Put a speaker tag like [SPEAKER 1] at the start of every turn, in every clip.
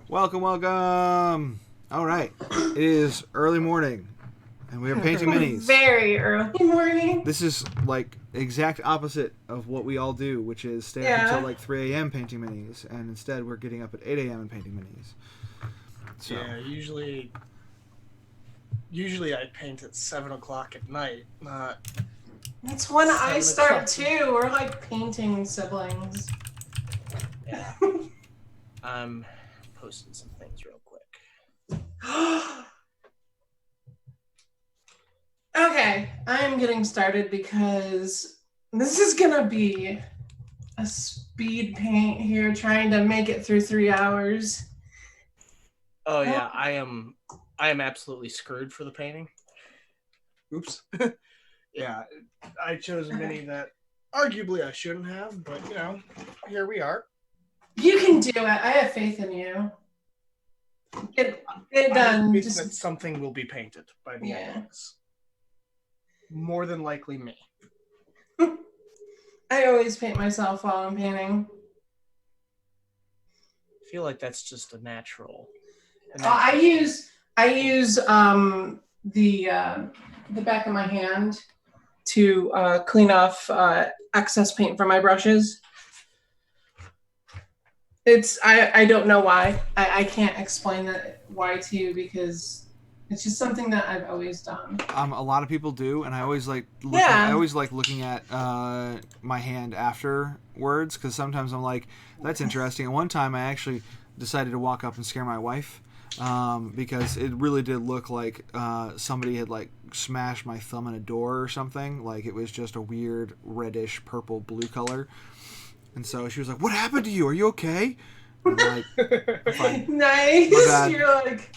[SPEAKER 1] Welcome, welcome. All right, it is early morning, and we are painting minis.
[SPEAKER 2] Very early morning.
[SPEAKER 1] This is like exact opposite of what we all do, which is stay up
[SPEAKER 2] Yeah.
[SPEAKER 1] until like 3 a.m. painting minis, and instead we're getting up at 8 a.m. and painting minis. So
[SPEAKER 3] Yeah, usually I paint at 7 o'clock at night, not
[SPEAKER 2] That's when I
[SPEAKER 3] 7
[SPEAKER 2] start
[SPEAKER 3] o'clock.
[SPEAKER 2] too. We're like painting siblings.
[SPEAKER 3] Yeah. I'm posting some things real quick.
[SPEAKER 2] Okay, I am getting started because this is gonna be a speed paint here, trying to make it through 3 hours.
[SPEAKER 3] Oh yeah, I am absolutely screwed for the painting. Oops. Yeah, I chose a mini that arguably I shouldn't have, but here we are.
[SPEAKER 2] You can do it. I have faith in you. Get it
[SPEAKER 3] I
[SPEAKER 2] done.
[SPEAKER 3] think that something will be painted by the end of this. More than likely me.
[SPEAKER 2] I always paint myself while I'm painting.
[SPEAKER 3] I feel like that's just a natural.
[SPEAKER 2] I use the back of my hand to clean off excess paint from my brushes. I don't know why. I can't explain that why to you because it's just something that I've always done.
[SPEAKER 1] a lot of people do, and I always like looking at my hand afterwards because sometimes I'm like, that's interesting. And one time I actually decided to walk up and scare my wife. Because it really did look like somebody had like smashed my thumb in a door or something. Like it was just a weird reddish purple blue color. And so she was like, "What happened to you? Are you okay?" And I'm like, "Fine."
[SPEAKER 2] Nice.
[SPEAKER 1] My bad.
[SPEAKER 2] You're like.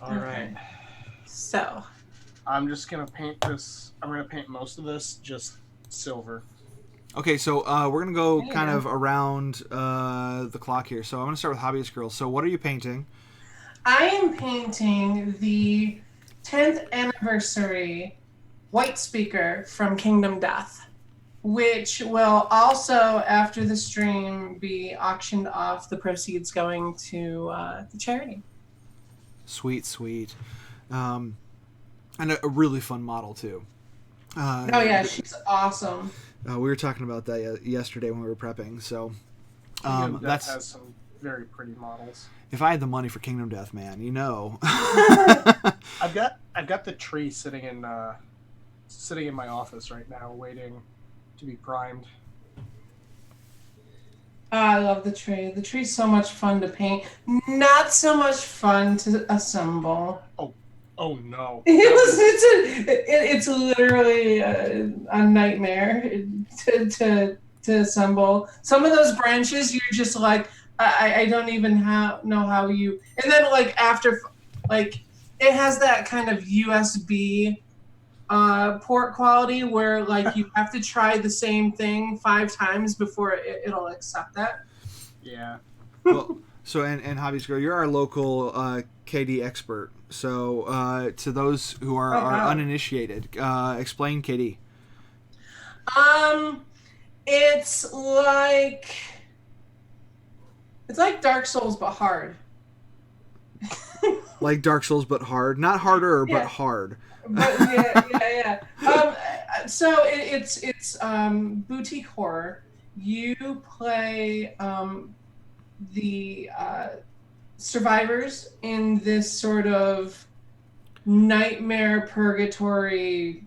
[SPEAKER 3] All right.
[SPEAKER 2] So.
[SPEAKER 3] I'm just gonna paint this. I'm gonna paint most of this just silver.
[SPEAKER 1] Okay, so we're going to go kind of around the clock here. So I'm going to start with Hobbyist Girl. So what are you painting?
[SPEAKER 2] I am painting the 10th anniversary white speaker from Kingdom Death, which will also, after the stream, be auctioned off, the proceeds going to the charity.
[SPEAKER 1] Sweet, sweet. And a really fun model, too.
[SPEAKER 2] Oh, yeah, she's awesome.
[SPEAKER 1] We were talking about that yesterday when we were prepping. So
[SPEAKER 3] Death has some very pretty models.
[SPEAKER 1] If I had the money for Kingdom Death, man, you know.
[SPEAKER 3] I've got the tree sitting in my office right now, waiting to be primed.
[SPEAKER 2] Oh, I love the tree. The tree's so much fun to paint. Not so much fun to assemble.
[SPEAKER 3] Oh no!
[SPEAKER 2] It's literally a nightmare to assemble. Some of those branches, you're just like, I don't even know how you. And then like after, like it has that kind of USB port quality where like you have to try the same thing 5 times before it'll accept that.
[SPEAKER 3] Yeah.
[SPEAKER 1] Well, so and Hobbies Girl, you're our local KD expert. So to those who are uninitiated, explain KD.
[SPEAKER 2] It's like Dark Souls but hard.
[SPEAKER 1] Like Dark Souls but hard, not harder but hard.
[SPEAKER 2] But yeah. So it's boutique horror. You play the survivors in this sort of nightmare purgatory.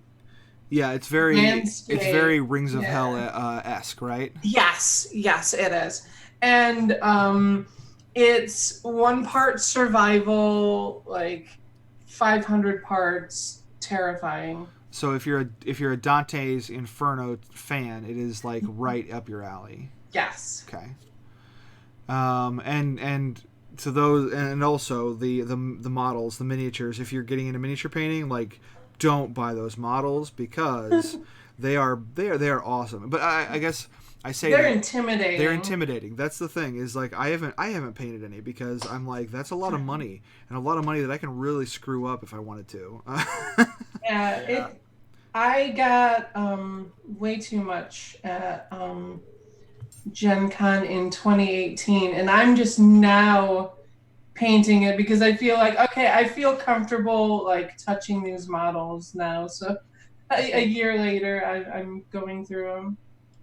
[SPEAKER 1] Yeah, it's very Rings of Hell esque, right?
[SPEAKER 2] Yes, it is, and it's 1 part survival, like 500 parts terrifying.
[SPEAKER 1] So if you're a Dante's Inferno fan, it is like right up your alley.
[SPEAKER 2] Yes.
[SPEAKER 1] Okay. And to those, and also the models, the miniatures. If you're getting into miniature painting, like don't buy those models because they are awesome. But I guess I say
[SPEAKER 2] they're intimidating.
[SPEAKER 1] They're intimidating. That's the thing. Is like I haven't painted any because I'm like that's a lot of money and a lot of money that I can really screw up if I wanted to.
[SPEAKER 2] Yeah. I got way too much at Gen Con in 2018, and I'm just now painting it because I feel like, okay, I feel comfortable like touching these models now. So a year later, I'm going through them.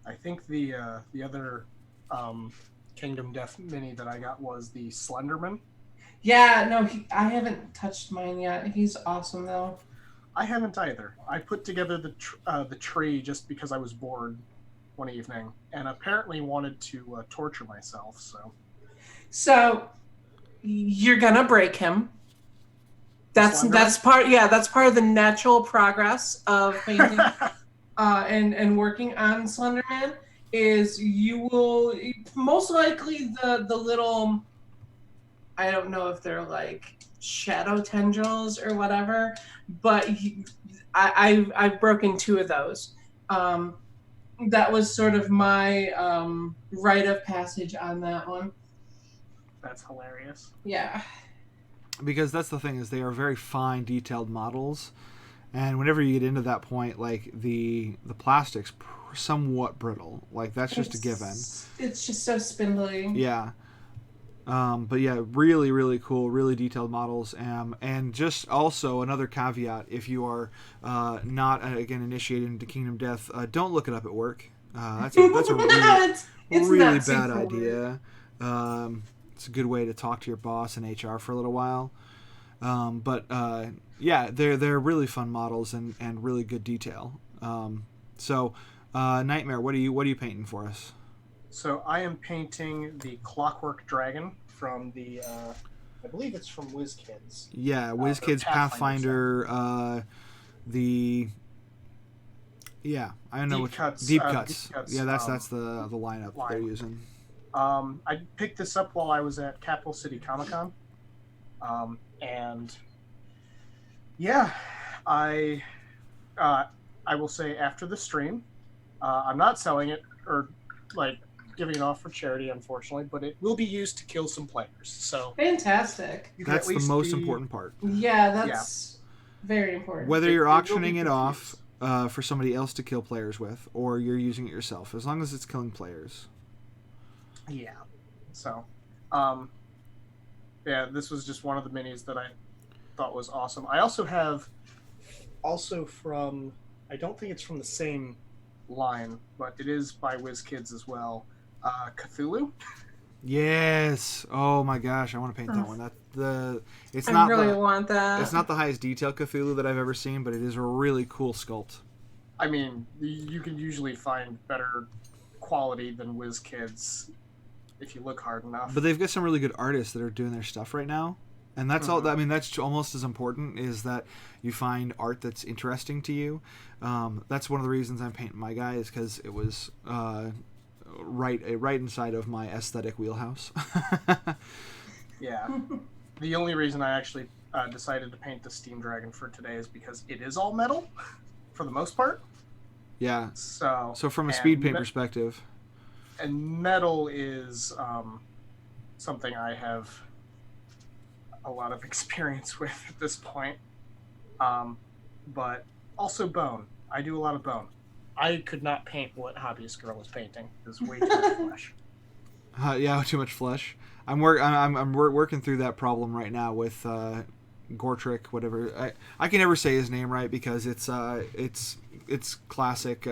[SPEAKER 3] I think the other Kingdom Death mini that I got was the Slenderman.
[SPEAKER 2] Yeah, no, I haven't touched mine yet. He's awesome though.
[SPEAKER 3] I haven't either. I put together the tree just because I was bored one evening and apparently wanted to torture myself.
[SPEAKER 2] So you're gonna break him. That's part. Yeah, that's part of the natural progress of painting and working on Slenderman. Is you will most likely the little, I don't know if they're like shadow tendrils or whatever, but I've broken two of those. That was sort of my rite of passage on that one.
[SPEAKER 3] That's hilarious.
[SPEAKER 2] Yeah.
[SPEAKER 1] Because that's the thing, is they are very fine, detailed models, and whenever you get into that point, like the plastic's somewhat brittle. Like that's just a given.
[SPEAKER 2] It's just so spindly.
[SPEAKER 1] Yeah. But yeah, really, really cool, really detailed models. And just also another caveat: if you are not again initiated into Kingdom Death, don't look it up at work. That's a really, really bad idea. It's a good way to talk to your boss in HR for a little while. But yeah, they're really fun models and really good detail. So Nightmare, what are you painting for us?
[SPEAKER 3] So I am painting the Clockwork Dragon from the, I believe it's from WizKids.
[SPEAKER 1] Yeah, WizKids Pathfinder. I don't know
[SPEAKER 3] Deep Cuts.
[SPEAKER 1] Deep Cuts. Yeah, that's the lineup they're using.
[SPEAKER 3] I picked this up while I was at Capital City Comic Con, and yeah, I will say after the stream, I'm not selling it or like giving it off for charity, unfortunately, but it will be used to kill some players. So
[SPEAKER 2] fantastic.
[SPEAKER 1] That's the most important part.
[SPEAKER 2] Yeah, that's very important.
[SPEAKER 1] Whether you're auctioning it off for somebody else to kill players with, or you're using it yourself, as long as it's killing players.
[SPEAKER 3] Yeah. So, yeah, this was just one of the minis that I thought was awesome. I also have, from, I don't think it's from the same line, but it is by WizKids as well. Cthulhu.
[SPEAKER 1] Yes. Oh my gosh, I want to paint that one.
[SPEAKER 2] I really want that.
[SPEAKER 1] It's not the highest detail Cthulhu that I've ever seen, but it is a really cool sculpt.
[SPEAKER 3] I mean, you can usually find better quality than WizKids if you look hard enough.
[SPEAKER 1] But they've got some really good artists that are doing their stuff right now. And that's all. I mean, that's almost as important, is that you find art that's interesting to you. That's one of the reasons I'm painting my guy, is because it was right inside of my aesthetic wheelhouse.
[SPEAKER 3] Yeah. The only reason I actually decided to paint the Steam Dragon for today is because it is all metal, for the most part.
[SPEAKER 1] Yeah.
[SPEAKER 3] So
[SPEAKER 1] from a speed paint perspective.
[SPEAKER 3] And metal is something I have a lot of experience with at this point. But also bone. I do a lot of bone. I could not paint what Hobbyist Girl is painting. There's way too much flesh.
[SPEAKER 1] Yeah, too much flesh. I'm working through that problem right now with Gortrick, whatever. I can never say his name right because it's classic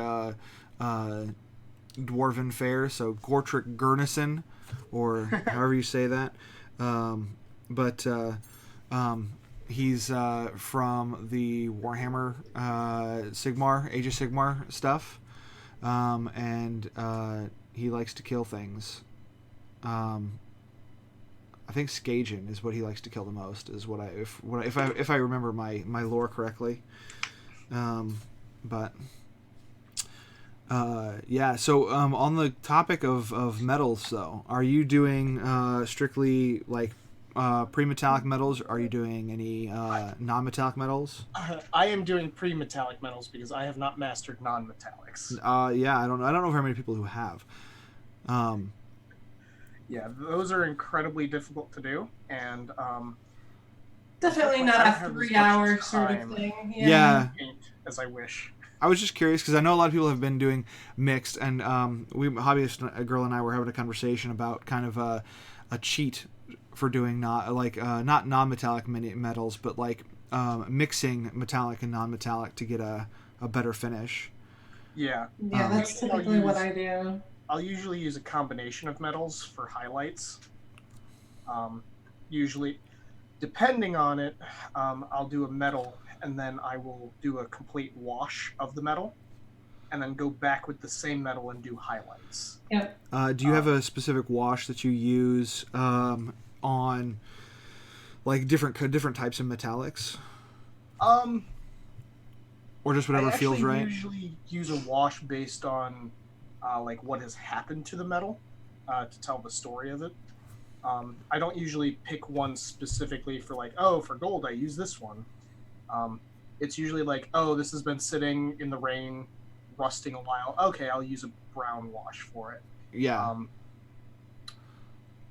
[SPEAKER 1] dwarven fare. So Gortrick Gurnison, or however you say that. But he's from the Warhammer Sigmar, Age of Sigmar stuff, and he likes to kill things. I think Skagen is what he likes to kill the most. Is if I remember my lore correctly. But yeah. So on the topic of metals, though, are you doing strictly like pre-metallic metals? Are you doing any non-metallic metals?
[SPEAKER 3] I am doing pre-metallic metals because I have not mastered non-metallics.
[SPEAKER 1] Yeah, I don't know very many people who have.
[SPEAKER 3] Yeah, those are incredibly difficult to do, and
[SPEAKER 2] definitely not a 3-hour sort of thing.
[SPEAKER 1] Yeah.
[SPEAKER 3] As I wish.
[SPEAKER 1] I was just curious because I know a lot of people have been doing mixed, and hobbyist a girl and I were having a conversation about kind of a cheat for doing not non-metallic metals, but like mixing metallic and non-metallic to get a better finish.
[SPEAKER 3] Yeah.
[SPEAKER 2] Yeah, that's typically what I do.
[SPEAKER 3] I'll usually use a combination of metals for highlights. Usually, depending on it, I'll do a metal and then I will do a complete wash of the metal and then go back with the same metal and do highlights.
[SPEAKER 2] Yep.
[SPEAKER 1] Do you have a specific wash that you use on like different types of metallics? Or just whatever feels right?
[SPEAKER 3] I usually use a wash based on like what has happened to the metal to tell the story of it. I don't usually pick one specifically for like, oh, for gold I use this one. It's usually like, oh, this has been sitting in the rain, rusting a while. Okay, I'll use a brown wash for it.
[SPEAKER 1] Yeah.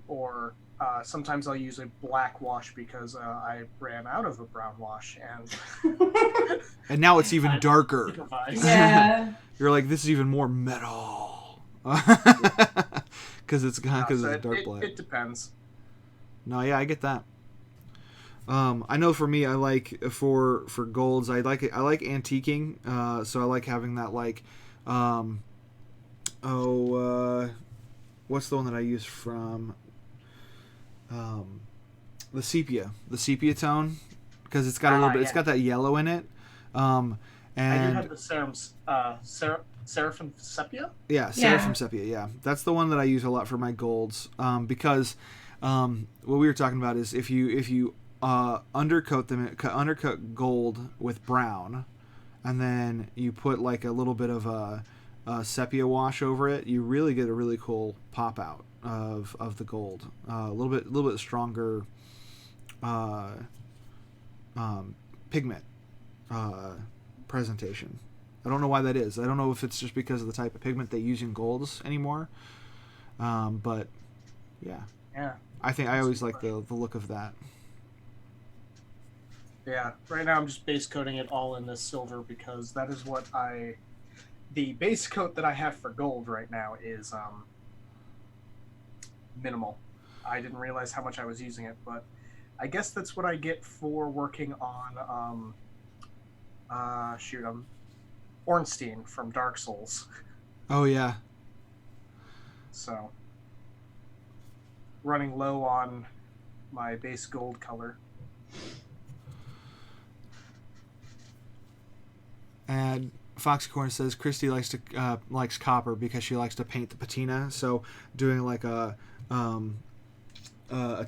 [SPEAKER 3] Or sometimes I'll use a black wash because I ran out of a brown wash and
[SPEAKER 1] and now it's even darker.
[SPEAKER 2] Yeah.
[SPEAKER 1] You're like, this is even more metal. Because it's dark black.
[SPEAKER 3] It depends.
[SPEAKER 1] No, yeah, I get that. I know for me, I like for golds, I like antiquing. So I like having that like, what's the one that I use from, the sepia tone, because it's got a little bit, it's got that yellow in it. And
[SPEAKER 3] I do have the Seraphim Sepia?
[SPEAKER 1] Yeah, Seraphim Sepia, yeah. That's the one that I use a lot for my golds, because what we were talking about is if you undercoat gold with brown, and then you put like a little bit of a sepia wash over it, you really get a really cool pop out of the gold. A little bit stronger pigment presentation. I don't know why that is. I don't know if it's just because of the type of pigment they use in golds anymore. But yeah.
[SPEAKER 3] Yeah.
[SPEAKER 1] I think I always like the look of that.
[SPEAKER 3] Yeah. Right now I'm just base coating it all in this silver because that is what the base coat that I have for gold right now is minimal. I didn't realize how much I was using it, but I guess that's what I get for working on Ornstein from Dark Souls.
[SPEAKER 1] Oh yeah.
[SPEAKER 3] So running low on my base gold color.
[SPEAKER 1] And Foxycorn says Christy likes copper because she likes to paint the patina. So doing like a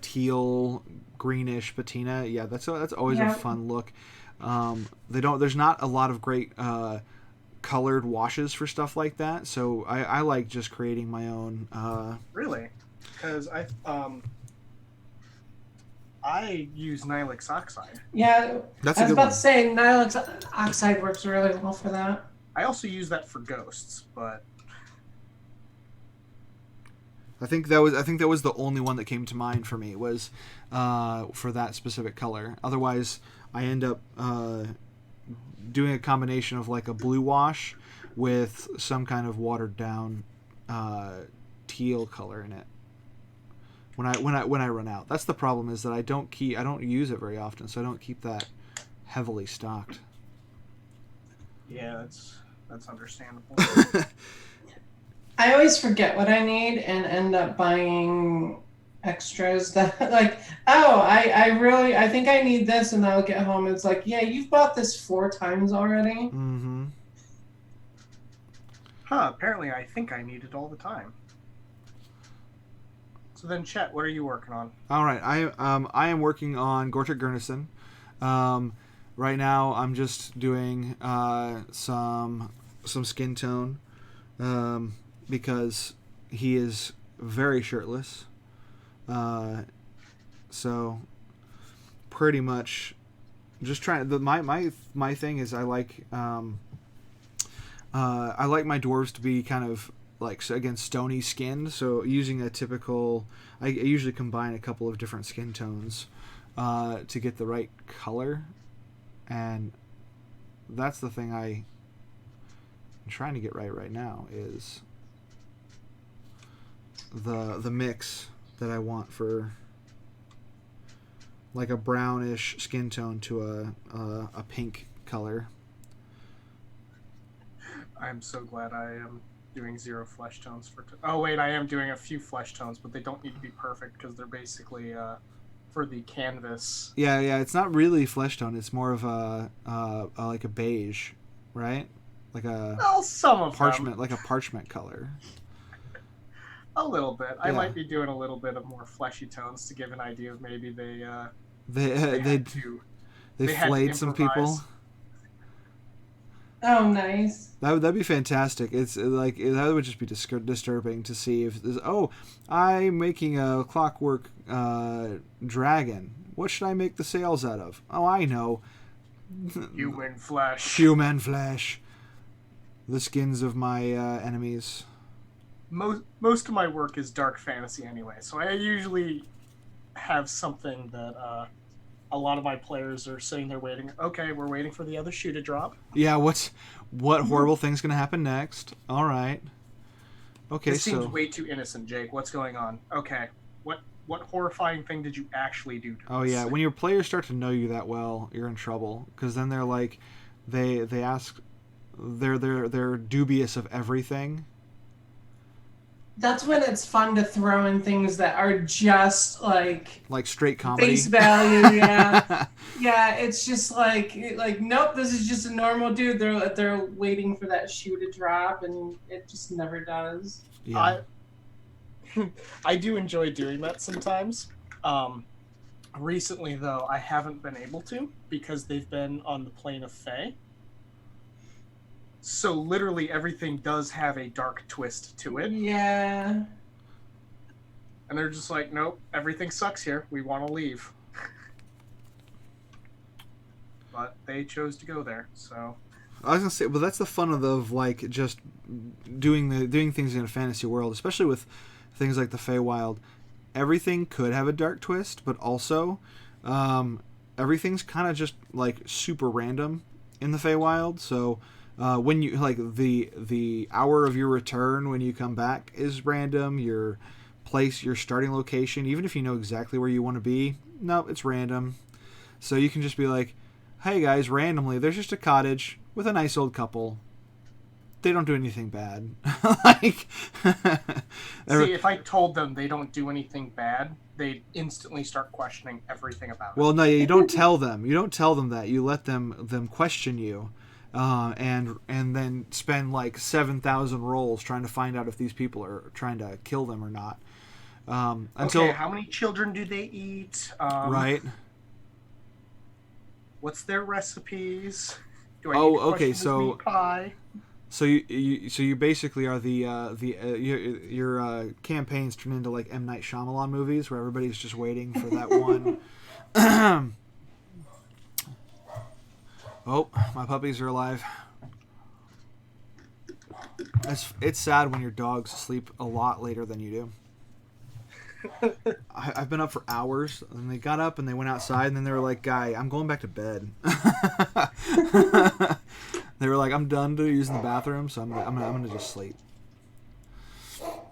[SPEAKER 1] teal greenish patina, yeah, that's always a fun look. There's not a lot of great colored washes for stuff like that, so I like just creating my own.
[SPEAKER 3] Really, because I use Nihilix oxide.
[SPEAKER 2] Yeah, I was about to say Nihilix oxide works really well for that.
[SPEAKER 3] I also use that for ghosts, but
[SPEAKER 1] I think that was the only one that came to mind for me was for that specific color. Otherwise, I end up doing a combination of like a blue wash with some kind of watered down teal color in it. When I run out, that's the problem, is that I don't use it very often, so I don't keep that heavily stocked.
[SPEAKER 3] Yeah, that's understandable.
[SPEAKER 2] I always forget what I need and end up buying extras that like, oh, I think I need this, and I'll get home and it's like, yeah, you've bought this 4 times already.
[SPEAKER 1] Mm-hmm.
[SPEAKER 3] Apparently I think I need it all the time. So then, Chet, what are you working on?
[SPEAKER 1] All right, I am working on Gortrick Gurnison. Right now, I'm just doing some skin tone because he is very shirtless. So pretty much just trying. My thing is I like my dwarves to be kind of like, again, stony skinned, so using a typical, I usually combine a couple of different skin tones to get the right color, and that's the thing I I'm trying to get right now is the mix that I want for like a brownish skin tone to a pink color.
[SPEAKER 3] I'm so glad I am doing 0 flesh tones for. Oh wait, I am doing a few flesh tones, but they don't need to be perfect because they're basically for the canvas.
[SPEAKER 1] Yeah, it's not really flesh tone. It's more of a like a beige, right? Like a
[SPEAKER 3] Some of
[SPEAKER 1] parchment,
[SPEAKER 3] them.
[SPEAKER 1] like a parchment color.
[SPEAKER 3] A little bit.
[SPEAKER 1] Yeah.
[SPEAKER 3] I might be doing a little bit of more fleshy tones to give an idea of maybe they
[SPEAKER 1] flayed some people.
[SPEAKER 2] Oh, nice.
[SPEAKER 1] That'd be fantastic. It's like that would just be disturbing to see if there's, I'm making a clockwork dragon. What should I make the sails out of? Oh, I know.
[SPEAKER 3] Human flesh.
[SPEAKER 1] Human flesh. The skins of my enemies.
[SPEAKER 3] Most of my work is dark fantasy anyway, so I usually have something that a lot of my players are sitting there waiting. Okay, we're waiting for the other shoe to drop.
[SPEAKER 1] Yeah, what horrible thing's gonna happen next? All right. Okay,
[SPEAKER 3] this seems way too innocent, Jake. What's going on? Okay, what horrifying thing did you actually do to us?
[SPEAKER 1] Yeah, when your players start to know you that well, you're in trouble because then they're like, they ask, they're dubious of everything.
[SPEAKER 2] That's when it's fun to throw in things that are just like
[SPEAKER 1] straight comedy,
[SPEAKER 2] face value. Yeah, yeah. It's just like nope. This is just a normal dude. They're waiting for that shoe to drop, and it just never does.
[SPEAKER 1] Yeah.
[SPEAKER 3] I do enjoy doing that sometimes. Recently, though, I haven't been able to because they've been on the plane of Fae. So literally everything does have a dark twist to it.
[SPEAKER 2] Yeah.
[SPEAKER 3] And they're just like, nope, everything sucks here. We want to leave. But they chose to go there, so.
[SPEAKER 1] I was gonna say, well, that's the fun of like just doing things in a fantasy world, especially with things like the Feywild. Everything could have a dark twist, but also everything's kind of just like super random in the Feywild. So when you like the hour of your return when you come back is random. Your place, your starting location, even if you know exactly where you want to be, no, it's random. So you can just be like, hey guys, randomly, there's just a cottage with a nice old couple. They don't do anything bad. Like,
[SPEAKER 3] see, if I told them they don't do anything bad, they'd instantly start questioning everything about it.
[SPEAKER 1] Well, no, you don't tell them. You don't tell them that. You let them question you, and then spend like 7,000 rolls trying to find out if these people are trying to kill them or not. Until
[SPEAKER 3] okay, how many children do they eat?
[SPEAKER 1] Right.
[SPEAKER 3] What's their recipes? Do I
[SPEAKER 1] Oh,
[SPEAKER 3] need to
[SPEAKER 1] okay,
[SPEAKER 3] question
[SPEAKER 1] so-
[SPEAKER 3] this meat pie?
[SPEAKER 1] So you basically are your campaigns turn into like M. Night Shyamalan movies where everybody's just waiting for that one. Oh, my puppies are alive. It's sad when your dogs sleep a lot later than you do. I've been up for hours, and they got up and they went outside, and then they were like, "Guy, I'm going back to bed." They were like, "I'm done using the bathroom, so I'm gonna just sleep." So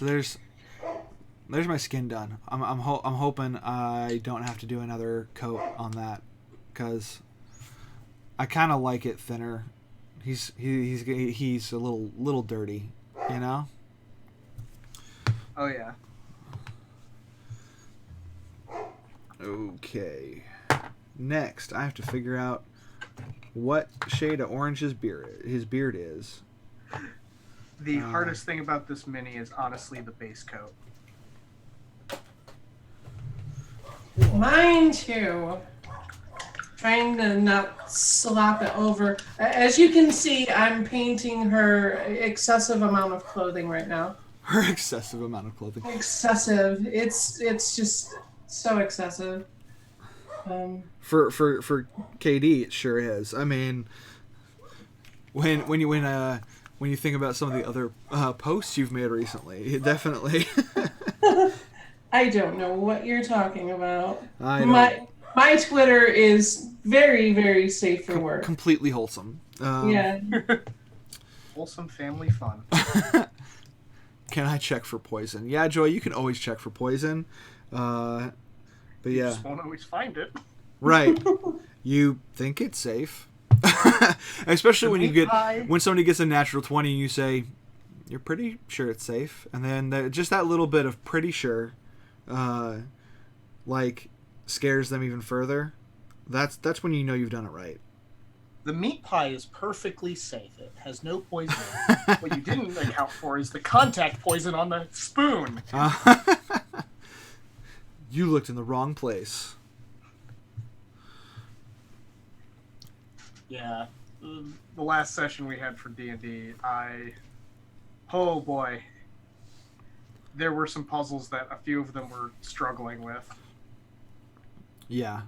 [SPEAKER 1] there's my skin done. I'm hoping I don't have to do another coat on that, because I kind of like it thinner. He's a little dirty, you know.
[SPEAKER 3] Oh yeah.
[SPEAKER 1] Okay. Next, I have to figure out what shade of orange his beard is.
[SPEAKER 3] The hardest thing about this mini is honestly the base coat.
[SPEAKER 2] Mine too. Trying to not slap it over. As you can see, I'm painting her excessive amount of clothing right now.
[SPEAKER 1] Her excessive amount of clothing.
[SPEAKER 2] Excessive. It's just so excessive.
[SPEAKER 1] For KD, it sure is. I mean, when you think about some of the other posts you've made recently, it definitely.
[SPEAKER 2] I don't know what you're talking about.
[SPEAKER 1] I know.
[SPEAKER 2] My Twitter is very, very safe for work.
[SPEAKER 1] Completely wholesome.
[SPEAKER 2] Yeah.
[SPEAKER 3] Wholesome family fun.
[SPEAKER 1] Can I check for poison? Yeah, Joy, you can always check for poison. But
[SPEAKER 3] You
[SPEAKER 1] yeah,
[SPEAKER 3] just won't always find it.
[SPEAKER 1] right. You think it's safe, especially when somebody gets a natural 20 and you say you're pretty sure it's safe, and then just that little bit of pretty sure, like scares them even further. That's when you know you've done it right.
[SPEAKER 3] The meat pie is perfectly safe. It has no poison. What you didn't account for is the contact poison on the spoon.
[SPEAKER 1] You looked in the wrong place.
[SPEAKER 3] Yeah, the last session we had for D&D, oh boy, there were some puzzles that a few of them were struggling with.
[SPEAKER 1] Yeah.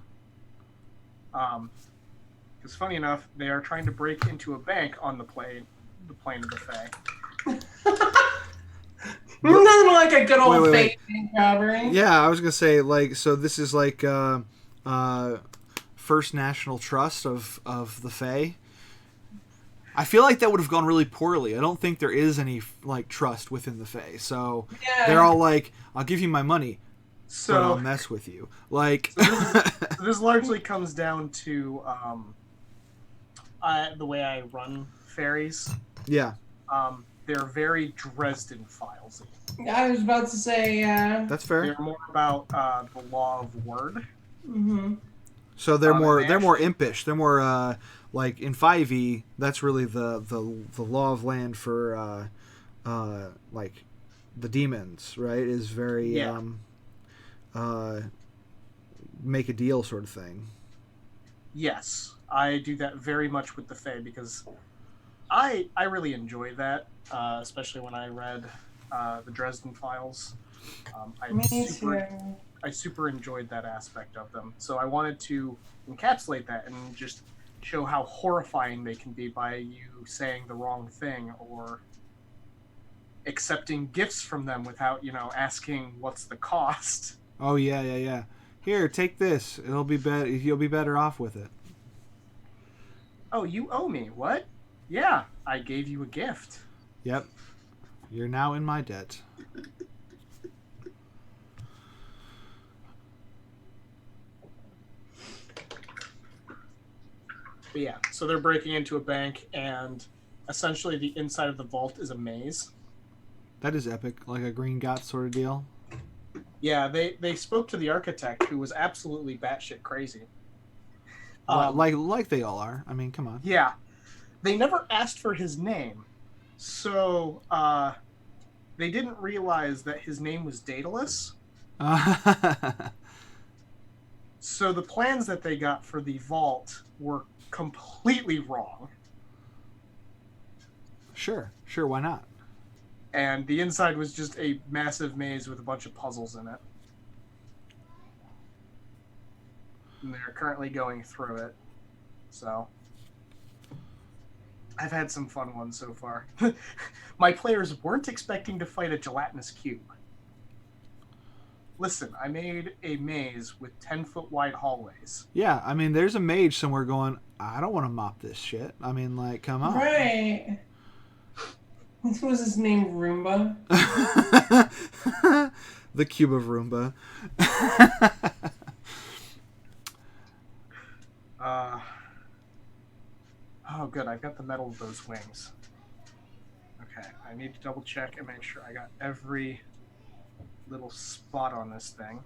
[SPEAKER 3] Because funny enough, they are trying to break into a bank on the plane of the Fae.
[SPEAKER 2] Nothing like a good old
[SPEAKER 1] wait.
[SPEAKER 2] bank robbery.
[SPEAKER 1] Yeah, I was gonna say so this is like First National Trust of the Fae. I feel like that would have gone really poorly. I don't think there is any trust within the Fae. So they're all like, "I'll give you my money, but I'll mess with you."
[SPEAKER 3] This largely comes down to the way I run fairies.
[SPEAKER 1] Yeah.
[SPEAKER 3] They're very Dresden Filesy.
[SPEAKER 2] I was about to say,
[SPEAKER 1] that's fair.
[SPEAKER 3] They're more about the law of word.
[SPEAKER 2] Mm-hmm.
[SPEAKER 1] So they're more impish. They're more like in 5e. That's really the law of land for like the demons, right? Is very make a deal sort of thing.
[SPEAKER 3] Yes, I do that very much with the Fae because I really enjoy that, especially when I read the Dresden Files. I super enjoyed that aspect of them. So I wanted to encapsulate that and just show how horrifying they can be by you saying the wrong thing or accepting gifts from them without, asking what's the cost.
[SPEAKER 1] Oh yeah. Here, take this. It'll be better. You'll be better off with it.
[SPEAKER 3] Oh, you owe me. What? Yeah, I gave you a gift.
[SPEAKER 1] Yep. You're now in my debt.
[SPEAKER 3] But yeah, so they're breaking into a bank, and essentially the inside of the vault is a maze.
[SPEAKER 1] That is epic, like a Green Got sort of deal.
[SPEAKER 3] Yeah, they spoke to the architect, who was absolutely batshit crazy.
[SPEAKER 1] Like they all are. I mean, come on.
[SPEAKER 3] Yeah. They never asked for his name, so they didn't realize that his name was Daedalus. So the plans that they got for the vault were completely wrong.
[SPEAKER 1] Sure, why not?
[SPEAKER 3] And the inside was just a massive maze with a bunch of puzzles in it. And they're currently going through it. So I've had some fun ones so far. My players weren't expecting to fight a gelatinous cube. Listen, I made a maze with 10-foot wide hallways.
[SPEAKER 1] Yeah, I mean, there's a mage somewhere going, I don't want to mop this shit. I mean, come on.
[SPEAKER 2] Right. What was his name? Roomba?
[SPEAKER 1] The cube of Roomba.
[SPEAKER 3] Oh, good. I've got the metal of those wings. Okay, I need to double check and make sure I got every little spot on this thing.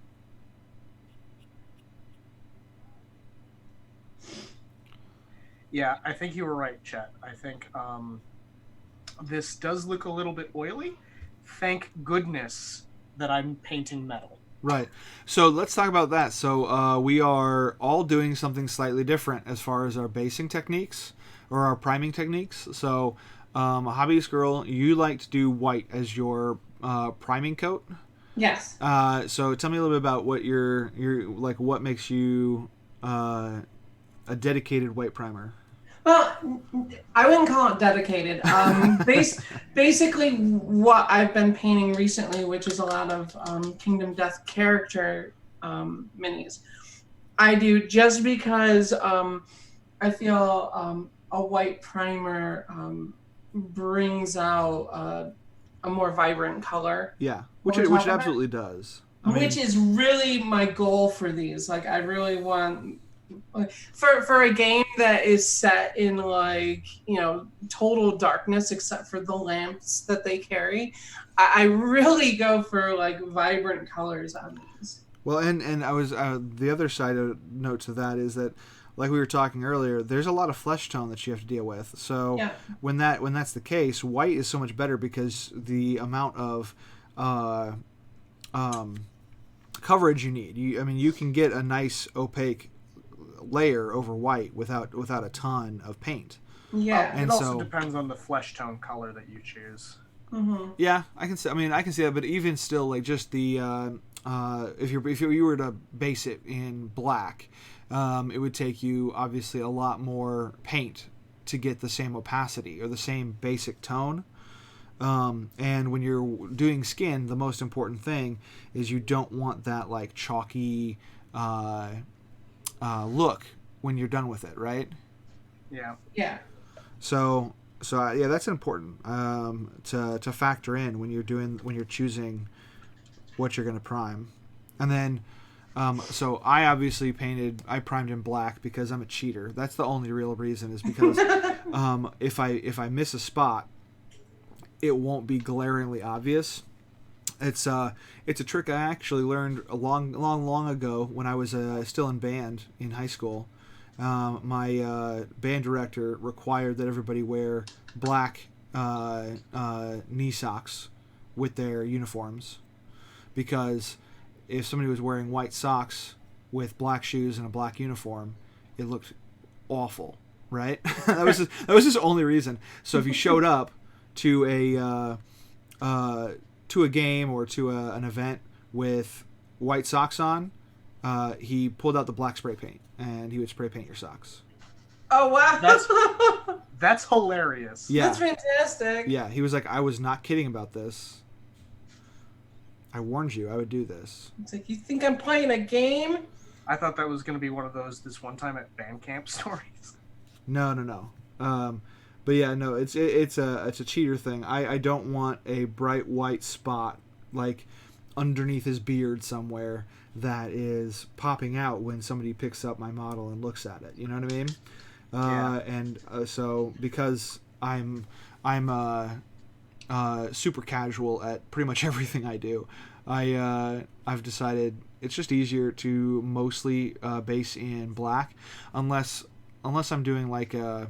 [SPEAKER 3] Yeah, I think you were right, Chet. I think this does look a little bit oily. Thank goodness that I'm painting metal.
[SPEAKER 1] Right. So let's talk about that. So we are all doing something slightly different as far as our basing techniques or our priming techniques. So Hobbyist Girl, you like to do white as your priming coat.
[SPEAKER 2] Yes.
[SPEAKER 1] So tell me a little bit about what your what makes you a dedicated white primer.
[SPEAKER 2] Well, I wouldn't call it dedicated. Basically, what I've been painting recently, which is a lot of Kingdom Death character minis, I do just because I feel a white primer brings out a more vibrant color.
[SPEAKER 1] Yeah, which it absolutely does.
[SPEAKER 2] Which is really my goal for these. Like, I really want for a game that is set in like, you know, total darkness except for the lamps that they carry. I really go for like vibrant colors on these.
[SPEAKER 1] Well, and I was the other side of note to that is that, like we were talking earlier, there's a lot of flesh tone that you have to deal with. So
[SPEAKER 2] yeah.
[SPEAKER 1] when that's the case, white is so much better because the amount of coverage you need. You can get a nice opaque layer over white without a ton of paint.
[SPEAKER 2] Yeah,
[SPEAKER 3] and it also depends on the flesh tone color that you choose.
[SPEAKER 2] Mm-hmm.
[SPEAKER 1] Yeah, I can see that, but even still, like just the if you were to base it in black, it would take you obviously a lot more paint to get the same opacity or the same basic tone. And when you're doing skin, the most important thing is you don't want that like chalky look when you're done with it, right?
[SPEAKER 3] Yeah.
[SPEAKER 2] Yeah.
[SPEAKER 1] So yeah, that's important to factor in when you're choosing what you're going to prime. And then so I obviously primed in black because I'm a cheater. That's the only real reason, is because if I miss a spot, it won't be glaringly obvious. It's a trick I actually learned a long ago when I was still in band in high school. My band director required that everybody wear black knee socks with their uniforms, because if somebody was wearing white socks with black shoes and a black uniform, it looked awful, right? that was his only reason. So if you showed up to a game or to an event with white socks on, he pulled out the black spray paint and he would spray paint your socks.
[SPEAKER 2] Oh wow,
[SPEAKER 3] that's hilarious.
[SPEAKER 1] Yeah,
[SPEAKER 2] that's fantastic.
[SPEAKER 1] Yeah, he was like, I was not kidding about this. I warned you I would do this.
[SPEAKER 2] It's like, you think I'm playing a game?
[SPEAKER 3] I thought that was going to be one of those this one time at band camp stories.
[SPEAKER 1] No. But yeah, no, it's a cheater thing. I don't want a bright white spot like underneath his beard somewhere that is popping out when somebody picks up my model and looks at it. You know what I mean?
[SPEAKER 3] Yeah.
[SPEAKER 1] And so because I'm super casual at pretty much everything I do, I've decided it's just easier to mostly base in black, unless I'm doing like a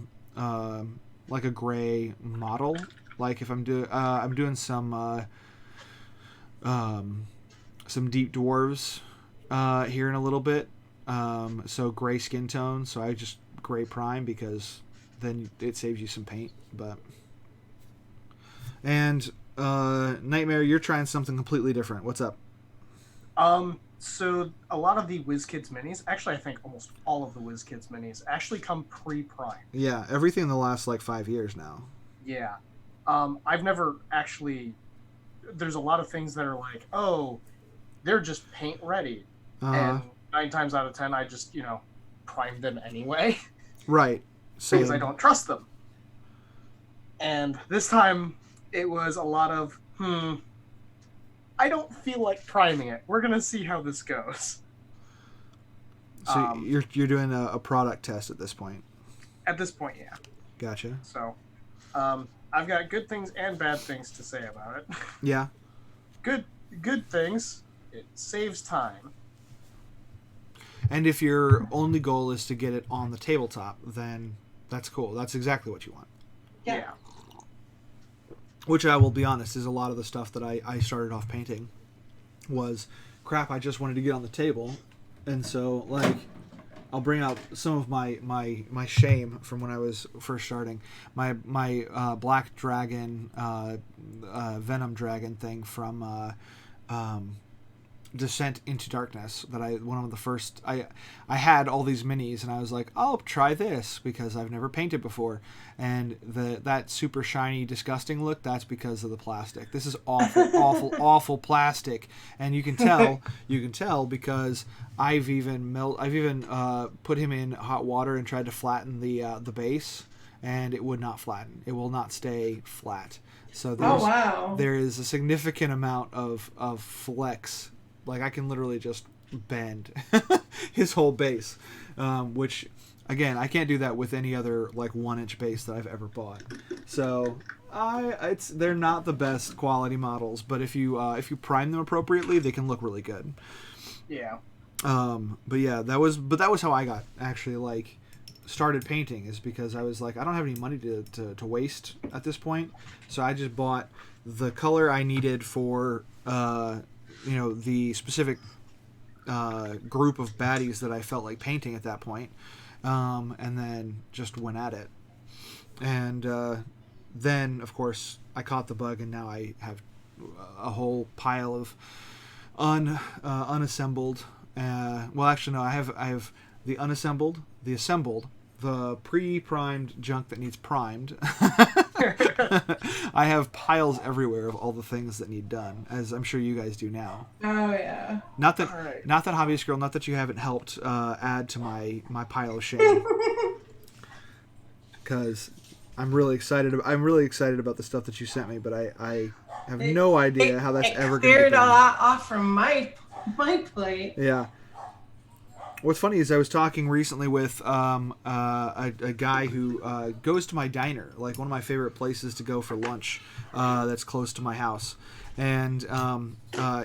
[SPEAKER 1] gray model. Like if I'm doing some deep dwarves here in a little bit, so gray skin tone, so I just gray prime because then it saves you some paint. And Nightmare, you're trying something completely different. What's up?
[SPEAKER 3] So a lot of the WizKids minis, actually I think almost all of the WizKids minis actually come pre-primed.
[SPEAKER 1] Yeah, everything in the last like 5 years now.
[SPEAKER 3] Yeah. I've never actually, there's a lot of things that are like, oh, they're just paint ready. And 9 times out of 10 I just, prime them anyway.
[SPEAKER 1] Right.
[SPEAKER 3] Because I don't trust them. And this time it was a lot of, I don't feel like priming it. We're going to see how this goes.
[SPEAKER 1] So you're doing a product test at this point?
[SPEAKER 3] At this point, yeah.
[SPEAKER 1] Gotcha.
[SPEAKER 3] So I've got good things and bad things to say about it.
[SPEAKER 1] Yeah.
[SPEAKER 3] Good things, it saves time.
[SPEAKER 1] And if your only goal is to get it on the tabletop, then that's cool. That's exactly what you want.
[SPEAKER 3] Yeah.
[SPEAKER 1] Which I will be honest is a lot of the stuff that I started off painting was crap. I just wanted to get on the table, and so like I'll bring out some of my shame from when I was first starting. My black dragon, venom dragon thing from Descent into Darkness that one of the first I had all these minis and I was like, I'll try this because I've never painted before, and that super shiny disgusting look, that's because of the plastic. This is awful plastic, and you can tell because I've even put him in hot water and tried to flatten the base, and it would not flatten. It will not stay flat. So there is a significant amount of flex. Like I can literally just bend his whole base, which again I can't do that with any other like 1-inch base that I've ever bought. So they're not the best quality models, but if you prime them appropriately, they can look really good.
[SPEAKER 3] Yeah.
[SPEAKER 1] But yeah, that was how I got actually like started painting, is because I was like, I don't have any money to waste at this point, so I just bought the color I needed for the specific group of baddies that I felt like painting at that point, and then just went at it. And then of course I caught the bug, and now I have a whole pile of unassembled. Well, actually, no. I have the unassembled, the assembled, the pre-primed junk that needs primed. I have piles everywhere of all the things that need done, as I'm sure you guys do now.
[SPEAKER 2] Oh yeah.
[SPEAKER 1] Not that hobbyist girl. Not that you haven't helped add to my pile of shame. Because I'm really excited about the stuff that you sent me, but I have no idea how that's ever going to be
[SPEAKER 2] cleared a lot off from my plate.
[SPEAKER 1] Yeah. What's funny is I was talking recently with a guy who goes to my diner, like one of my favorite places to go for lunch, that's close to my house, and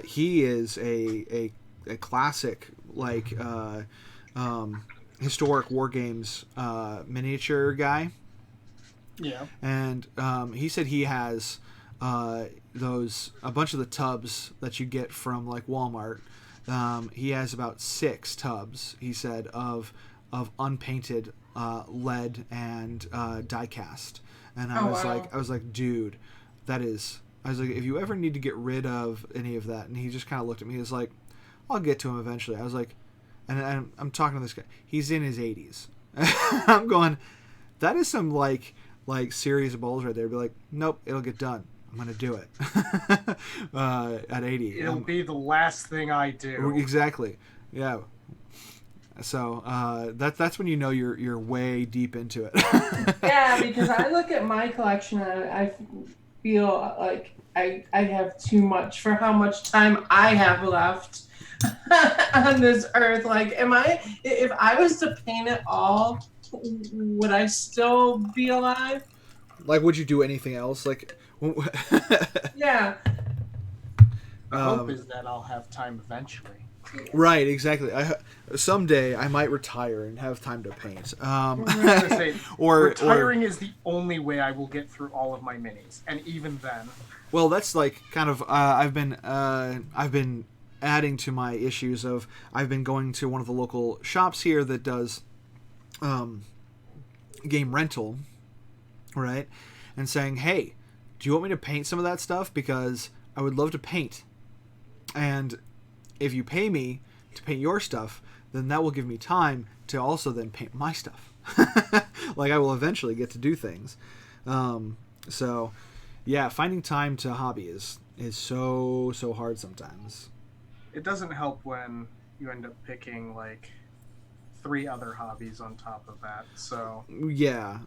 [SPEAKER 1] he is a classic like historic war games miniature guy.
[SPEAKER 3] Yeah.
[SPEAKER 1] And he said he has a bunch of the tubs that you get from like Walmart. He has about 6 tubs, he said, of unpainted lead and die cast. And I was like, dude, if you ever need to get rid of any of that, and he just kind of looked at me. He was like, I'll get to him eventually. I was like, and I'm talking to this guy. He's in his 80s. I'm going, that is some like serious balls right there. Be like, nope, it'll get done. I'm going to do it at 80.
[SPEAKER 3] It'll be the last thing I do.
[SPEAKER 1] Exactly. Yeah. So that's when you know you're way deep into it.
[SPEAKER 2] Yeah, because I look at my collection and I feel like I have too much for how much time I have left on this earth. Like, if I was to paint it all, would I still be alive?
[SPEAKER 1] Like, would you do anything else? Like,
[SPEAKER 2] yeah.
[SPEAKER 3] The hope is that I'll have time eventually.
[SPEAKER 1] Right, exactly. Someday I might retire and have time to paint.
[SPEAKER 3] Retiring is the only way I will get through all of my minis, and even then.
[SPEAKER 1] Well, that's like kind of I've been adding to my issues of I've been going to one of the local shops here that does game rental, right? And saying, hey, do you want me to paint some of that stuff? Because I would love to paint. And if you pay me to paint your stuff, then that will give me time to also then paint my stuff. Like, I will eventually get to do things. So, yeah, finding time to hobby is so hard sometimes.
[SPEAKER 3] It doesn't help when you end up picking, like, 3 other hobbies on top of that, so...
[SPEAKER 1] Yeah.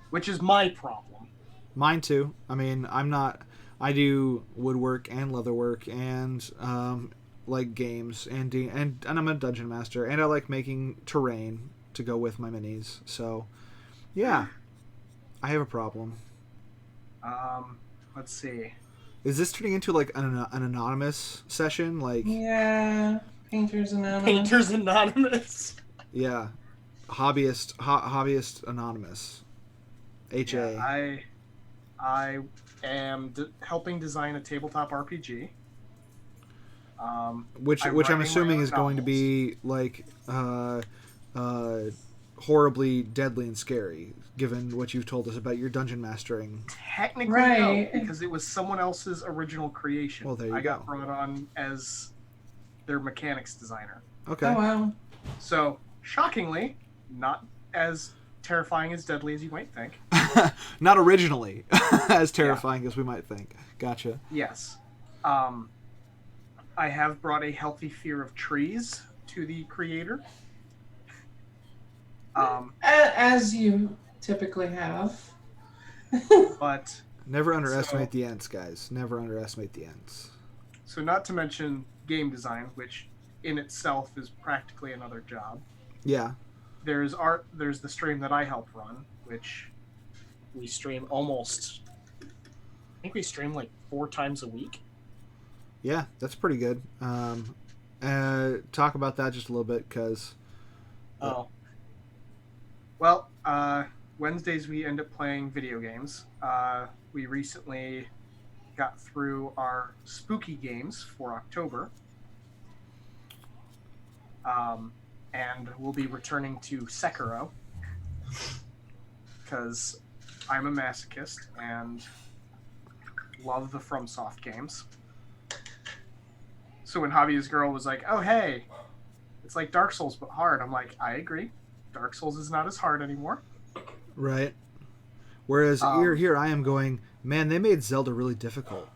[SPEAKER 3] Which is my problem.
[SPEAKER 1] Mine too. I mean, I do woodwork and leatherwork and like games and I'm a dungeon master, and I like making terrain to go with my minis. So, yeah, I have a problem.
[SPEAKER 3] Let's see.
[SPEAKER 1] Is this turning into like an anonymous session? Like,
[SPEAKER 2] yeah, Painters Anonymous.
[SPEAKER 3] Painters Anonymous.
[SPEAKER 1] Yeah, hobbyist anonymous. HA.
[SPEAKER 3] Yeah, I am helping design a tabletop RPG.
[SPEAKER 1] Which I'm assuming is going to be like horribly deadly and scary, given what you've told us about your dungeon mastering.
[SPEAKER 3] Technically, no, because it was someone else's original creation.
[SPEAKER 1] Well, there you
[SPEAKER 3] go.
[SPEAKER 1] I
[SPEAKER 3] got brought on as their mechanics designer.
[SPEAKER 1] Okay.
[SPEAKER 2] Oh, wow.
[SPEAKER 3] So, shockingly, not as terrifying as deadly as you might think.
[SPEAKER 1] Not originally as terrifying as we might think. Gotcha.
[SPEAKER 3] Yes. I have brought a healthy fear of trees to the creator.
[SPEAKER 2] As you typically have.
[SPEAKER 3] But
[SPEAKER 1] never underestimate the ends, guys. Never underestimate the ends.
[SPEAKER 3] So not to mention game design, which in itself is practically another job.
[SPEAKER 1] Yeah.
[SPEAKER 3] There's the stream that I help run, which we stream I think we stream like 4 times a week.
[SPEAKER 1] Yeah, that's pretty good. Talk about that just a little bit, because...
[SPEAKER 3] Well, Wednesdays we end up playing video games. We recently got through our spooky games for October. And we'll be returning to Sekiro, because I'm a masochist and love the FromSoft games. So when Javi's girl was like, oh hey, it's like Dark Souls but hard, I'm like, I agree. Dark Souls is not as hard anymore.
[SPEAKER 1] Right. Whereas here I am going, man, they made Zelda really difficult.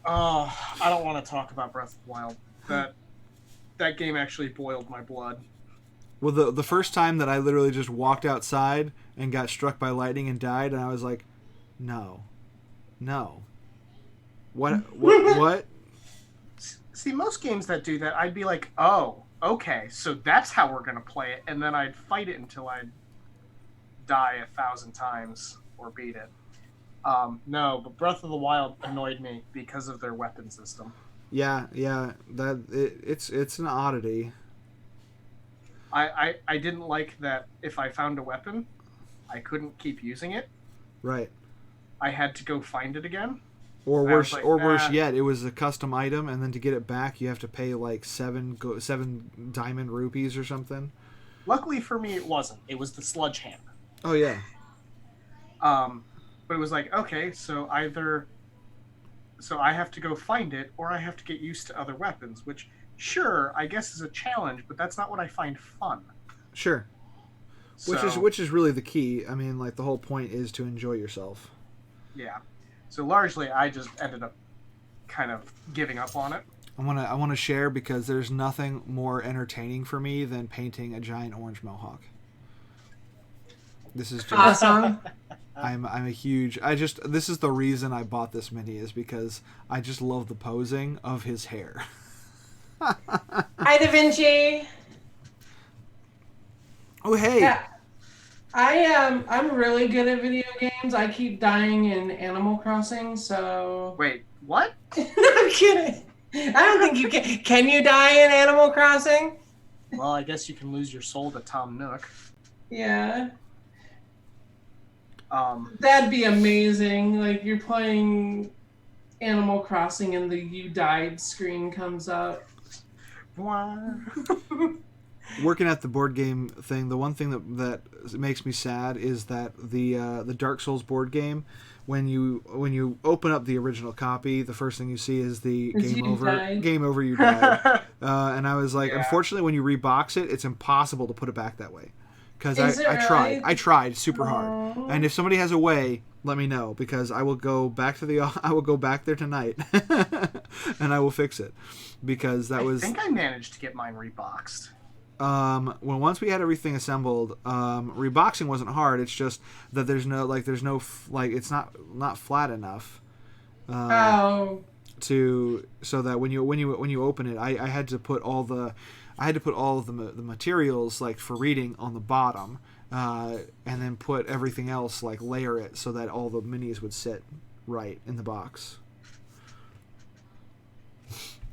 [SPEAKER 3] Oh, I don't want to talk about Breath of the Wild. That game actually boiled my blood.
[SPEAKER 1] Well, the first time that I literally just walked outside and got struck by lightning and died, and I was like, no. What?
[SPEAKER 3] See, most games that do that, I'd be like, oh, okay, so that's how we're going to play it, and then I'd fight it until I'd die 1,000 times or beat it. No, but Breath of the Wild annoyed me because of their weapon system.
[SPEAKER 1] Yeah, it's an oddity.
[SPEAKER 3] I didn't like that if I found a weapon, I couldn't keep using it.
[SPEAKER 1] Right.
[SPEAKER 3] I had to go find it again.
[SPEAKER 1] Or worse yet, it was a custom item, and then to get it back, you have to pay like 7 diamond rupees or something.
[SPEAKER 3] Luckily for me, it wasn't. It was the sludge hammer.
[SPEAKER 1] Oh yeah.
[SPEAKER 3] But it was like, okay, so I have to go find it, or I have to get used to other weapons, which, sure, I guess is a challenge, but that's not what I find fun.
[SPEAKER 1] Sure. Which is really the key. I mean, like, the whole point is to enjoy yourself.
[SPEAKER 3] Yeah. So largely, I just ended up kind of giving up on it.
[SPEAKER 1] I want to share, because there's nothing more entertaining for me than painting a giant orange mohawk. This is just
[SPEAKER 2] awesome.
[SPEAKER 1] I'm a huge... this is the reason I bought this mini, is because I just love the posing of his hair.
[SPEAKER 2] Hi, Da Vinci.
[SPEAKER 1] Oh, hey.
[SPEAKER 2] Yeah. I'm really good at video games. I keep dying in Animal Crossing, so...
[SPEAKER 3] Wait, what?
[SPEAKER 2] No, I'm kidding. I don't think you can. Can you die in Animal Crossing?
[SPEAKER 3] Well, I guess you can lose your soul to Tom Nook.
[SPEAKER 2] Yeah. That'd be amazing. Like, you're playing Animal Crossing and the "you died" screen comes up.
[SPEAKER 1] Working at the board game thing, the one thing that makes me sad is that the Dark Souls board game, when you open up the original copy, the first thing you see is the game over.
[SPEAKER 2] Died.
[SPEAKER 1] Game over, you died. And I was like, unfortunately, when you rebox it, it's impossible to put it back that way. Because I tried super hard, and if somebody has a way, let me know, because I will go back there tonight, and I will fix it, because I
[SPEAKER 3] think I managed to get mine reboxed.
[SPEAKER 1] Once we had everything assembled, reboxing wasn't hard. It's just that there's no it's not flat enough. So that when you open it, I had to put all the materials, like, for reading on the bottom, and then put everything else, like, layer it so that all the minis would sit right in the box.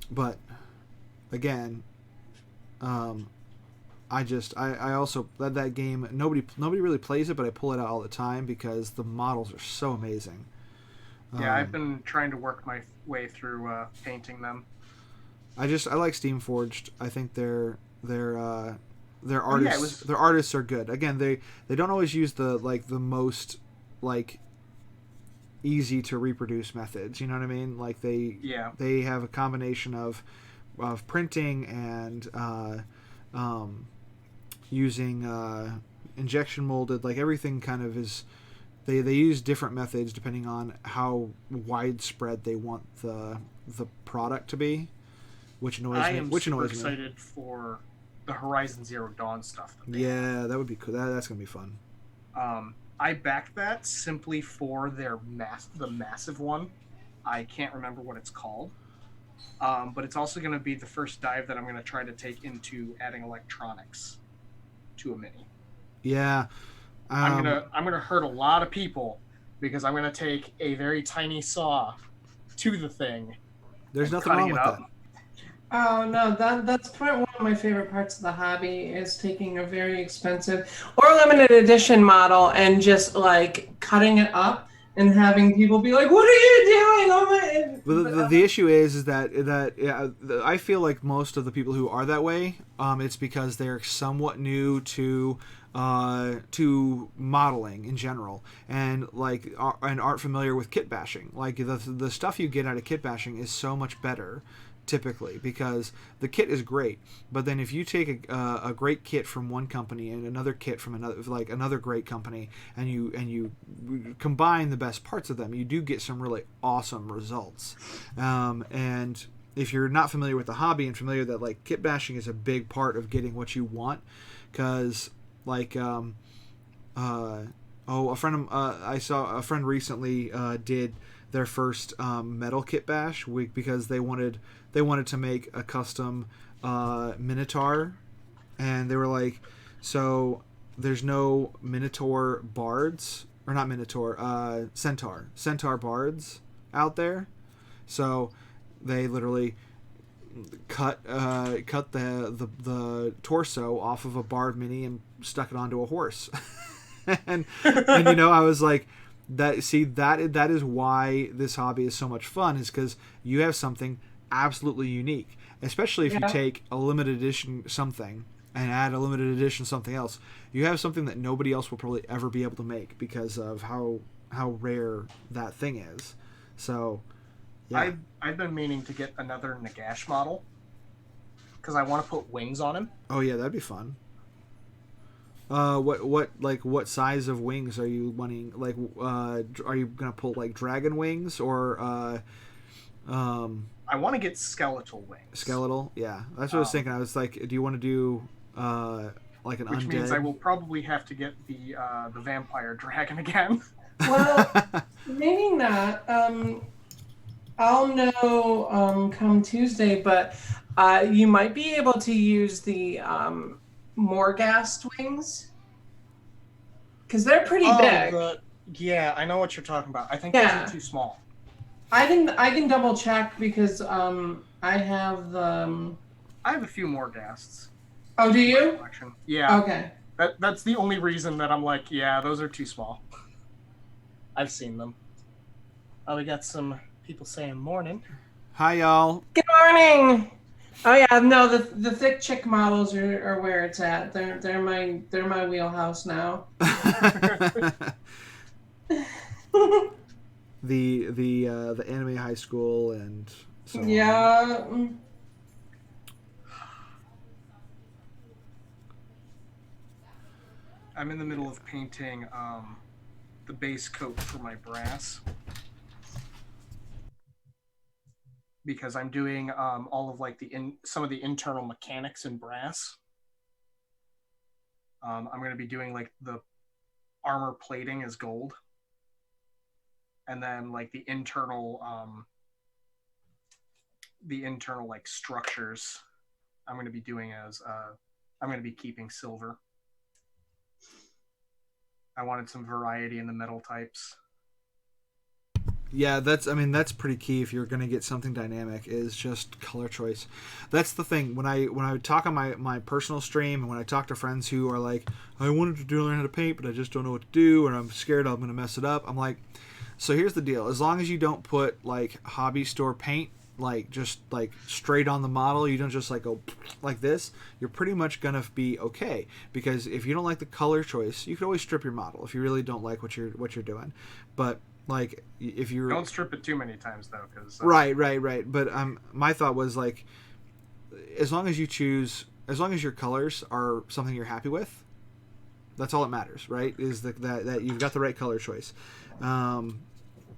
[SPEAKER 1] But again, I also that game, nobody really plays it, but I pull it out all the time because the models are so amazing.
[SPEAKER 3] Yeah, I've been trying to work my way through painting them.
[SPEAKER 1] I like Steamforged. I think their artists their artists are good. Again, they don't always use the most easy to reproduce methods. You know what I mean? Like, they have a combination of printing and using injection molded. Like, everything kind of is. They use different methods depending on how widespread they want the product to be. Which annoys me.
[SPEAKER 3] I am super excited for the Horizon Zero Dawn stuff.
[SPEAKER 1] Yeah, that would be cool. That's gonna be fun.
[SPEAKER 3] I backed that simply for the massive one. I can't remember what it's called. But it's also going to be the first dive that I'm going to try to take into adding electronics to a mini.
[SPEAKER 1] Yeah.
[SPEAKER 3] I'm gonna hurt a lot of people because I'm gonna take a very tiny saw to the thing.
[SPEAKER 1] There's nothing wrong with that.
[SPEAKER 2] Oh no, that's one of my favorite parts of the hobby is taking a very expensive or limited edition model and just like cutting it up and having people be like, "What are you doing?" Oh my!
[SPEAKER 1] The issue is that I feel like most of the people who are that way, it's because they're somewhat new to modeling in general, and aren't familiar with kit bashing. Like the stuff you get out of kit bashing is so much better. Typically, because the kit is great, but then if you take a great kit from one company and another kit from another great company, and you combine the best parts of them, you do get some really awesome results. And if you're not familiar with the hobby and familiar that like kit bashing is a big part of getting what you want, because I saw a friend recently did their first metal kit bash because they wanted to make a custom Minotaur, and they were like, so there's no Minotaur bards, or not Minotaur, Centaur bards out there, so they literally cut the torso off of a bard mini and stuck it onto a horse. and I was like, that is why this hobby is so much fun, is because you have something absolutely unique, especially if you take a limited edition something and add a limited edition something else. You have something that nobody else will probably ever be able to make because of how rare that thing is. So yeah.
[SPEAKER 3] I've been meaning to get another Nagash model because I want to put wings on him.
[SPEAKER 1] Oh yeah, that'd be fun. What size of wings are you wanting? Like, are you gonna pull like dragon wings or
[SPEAKER 3] I want to get skeletal wings.
[SPEAKER 1] Skeletal, yeah. That's what I was thinking. I was like, do you want to do like an
[SPEAKER 3] which
[SPEAKER 1] undead?
[SPEAKER 3] Which means I will probably have to get the vampire dragon again.
[SPEAKER 2] Well, maybe not. I'll know come Tuesday, but you might be able to use the Morghast wings because they're pretty big.
[SPEAKER 3] Yeah, I know what you're talking about. I think those are too small.
[SPEAKER 2] I can double check because I have the.
[SPEAKER 3] I have a few Morghasts.
[SPEAKER 2] Oh, do you?
[SPEAKER 3] Yeah.
[SPEAKER 2] Okay.
[SPEAKER 3] That's the only reason that I'm like, yeah, those are too small. I've seen them. Oh, we got some people saying morning.
[SPEAKER 1] Hi, y'all.
[SPEAKER 2] Good morning. Oh yeah, no, the thick chick models are where it's at. They're my wheelhouse now.
[SPEAKER 1] the anime high school and so on.
[SPEAKER 2] Yeah.
[SPEAKER 3] I'm in the middle of painting the base coat for my brass. Because I'm doing all of like some of the internal mechanics in brass. I'm going to be doing like the armor plating as gold, and then like the internal like structures. I'm going to be doing as I'm going to be keeping silver. I wanted some variety in the metal types.
[SPEAKER 1] Yeah, that's pretty key if you're going to get something dynamic, is just color choice. That's the thing. When I talk on my personal stream, and when I talk to friends who are like, I wanted to learn how to paint, but I just don't know what to do, and I'm scared I'm going to mess it up. I'm like, so here's the deal. As long as you don't put like hobby store paint, like just like straight on the model, you don't just like go like this, you're pretty much going to be okay. Because if you don't like the color choice, you can always strip your model if you really don't like what you're doing. But like, if you're...
[SPEAKER 3] Don't strip it too many times, though, because...
[SPEAKER 1] Right. But my thought was, like, as long as your colors are something you're happy with, that's all that matters, right? Is that you've got the right color choice. And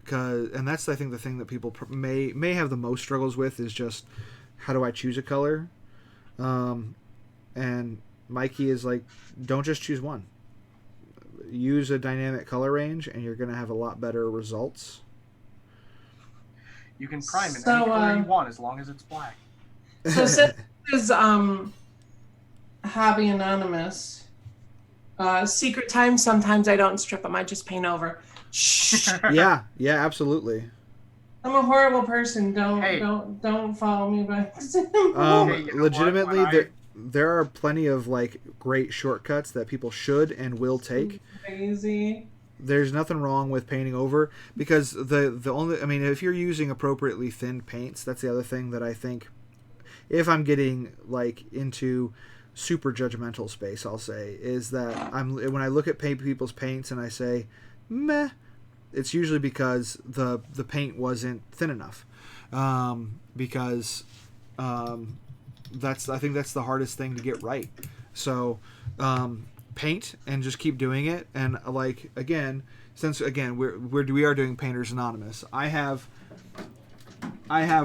[SPEAKER 1] that's, I think, the thing that people may have the most struggles with is just, how do I choose a color? And my key is like, don't just choose one. Use a dynamic color range, and you're going to have a lot better results.
[SPEAKER 3] You can prime in any color you want as long as it's black.
[SPEAKER 2] So since this is Hobby Anonymous, secret time, sometimes I don't strip them. I just paint over. Shh.
[SPEAKER 1] Yeah, absolutely.
[SPEAKER 2] I'm a horrible person. Don't follow me by example.
[SPEAKER 1] Legitimately, there are plenty of like great shortcuts that people should and will take.
[SPEAKER 2] Crazy.
[SPEAKER 1] There's nothing wrong with painting over, because the only, I mean, if you're using appropriately thinned paints, that's the other thing that I think, if I'm getting like into super judgmental space, I'll say, is that when I look at people's paints and I say meh, it's usually because the paint wasn't thin enough, because I think that's the hardest thing to get right. So paint and just keep doing it. And like, since we are doing Painters Anonymous, I have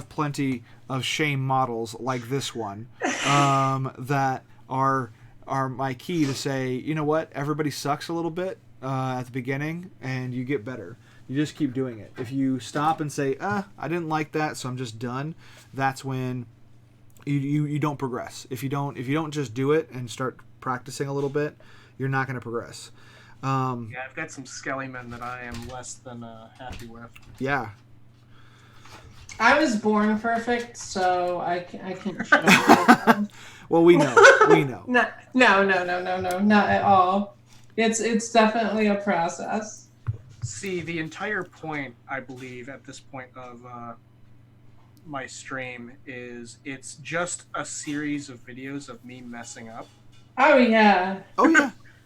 [SPEAKER 1] plenty of shame models like this one that are my key to say, you know what, everybody sucks a little bit at the beginning, and you get better. You just keep doing it. If you stop and say, I didn't like that, so I'm just done, that's when you don't progress. If you don't just do it and start practicing a little bit, you're not going to progress.
[SPEAKER 3] I've got some Skellymen that I am less than happy with.
[SPEAKER 1] Yeah.
[SPEAKER 2] I was born perfect, so I can.
[SPEAKER 1] Well, we know.
[SPEAKER 2] No, not at all. It's definitely a process.
[SPEAKER 3] See, the entire point, I believe, at this point of my stream is it's just a series of videos of me messing up.
[SPEAKER 2] Oh yeah.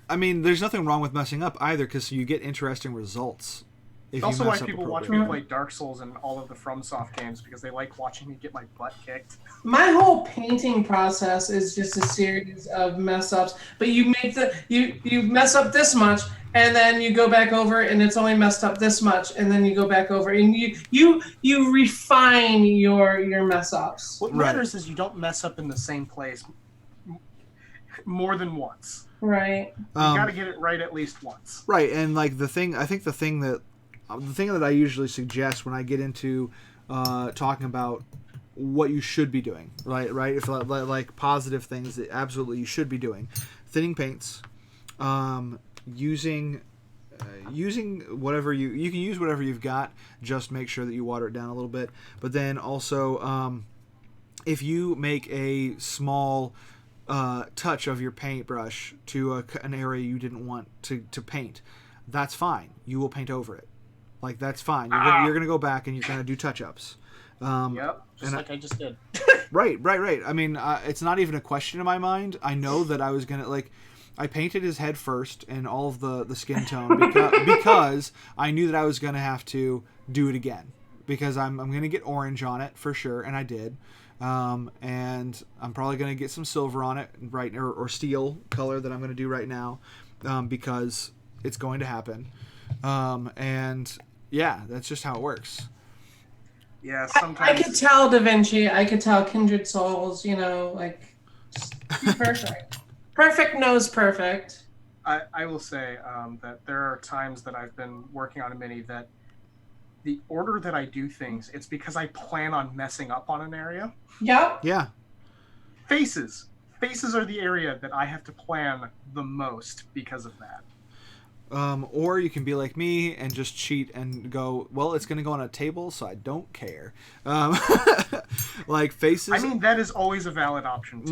[SPEAKER 1] I mean, there's nothing wrong with messing up either, because you get interesting results.
[SPEAKER 3] It's also why people watch me play Dark Souls and all of the FromSoft games, because they like watching me get my butt kicked.
[SPEAKER 2] My whole painting process is just a series of mess ups. But you make you mess up this much, and then you go back over, and it's only messed up this much, and then you go back over, and you refine your mess ups.
[SPEAKER 3] What matters is you don't mess up in the same place more than once.
[SPEAKER 2] Right.
[SPEAKER 3] You got to get it right at least once.
[SPEAKER 1] Right, and like the thing that I usually suggest when I get into talking about what you should be doing, right? If like positive things that absolutely you should be doing, thinning paints, using whatever you can use whatever you've got. Just make sure that you water it down a little bit. But then also, if you make a small touch of your paintbrush to an area you didn't want to paint, that's fine. You will paint over it. Like, that's fine. You're gonna go back and you're gonna do touch-ups.
[SPEAKER 3] Yep, just like I just did.
[SPEAKER 1] Right. I mean, it's not even a question in my mind. I know that I was gonna, like, I painted his head first and all of the skin tone because I knew that I was gonna have to do it again, because I'm gonna get orange on it for sure, and I did. And I'm probably gonna get some silver on it, right, or steel color that I'm gonna do right now, because it's going to happen. And yeah, that's just how it works.
[SPEAKER 3] Yeah, sometimes
[SPEAKER 2] I could tell Da Vinci. I could tell Kindred Souls. Like, perfect. Perfect knows perfect.
[SPEAKER 3] I will say that there are times that I've been working on a mini that the order that I do things, it's because I plan on messing up on an area.
[SPEAKER 2] Yep.
[SPEAKER 1] Yeah.
[SPEAKER 3] Faces are the area that I have to plan the most because of that.
[SPEAKER 1] Or you can be like me and just cheat and go, well, it's going to go on a table, so I don't care. Like, faces...
[SPEAKER 3] I mean, that is always a valid option, too.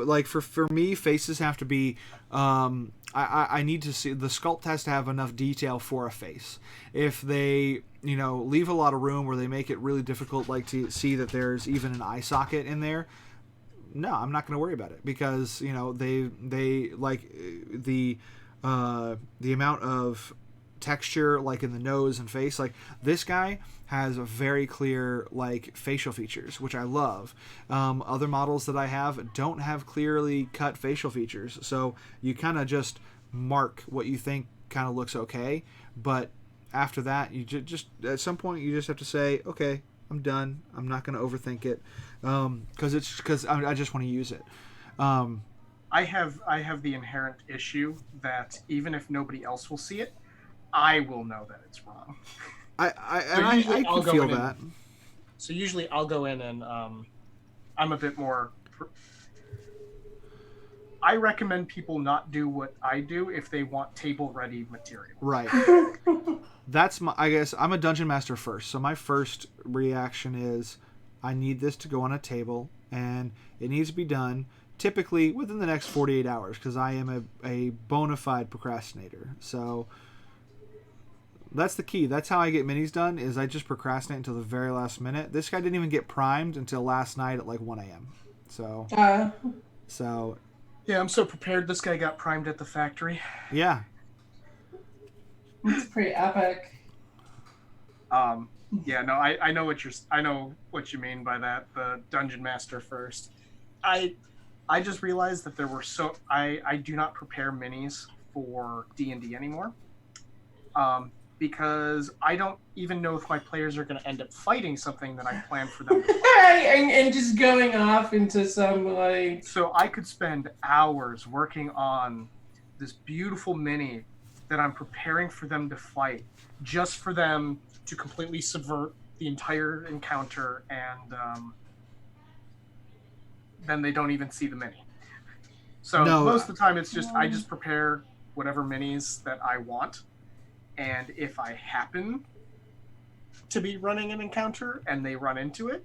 [SPEAKER 1] Like, for me, faces have to be... I need to see... The sculpt has to have enough detail for a face. If they, leave a lot of room where they make it really difficult, like, to see that there's even an eye socket in there, no, I'm not going to worry about it. Because, they like, the amount of texture, like in the nose and face, like this guy has a very clear, like, facial features, which I love. Other models that I have don't have clearly cut facial features, so you kind of just mark what you think kind of looks okay, but after that, you just at some point you just have to say, okay, I'm done. I'm not going to overthink it, because I just want to use it.
[SPEAKER 3] I have the inherent issue that even if nobody else will see it, I will know that it's wrong.
[SPEAKER 1] I can feel that.
[SPEAKER 3] So usually I'll go in and I'm a bit more. I recommend people not do what I do if they want table ready material.
[SPEAKER 1] Right. I guess I'm a dungeon master first, so my first reaction is I need this to go on a table, and it needs to be done typically within the next 48 hours because I am a bona fide procrastinator. So that's the key. That's how I get minis done, is I just procrastinate until the very last minute. This guy didn't even get primed until last night at like 1 a.m. So
[SPEAKER 3] yeah, I'm so prepared. This guy got primed at the factory.
[SPEAKER 1] Yeah.
[SPEAKER 2] It's pretty epic.
[SPEAKER 3] Yeah, no, I know what you mean by that. The dungeon master first. I just realized that I do not prepare minis for D&D anymore. Because I don't even know if my players are going to end up fighting something that I planned for them to fight.
[SPEAKER 2] and just going off into some like...
[SPEAKER 3] So I could spend hours working on this beautiful mini that I'm preparing for them to fight, just for them to completely subvert the entire encounter, and then they don't even see the mini. So most of the time it's just I just prepare whatever minis that I want. And if I happen to be running an encounter and they run into it,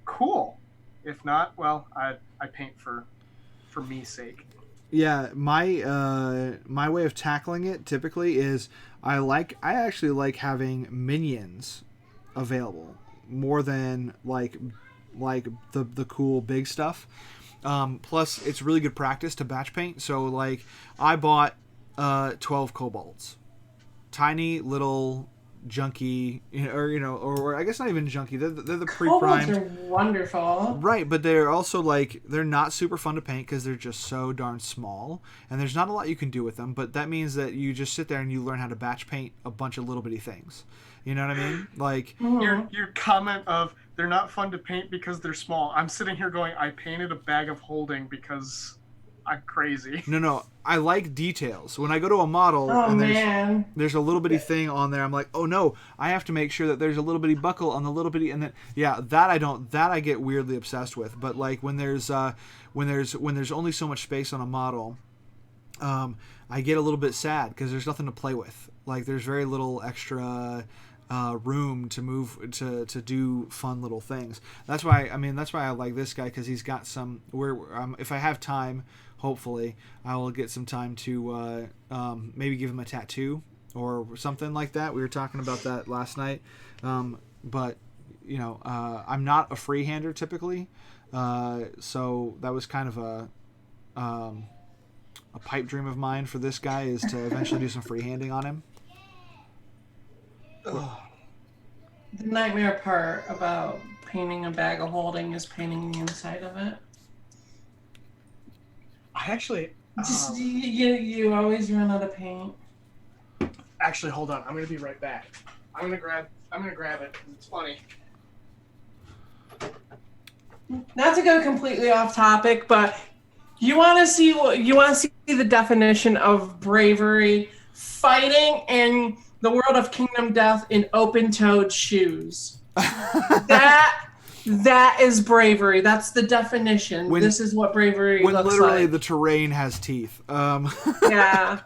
[SPEAKER 3] cool. If not, well, I paint for me's sake.
[SPEAKER 1] Yeah, my way of tackling it typically is I actually like having minions available more than like the cool big stuff. Plus, it's really good practice to batch paint. So like I bought 12 kobolds. Tiny little junky, or I guess not even junky. They're the pre-primed.
[SPEAKER 2] Kobolds are wonderful,
[SPEAKER 1] right? But they're also like they're not super fun to paint because they're just so darn small, and there's not a lot you can do with them. But that means that you just sit there and you learn how to batch paint a bunch of little bitty things. You know what I mean? Like
[SPEAKER 3] your comment of they're not fun to paint because they're small. I'm sitting here going, I painted a bag of holding because I'm crazy.
[SPEAKER 1] No. I like details. When I go to a model and there's a little bitty thing on there, I'm like, oh no, I have to make sure that there's a little bitty buckle on the little bitty, and then that I get weirdly obsessed with. But like when there's only so much space on a model, I get a little bit sad because there's nothing to play with. Like there's very little extra room to move to do fun little things. That's why I like this guy, because he's got some if I have time, hopefully I will get some time to maybe give him a tattoo or something like that. We were talking about that last night, but I'm not a freehander typically, so that was kind of a pipe dream of mine for this guy, is to eventually do some freehanding on him.
[SPEAKER 2] The nightmare part about painting a bag of holding is painting the inside of it.
[SPEAKER 3] I actually
[SPEAKER 2] you always run out of paint.
[SPEAKER 3] Actually, hold on. I'm gonna be right back. I'm gonna grab it. It's funny.
[SPEAKER 2] Not to go completely off topic, but you want to see the definition of bravery: fighting in the world of Kingdom Death in open-toed shoes. That is bravery. That's the definition. This is what bravery looks like. When
[SPEAKER 1] literally the terrain has teeth.
[SPEAKER 2] Yeah.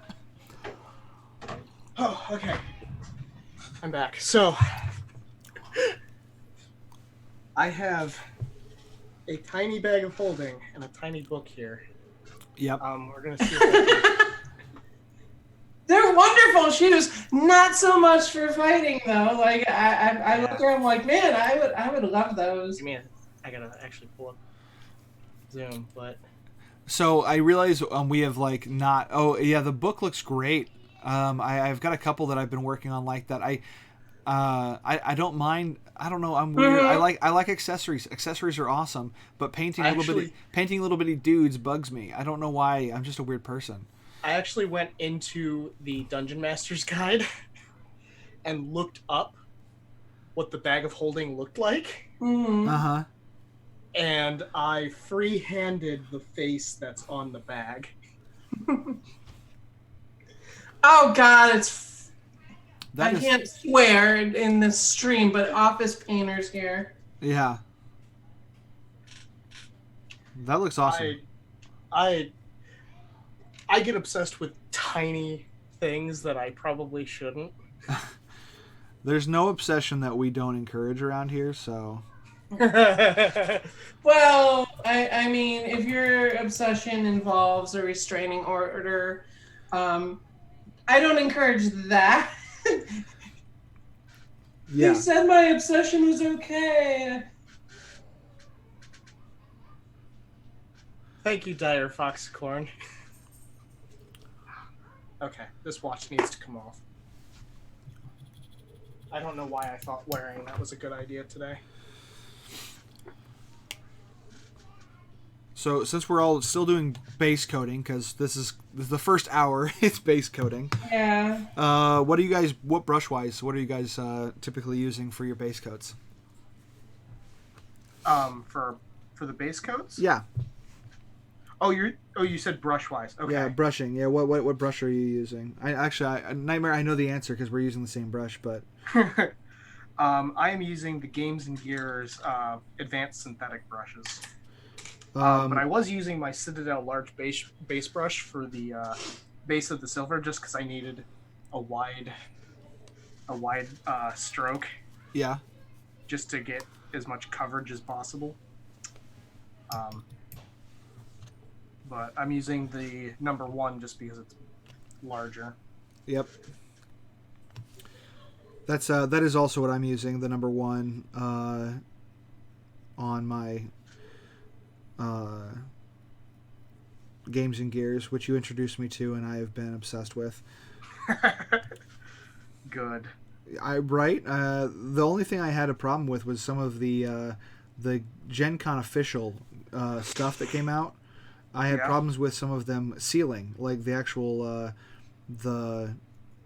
[SPEAKER 3] Oh, okay. I'm back. So, I have a tiny bag of holding and a tiny book here.
[SPEAKER 1] Yep.
[SPEAKER 3] We're gonna see. If
[SPEAKER 2] They're wonderful shoes. Not so much for fighting though. Like I look around like, man, I would love those.
[SPEAKER 3] I gotta actually pull up Zoom, but.
[SPEAKER 1] So I realize we have like not. Oh yeah, the book looks great. I've got a couple that I've been working on like that. I don't mind. I don't know. I'm weird. I like accessories. Accessories are awesome, but painting little bitty dudes bugs me. I don't know why. I'm just a weird person.
[SPEAKER 3] I actually went into the Dungeon Master's Guide and looked up what the bag of holding looked like.
[SPEAKER 2] Mm-hmm.
[SPEAKER 3] and I free-handed the face that's on the bag.
[SPEAKER 2] Oh God, I
[SPEAKER 1] That is,
[SPEAKER 2] can't swear in this stream, but office painters here.
[SPEAKER 1] yeah. That looks awesome.
[SPEAKER 3] I get obsessed with tiny things that I probably shouldn't.
[SPEAKER 1] There's no obsession that we don't encourage around here, so.
[SPEAKER 2] Well, I mean, if your obsession involves a restraining order, I don't encourage that.
[SPEAKER 1] Yeah.
[SPEAKER 2] They said my obsession was okay.
[SPEAKER 3] Thank you, Dire Foxcorn. Okay, this watch needs to come off. I don't know why I thought wearing that was a good idea today.
[SPEAKER 1] So since we're all still doing base coating, because this is the first hour, it's base coating.
[SPEAKER 2] Yeah.
[SPEAKER 1] What brush wise, what are you guys typically using for your base coats?
[SPEAKER 3] For the base coats?
[SPEAKER 1] Yeah.
[SPEAKER 3] You said brush wise. Okay.
[SPEAKER 1] Yeah, brushing. Yeah, what brush are you using? Nightmare. I know the answer because we're using the same brush, but.
[SPEAKER 3] I am using the Games and Gears advanced synthetic brushes. But I was using my Citadel large base brush for the base of the silver just because I needed a wide stroke.
[SPEAKER 1] Yeah.
[SPEAKER 3] Just to get as much coverage as possible. But I'm using the number 1 just because it's larger.
[SPEAKER 1] Yep. That is also what I'm using, the number 1 on my Games and Gears, which you introduced me to and I have been obsessed with.
[SPEAKER 3] Good.
[SPEAKER 1] The only thing I had a problem with was some of the Gen Con official stuff that came out. I had problems with some of them sealing, like the actual the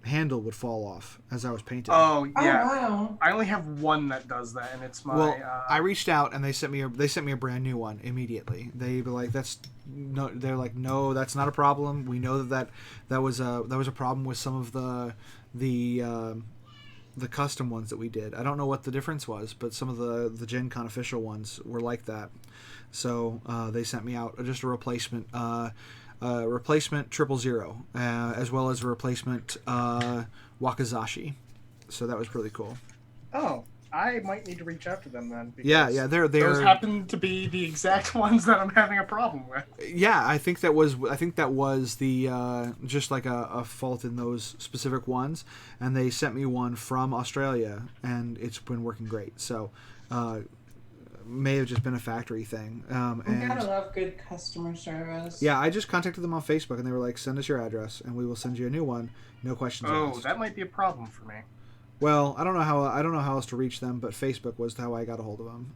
[SPEAKER 1] handle would fall off as I was painting.
[SPEAKER 3] Oh yeah.
[SPEAKER 2] Oh, wow.
[SPEAKER 3] I only have one that does that, and it's my.
[SPEAKER 1] Well, I reached out and they sent me a brand new one immediately. They were like, They're like, no, that's not a problem. We know that was a problem with some of the custom ones that we did. I don't know what the difference was, but some of the Gen Con official ones were like that. So they sent me out just a replacement 000, as well as a replacement Wakizashi. So that was really cool.
[SPEAKER 3] Oh, I might need to reach out to them then.
[SPEAKER 1] Yeah,
[SPEAKER 3] those happen to be the exact ones that I'm having a problem with.
[SPEAKER 1] Yeah, I think that was the just like a fault in those specific ones, and they sent me one from Australia, and it's been working great. So. May have just been a factory thing.
[SPEAKER 2] You gotta love good customer service.
[SPEAKER 1] Yeah, I just contacted them on Facebook, and they were like, "Send us your address, and we will send you a new one. No questions asked."
[SPEAKER 3] Oh, that might be a problem for me.
[SPEAKER 1] Well, I don't know how else to reach them, but Facebook was how I got a hold of them.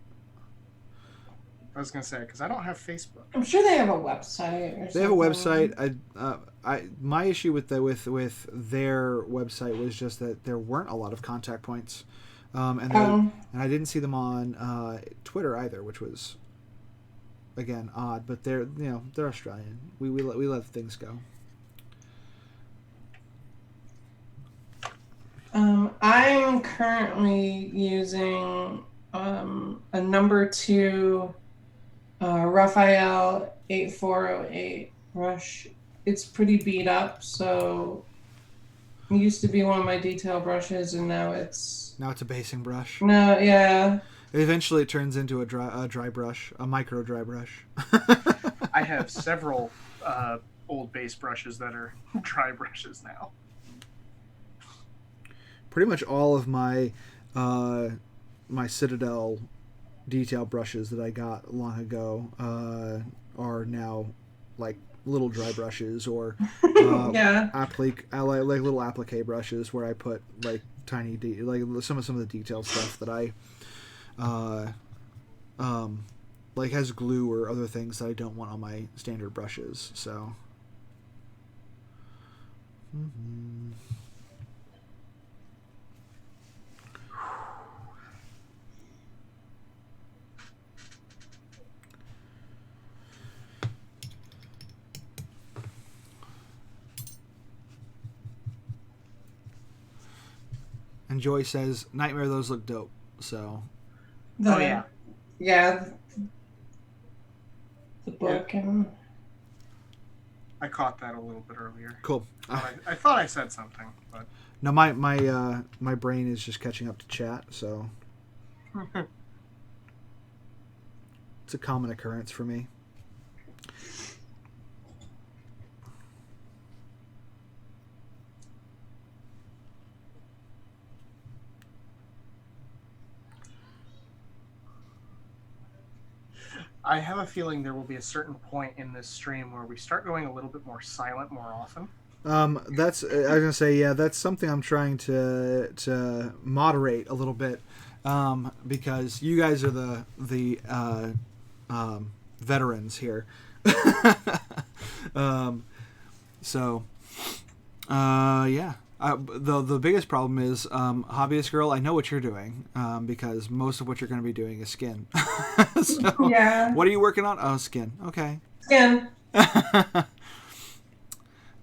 [SPEAKER 3] I was gonna say because I don't have Facebook.
[SPEAKER 2] I'm sure they have a website. Or
[SPEAKER 1] they have a website. My issue with their website was just that there weren't a lot of contact points. And I didn't see them on Twitter either, which was again odd. But they're Australian. We let things go.
[SPEAKER 2] I'm currently using a number 2 Raphael 8408 brush. It's pretty beat up, so it used to be one of my detail brushes, and now it's
[SPEAKER 1] a basing brush.
[SPEAKER 2] No, yeah.
[SPEAKER 1] Eventually, it turns into a dry brush, a micro dry brush.
[SPEAKER 3] I have several old base brushes that are dry brushes now.
[SPEAKER 1] Pretty much all of my my Citadel detail brushes that I got long ago are now like little dry brushes or like little applique brushes where I put like tiny like some of the detailed stuff that I like has glue or other things that I don't want on my standard brushes. So Joy says, Nightmare, those look dope. So.
[SPEAKER 2] Yeah. The book and.
[SPEAKER 3] I caught that a little bit earlier.
[SPEAKER 1] Cool.
[SPEAKER 3] I thought I said something, but.
[SPEAKER 1] No, my brain is just catching up to chat, so. It's a common occurrence for me.
[SPEAKER 3] I have a feeling there will be a certain point in this stream where we start going a little bit more silent more often.
[SPEAKER 1] That's I was gonna say, yeah, that's something I'm trying to moderate a little bit, because you guys are the veterans here. Yeah. The biggest problem is, hobbyist girl, I know what you're doing, because most of what you're going to be doing is skin. So,
[SPEAKER 2] yeah.
[SPEAKER 1] What are you working on? Oh, skin. Okay.
[SPEAKER 2] Skin.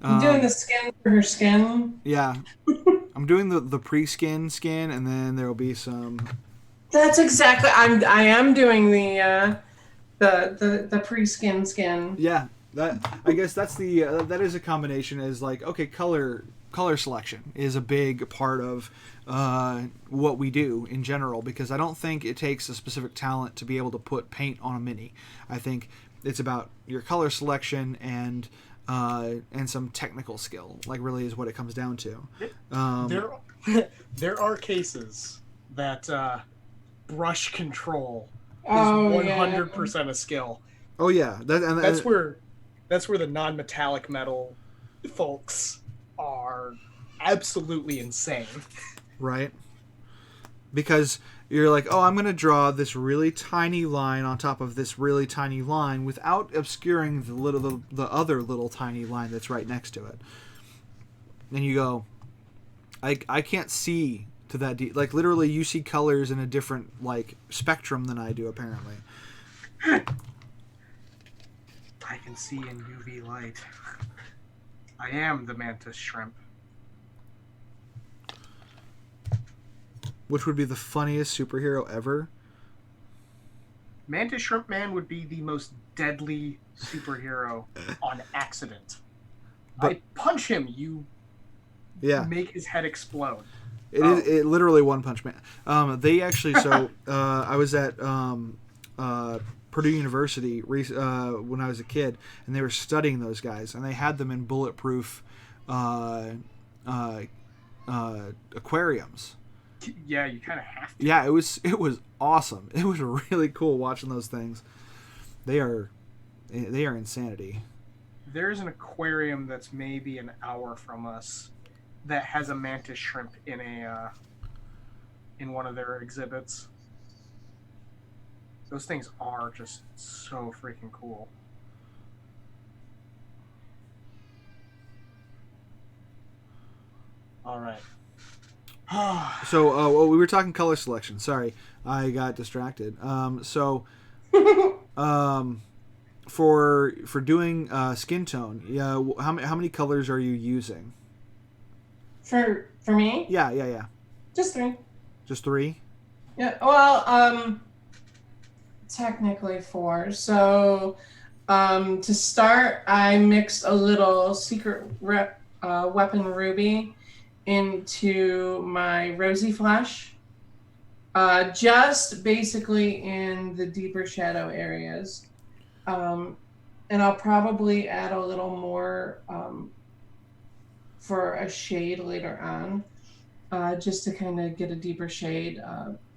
[SPEAKER 2] I'm doing the skin for her skin.
[SPEAKER 1] Yeah. I'm doing the pre-skin skin, and then there will be some.
[SPEAKER 2] That's exactly. I am doing the pre-skin skin.
[SPEAKER 1] Yeah. I guess that's that is a combination. Is like, okay, color selection is a big part of what we do in general, because I don't think it takes a specific talent to be able to put paint on a mini. I think it's about your color selection and some technical skill, like, really is what it comes down to.
[SPEAKER 3] There are cases that brush control is 100% a skill.
[SPEAKER 1] Oh yeah,
[SPEAKER 3] that's where the non-metallic metal folks are absolutely insane.
[SPEAKER 1] Right? Because you're like, oh, I'm going to draw this really tiny line on top of this really tiny line without obscuring the other little tiny line that's right next to it. And you go, I can't see to that like, literally, you see colors in a different, like, spectrum than I do, apparently.
[SPEAKER 3] I can see in UV light. I am the mantis shrimp.
[SPEAKER 1] Which would be the funniest superhero ever?
[SPEAKER 3] Mantis Shrimp Man would be the most deadly superhero on accident. I punch him, you make his head explode.
[SPEAKER 1] It literally One Punch Man. They actually, I was at Purdue University when I was a kid, and they were studying those guys, and they had them in bulletproof aquariums.
[SPEAKER 3] Yeah, you kind of have to.
[SPEAKER 1] Yeah, it was awesome. It was really cool watching those things. They are insanity.
[SPEAKER 3] There's an aquarium that's maybe an hour from us that has a mantis shrimp in one of their exhibits. Those things are just so freaking cool. All right.
[SPEAKER 1] So, we were talking color selection. Sorry, I got distracted. For doing skin tone, how many colors are you using?
[SPEAKER 2] For me?
[SPEAKER 1] Yeah.
[SPEAKER 2] Just 3.
[SPEAKER 1] Just 3?
[SPEAKER 2] Yeah. Well, technically 4. So, to start, I mixed a little secret weapon ruby into my rosy flesh, just basically in the deeper shadow areas, and I'll probably add a little more for a shade later on, just to kind of get a deeper shade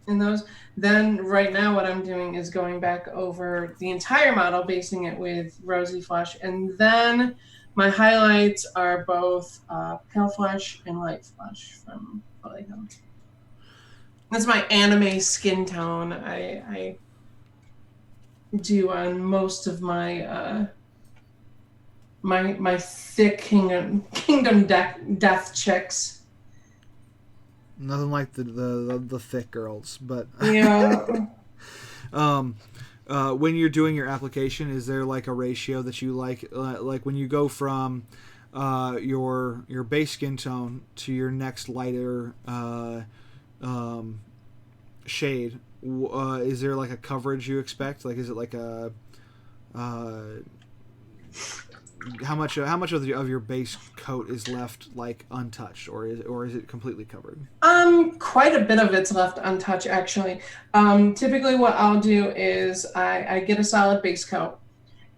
[SPEAKER 2] in those. Then right now what I'm doing is going back over the entire model, basing it with rosy flesh, and then my highlights are both pale flesh and light flesh from Polygon. That's my anime skin tone I do on most of my my thick Kingdom Death chicks.
[SPEAKER 1] Nothing like the thick girls, but
[SPEAKER 2] yeah.
[SPEAKER 1] When you're doing your application, is there like a ratio that you like when you go from your base skin tone to your next lighter shade, is there like a coverage you expect? Like, is it like a how much of your base coat is left like untouched, or is it completely covered?
[SPEAKER 2] Quite a bit of it's left untouched actually. Typically what I'll do is I get a solid base coat,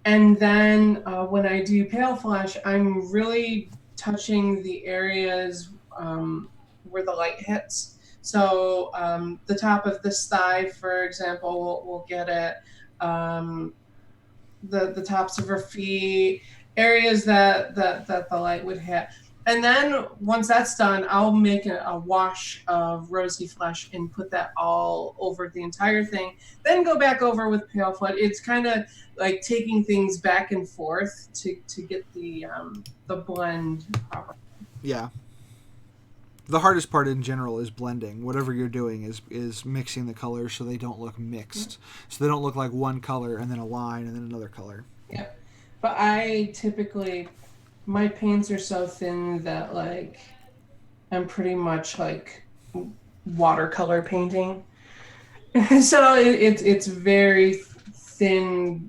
[SPEAKER 2] and then when I do pale flush, I'm really touching the areas where the light hits. So the top of this thigh, for example, we'll get it. The tops of her feet, areas that the light would hit. And then once that's done, I'll make a wash of rosy flesh and put that all over the entire thing. Then go back over with pale flesh. It's kind of like taking things back and forth to get the blend proper.
[SPEAKER 1] Yeah. The hardest part in general is blending. Whatever you're doing is mixing the colors so they don't look mixed. So they don't look like one color and then a line and then another color.
[SPEAKER 2] Yeah. But I typically, my paints are so thin that like I'm pretty much like watercolor painting. So it's very thin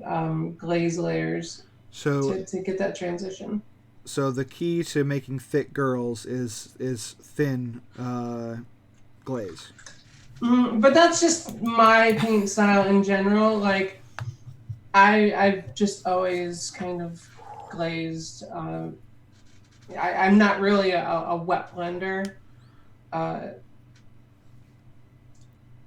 [SPEAKER 2] glaze layers to get that transition.
[SPEAKER 1] So the key to making thick girls is thin glaze.
[SPEAKER 2] But that's just my paint style in general. Like I've just always kind of glazed. I'm not really a wet blender.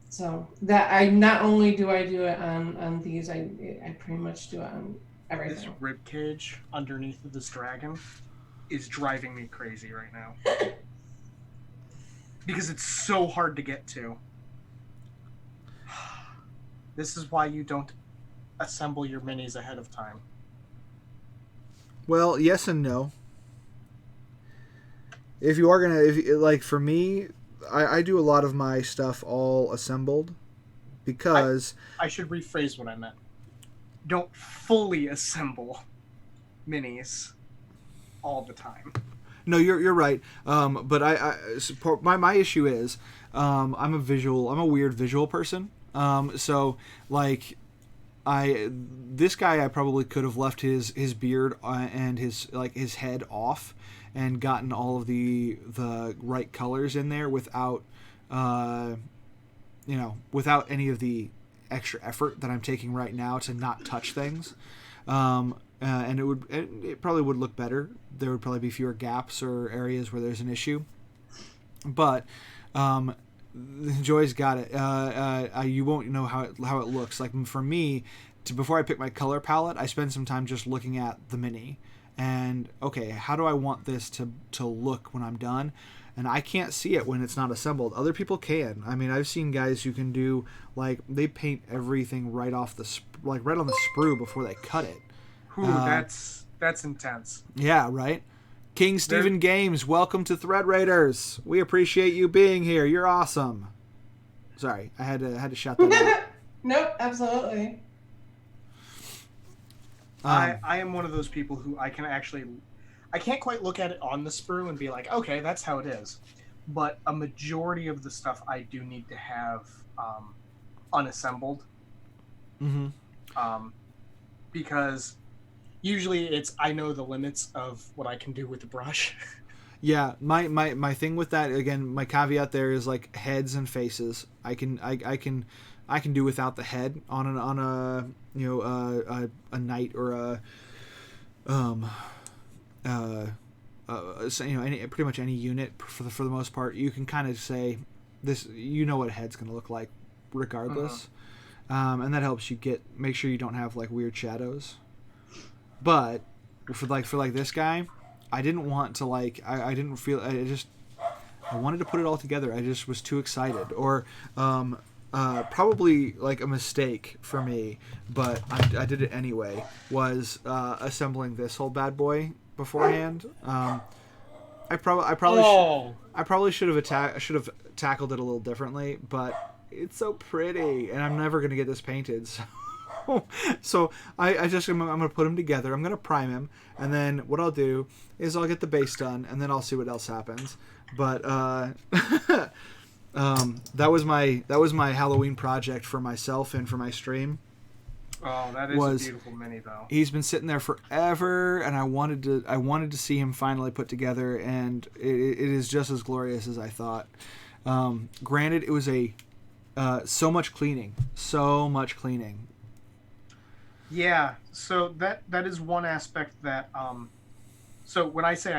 [SPEAKER 2] So that I not only do I do it on these, I pretty much do it on everything.
[SPEAKER 3] This rib cage underneath of this dragon is driving me crazy right now. Because it's so hard to get to. This is why you don't assemble your minis ahead of time.
[SPEAKER 1] Well, yes and no. If you are gonna, like for me, I do a lot of my stuff all assembled because
[SPEAKER 3] I should rephrase what I meant. Don't fully assemble minis all the time.
[SPEAKER 1] No, you're right. But my issue is I'm a weird visual person. So like this guy I probably could have left his beard and his head off and gotten all of the right colors in there without without any of the extra effort that I'm taking right now to not touch things. And it probably would look better. There would probably be fewer gaps or areas where there's an issue. But Joy's got it. You won't know how it looks. Like for me, before I pick my color palette, I spend some time just looking at the mini and okay, how do I want this to look when I'm done? And I can't see it when it's not assembled. Other people can. I mean, I've seen guys who can do like they paint everything right off right on the sprue before they cut it.
[SPEAKER 3] Ooh, that's intense.
[SPEAKER 1] Yeah, right. King Stephen Games, welcome to Thread Raiders. We appreciate you being here. You're awesome. Sorry, I had to shout that out.
[SPEAKER 2] Nope, absolutely.
[SPEAKER 3] I am one of those people who I can't quite look at it on the sprue and be like, okay, that's how it is. But a majority of the stuff I do need to have unassembled.
[SPEAKER 1] Mm-hmm.
[SPEAKER 3] Because usually I know the limits of what I can do with the brush.
[SPEAKER 1] Yeah, my thing with that, again, my caveat there is like heads and faces. I can do without the head on a knight or pretty much any unit for the most part. You can kind of say this, what a head's going to look like regardless. And that helps you make sure you don't have like weird shadows. But for this guy, I didn't want to I didn't feel I wanted to put it all together. I just was too excited, or probably like a mistake for me, but I did it anyway. Was assembling this whole bad boy beforehand. I probably should have tackled it a little differently, but it's so pretty, and I'm never gonna get this painted. So I'm gonna put him together. I'm gonna prime him, and then what I'll do is I'll get the base done, and then I'll see what else happens. But That was my Halloween project for myself and for my stream.
[SPEAKER 3] Oh, that is a beautiful mini, though.
[SPEAKER 1] He's been sitting there forever, and I wanted to see him finally put together, and it is just as glorious as I thought. Granted, it was so much cleaning.
[SPEAKER 3] Yeah, so that is one aspect that so when I say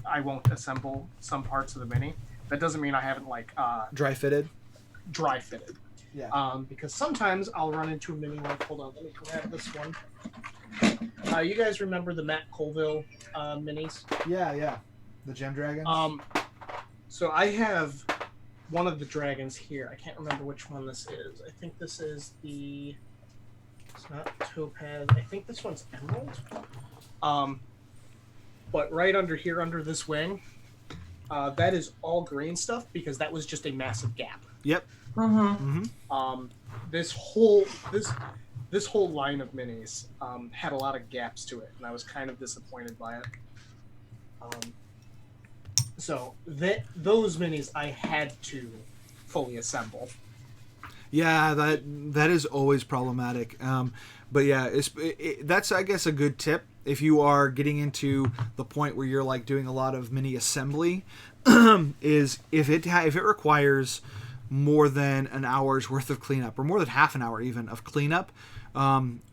[SPEAKER 3] I won't assemble some parts of the mini, that doesn't mean I haven't
[SPEAKER 1] dry fitted.
[SPEAKER 3] Yeah. Because sometimes I'll run into a mini like, hold on, let me grab this one. You guys remember the Matt Colville minis?
[SPEAKER 1] Yeah. The gem dragons.
[SPEAKER 3] So I have one of the dragons here. I can't remember which one this is. I think this is the. It's not topaz. I think this one's emerald. But right under here, under this wing, that is all green stuff because that was just a massive gap.
[SPEAKER 1] Yep.
[SPEAKER 3] This whole line of minis had a lot of gaps to it, and I was kind of disappointed by it. So those minis I had to fully assemble.
[SPEAKER 1] Yeah, that is always problematic. But yeah, that's I guess a good tip if you are getting into the point where you're like doing a lot of mini assembly. Is if it requires more than an hour's worth of cleanup, or more than half an hour even of cleanup,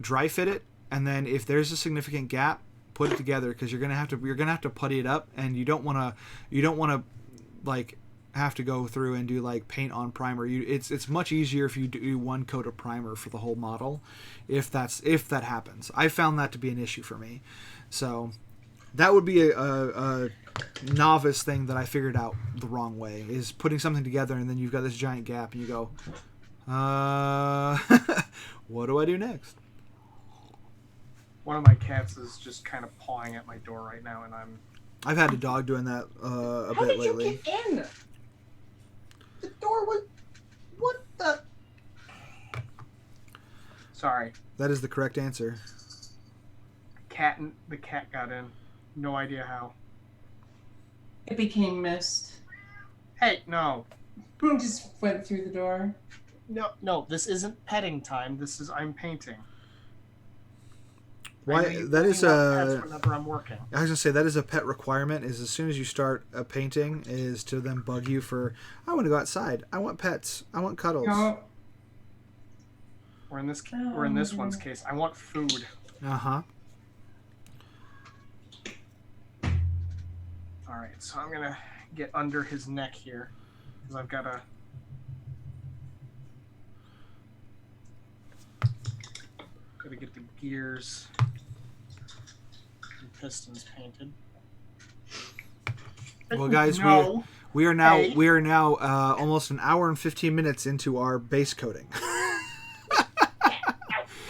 [SPEAKER 1] dry fit it, and then if there's a significant gap, put it together because you're gonna have to putty it up, and you don't want to like have to go through and do like paint on primer. It's much easier if you do one coat of primer for the whole model, if that happens. I found that to be an issue for me, so that would be a novice thing that I figured out the wrong way, is putting something together and then you've got this giant gap and you go, what do I do next?
[SPEAKER 3] One of my cats is just kind of pawing at my door right now, and
[SPEAKER 1] I've had a dog doing that a bit lately.
[SPEAKER 3] How did you get in? The door was... What the... Sorry.
[SPEAKER 1] That is the correct answer.
[SPEAKER 3] The cat got in. No idea how.
[SPEAKER 2] It became mist.
[SPEAKER 3] Hey, no.
[SPEAKER 2] Just went through the door.
[SPEAKER 3] No, this isn't petting time. I'm painting.
[SPEAKER 1] Why? That is a.
[SPEAKER 3] Whenever I'm working.
[SPEAKER 1] I was gonna say that is a pet requirement. Is as soon as you start a painting, is to then bug you for. I want to go outside. I want pets. I want cuddles.
[SPEAKER 2] No.
[SPEAKER 3] Or in this one's case, I want food.
[SPEAKER 1] Uh-huh.
[SPEAKER 3] All right, so I'm gonna get under his neck here because I've got to. Gotta get the gears and pistons painted.
[SPEAKER 1] Well, guys,
[SPEAKER 3] no.
[SPEAKER 1] we are now almost an hour and 15 minutes into our base coating.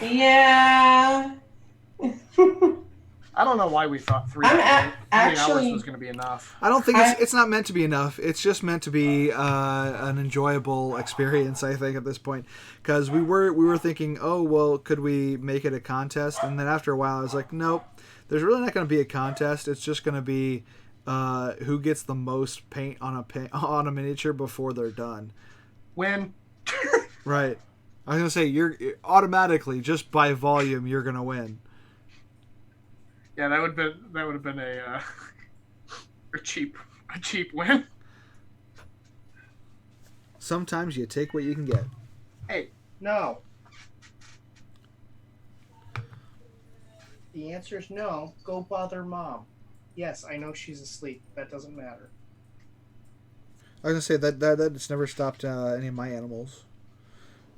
[SPEAKER 2] Yeah.
[SPEAKER 3] I don't know why we thought 3 hours was going to be enough.
[SPEAKER 1] I don't think it's not meant to be enough. It's just meant to be an enjoyable experience, I think, at this point. Because we were thinking, oh, well, could we make it a contest? And then after a while, I was like, nope, there's really not going to be a contest. It's just going to be who gets the most paint on a miniature before they're done.
[SPEAKER 3] When?
[SPEAKER 1] Right. I was going to say, you're automatically, just by volume, you're going to win.
[SPEAKER 3] Yeah, that would have been a cheap win.
[SPEAKER 1] Sometimes you take what you can get.
[SPEAKER 3] Hey, no. The answer is no. Go bother mom. Yes, I know she's asleep. That doesn't matter.
[SPEAKER 1] I was gonna say that's never stopped any of my animals.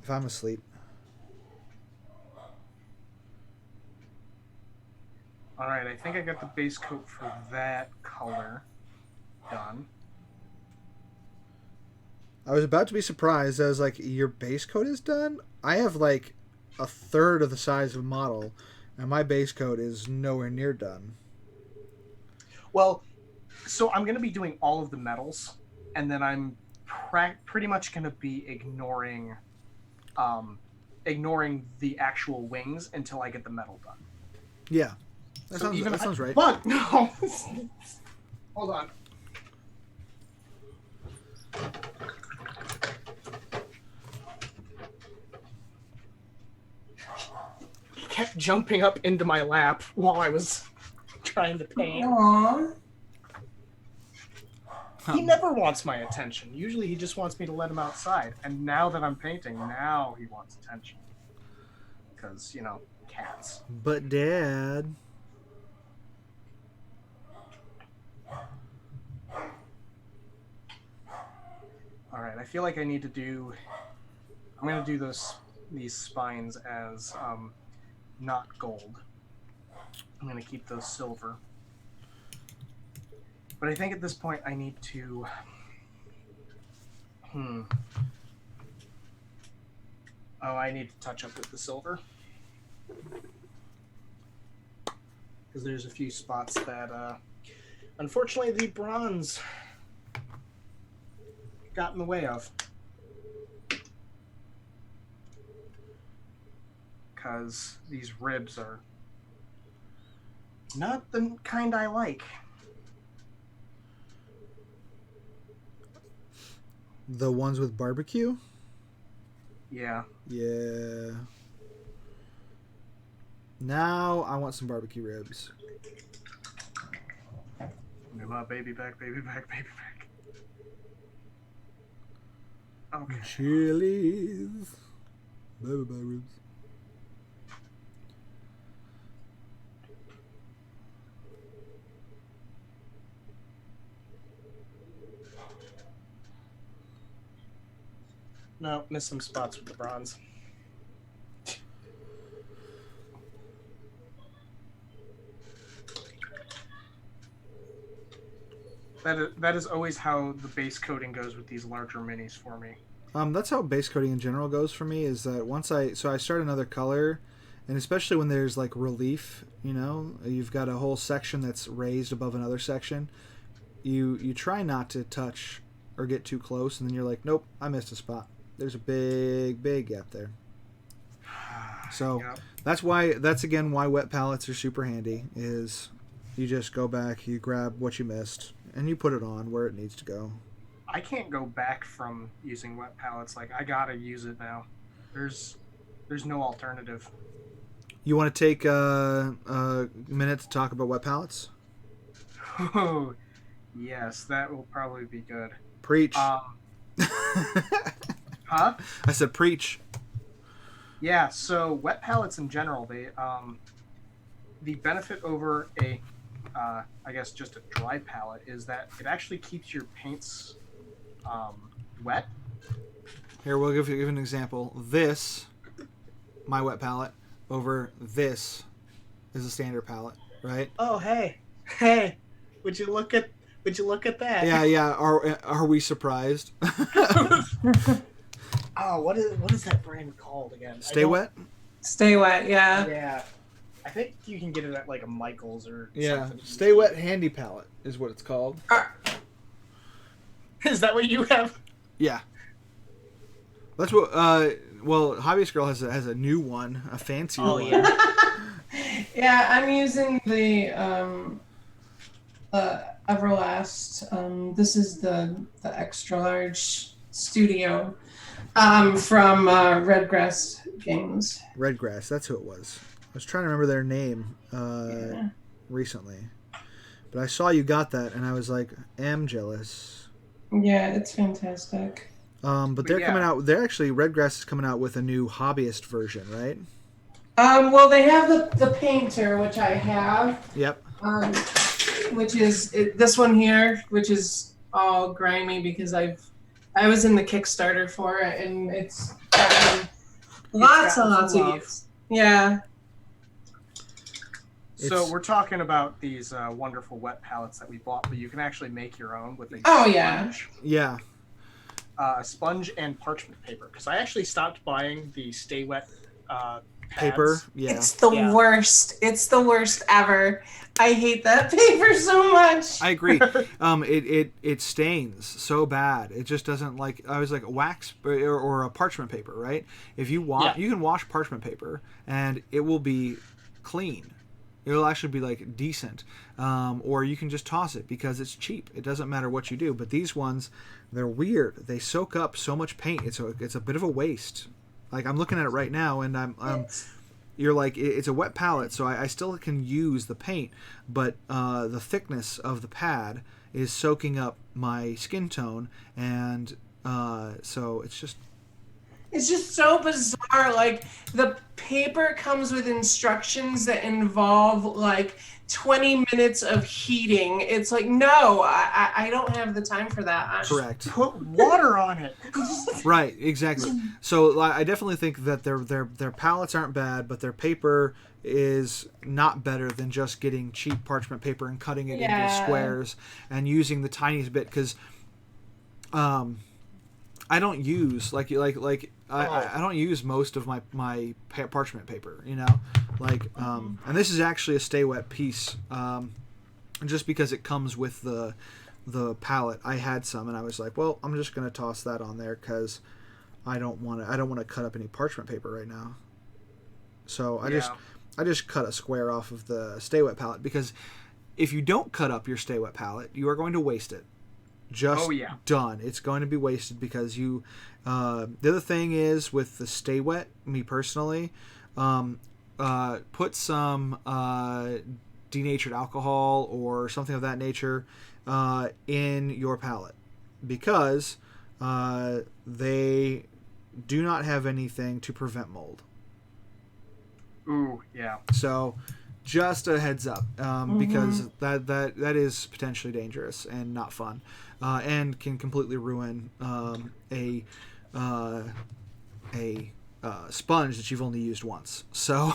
[SPEAKER 1] If I'm asleep.
[SPEAKER 3] Alright, I think I got the base coat for that color done.
[SPEAKER 1] I was about to be surprised. I was like, your base coat is done? I have like a third of the size of a model, and my base coat is nowhere near done.
[SPEAKER 3] Well, so I'm going to be doing all of the metals, and then I'm pretty much going to be ignoring the actual wings until I get the metal done.
[SPEAKER 1] Yeah. That sounds right.
[SPEAKER 3] But no. Hold on. kept jumping up into my lap while I was trying to paint.
[SPEAKER 2] Aww.
[SPEAKER 3] He never wants my attention. Usually he just wants me to let him outside. And now that I'm painting, now he wants attention. Because, cats.
[SPEAKER 1] But Dad...
[SPEAKER 3] Alright, I feel like I need to do... I'm going to do these spines as not gold. I'm going to keep those silver. But I think at this point I need to... Oh, I need to touch up with the silver. Because there's a few spots that, unfortunately, the bronze got in the way of. Because these ribs are not the kind I like.
[SPEAKER 1] The ones with barbecue?
[SPEAKER 3] Yeah.
[SPEAKER 1] Yeah. Now I want some barbecue ribs.
[SPEAKER 3] Give my baby back, baby back, baby back. Okay.
[SPEAKER 1] Chili's. Baby back ribs.
[SPEAKER 3] No, missed some spots with the bronze. That is always how the base coating goes with these larger minis for me.
[SPEAKER 1] That's how base coating in general goes for me, is that once I start another color, and especially when there's like relief, you've got a whole section that's raised above another section, you try not to touch or get too close, and then you're like, nope, I missed a spot. There's a big gap there. So
[SPEAKER 3] Yep.
[SPEAKER 1] that's again why wet palettes are super handy, is you just go back, you grab what you missed, and you put it on where it needs to go.
[SPEAKER 3] I can't go back from using wet palettes. Like, I gotta use it now. There's no alternative.
[SPEAKER 1] You want to take a minute to talk about wet palettes?
[SPEAKER 3] Oh, yes, that will probably be good.
[SPEAKER 1] Preach.
[SPEAKER 3] Huh?
[SPEAKER 1] I said preach.
[SPEAKER 3] Yeah, so wet palettes in general, they the benefit over a I guess just a dry palette is that it actually keeps your paints wet.
[SPEAKER 1] Here, we'll give you an example. This, my wet palette, over this is a standard palette, right?
[SPEAKER 3] Oh, hey, would you look at that?
[SPEAKER 1] Yeah. Are we surprised?
[SPEAKER 3] Oh, what is that brand called again?
[SPEAKER 1] Stay Wet?
[SPEAKER 2] Stay Wet, yeah.
[SPEAKER 3] Yeah. I think you can get it at like a Michael's or
[SPEAKER 1] Yeah.
[SPEAKER 3] something.
[SPEAKER 1] Stay Wet Handy Palette is what it's called.
[SPEAKER 3] Is that what you have?
[SPEAKER 1] Yeah. That's what well, Hobbyist Girl has a new one, a fancier one.
[SPEAKER 3] Yeah.
[SPEAKER 2] Yeah, I'm using the Everlast. This is the extra large studio from Redgrass Games.
[SPEAKER 1] Redgrass, that's who it was. I was trying to remember their name recently. But I saw you got that and I was like, am jealous.
[SPEAKER 2] Yeah, it's fantastic.
[SPEAKER 1] But they're coming out, Redgrass is coming out with a new hobbyist version, right?
[SPEAKER 2] Well, they have the painter, which I have.
[SPEAKER 1] Yep.
[SPEAKER 2] Which is this one here, which is all grimy because I was in the Kickstarter for it, and it's gotten lots and lots of use. Yeah.
[SPEAKER 3] So we're talking about these wonderful wet palettes that we bought, but you can actually make your own with a sponge.
[SPEAKER 1] Yeah.
[SPEAKER 3] Sponge and parchment paper. Because I actually stopped buying the Stay Wet
[SPEAKER 1] paper.
[SPEAKER 3] pads.
[SPEAKER 1] Yeah.
[SPEAKER 2] It's the worst. It's the worst ever. I hate that paper so much.
[SPEAKER 1] I agree. It stains so bad. It just doesn't like. I was like wax or a parchment paper, right? If you want, you can wash parchment paper and it will be clean. It'll actually be like decent, or you can just toss it because it's cheap. It doesn't matter what you do. But these ones, they're weird. They soak up so much paint. It's a bit of a waste. Like I'm looking at it right now, and you're like, it's a wet palette, so I still can use the paint, but the thickness of the pad is soaking up my skin tone, and so it's just
[SPEAKER 2] so bizarre. Like, the paper comes with instructions that involve like 20 minutes of heating. It's like, no, I don't have the time for that.
[SPEAKER 1] correct.
[SPEAKER 3] Put water on it.
[SPEAKER 1] Right, exactly. So I definitely think that their palettes aren't bad, but their paper is not better than just getting cheap parchment paper and cutting it into squares and using the tiniest bit, because I don't use I don't use most of my parchment paper, you know, like and this is actually a stay wet piece, just because it comes with the palette. I had some and I was like, well, I'm just gonna toss that on there because I don't want to cut up any parchment paper right now. So I just cut a square off of the stay wet palette, because if you don't cut up your stay wet palette, you are going to waste it. Just done. It's going to be wasted because you. The other thing is with the stay wet, me personally, put some denatured alcohol or something of that nature in your palette, because they do not have anything to prevent mold.
[SPEAKER 3] Ooh, yeah.
[SPEAKER 1] So, just a heads up, because that is potentially dangerous and not fun, and can completely ruin a sponge that you've only used once. So,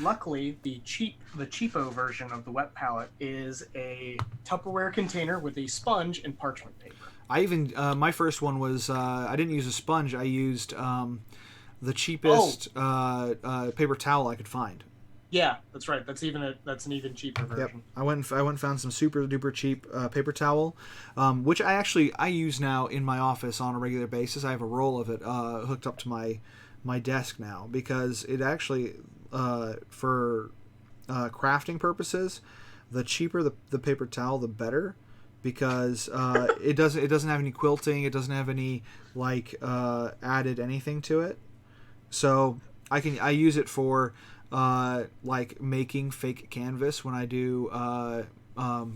[SPEAKER 3] luckily, the cheapo version of the wet palette is a Tupperware container with a sponge and parchment paper.
[SPEAKER 1] I even my first one was I didn't use a sponge. I used the cheapest paper towel I could find.
[SPEAKER 3] Yeah, that's right. That's an even cheaper version.
[SPEAKER 1] Yep. I went and found some super duper cheap paper towel, which I use now in my office on a regular basis. I have a roll of it hooked up to my desk now, because it actually for crafting purposes, the cheaper the paper towel, the better, because it doesn't have any quilting, it doesn't have any added anything to it. So I use it for making fake canvas when I do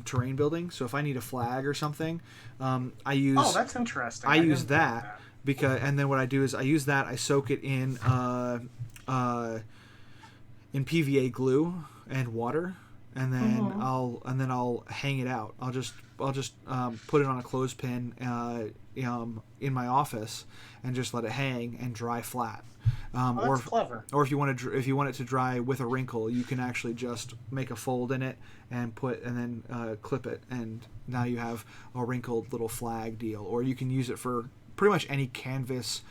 [SPEAKER 1] terrain building. So if I need a flag or something, I use.
[SPEAKER 3] Oh, that's interesting.
[SPEAKER 1] I use that because, and then what I do is I use that. I soak it in PVA glue and water, and then I'll hang it out. I'll just put it on a clothespin in my office and just let it hang and dry flat.
[SPEAKER 3] That's clever.
[SPEAKER 1] Or if you want it to dry with a wrinkle, you can actually just make a fold in it and then clip it, and now you have a wrinkled little flag deal. Or you can use it for pretty much any canvas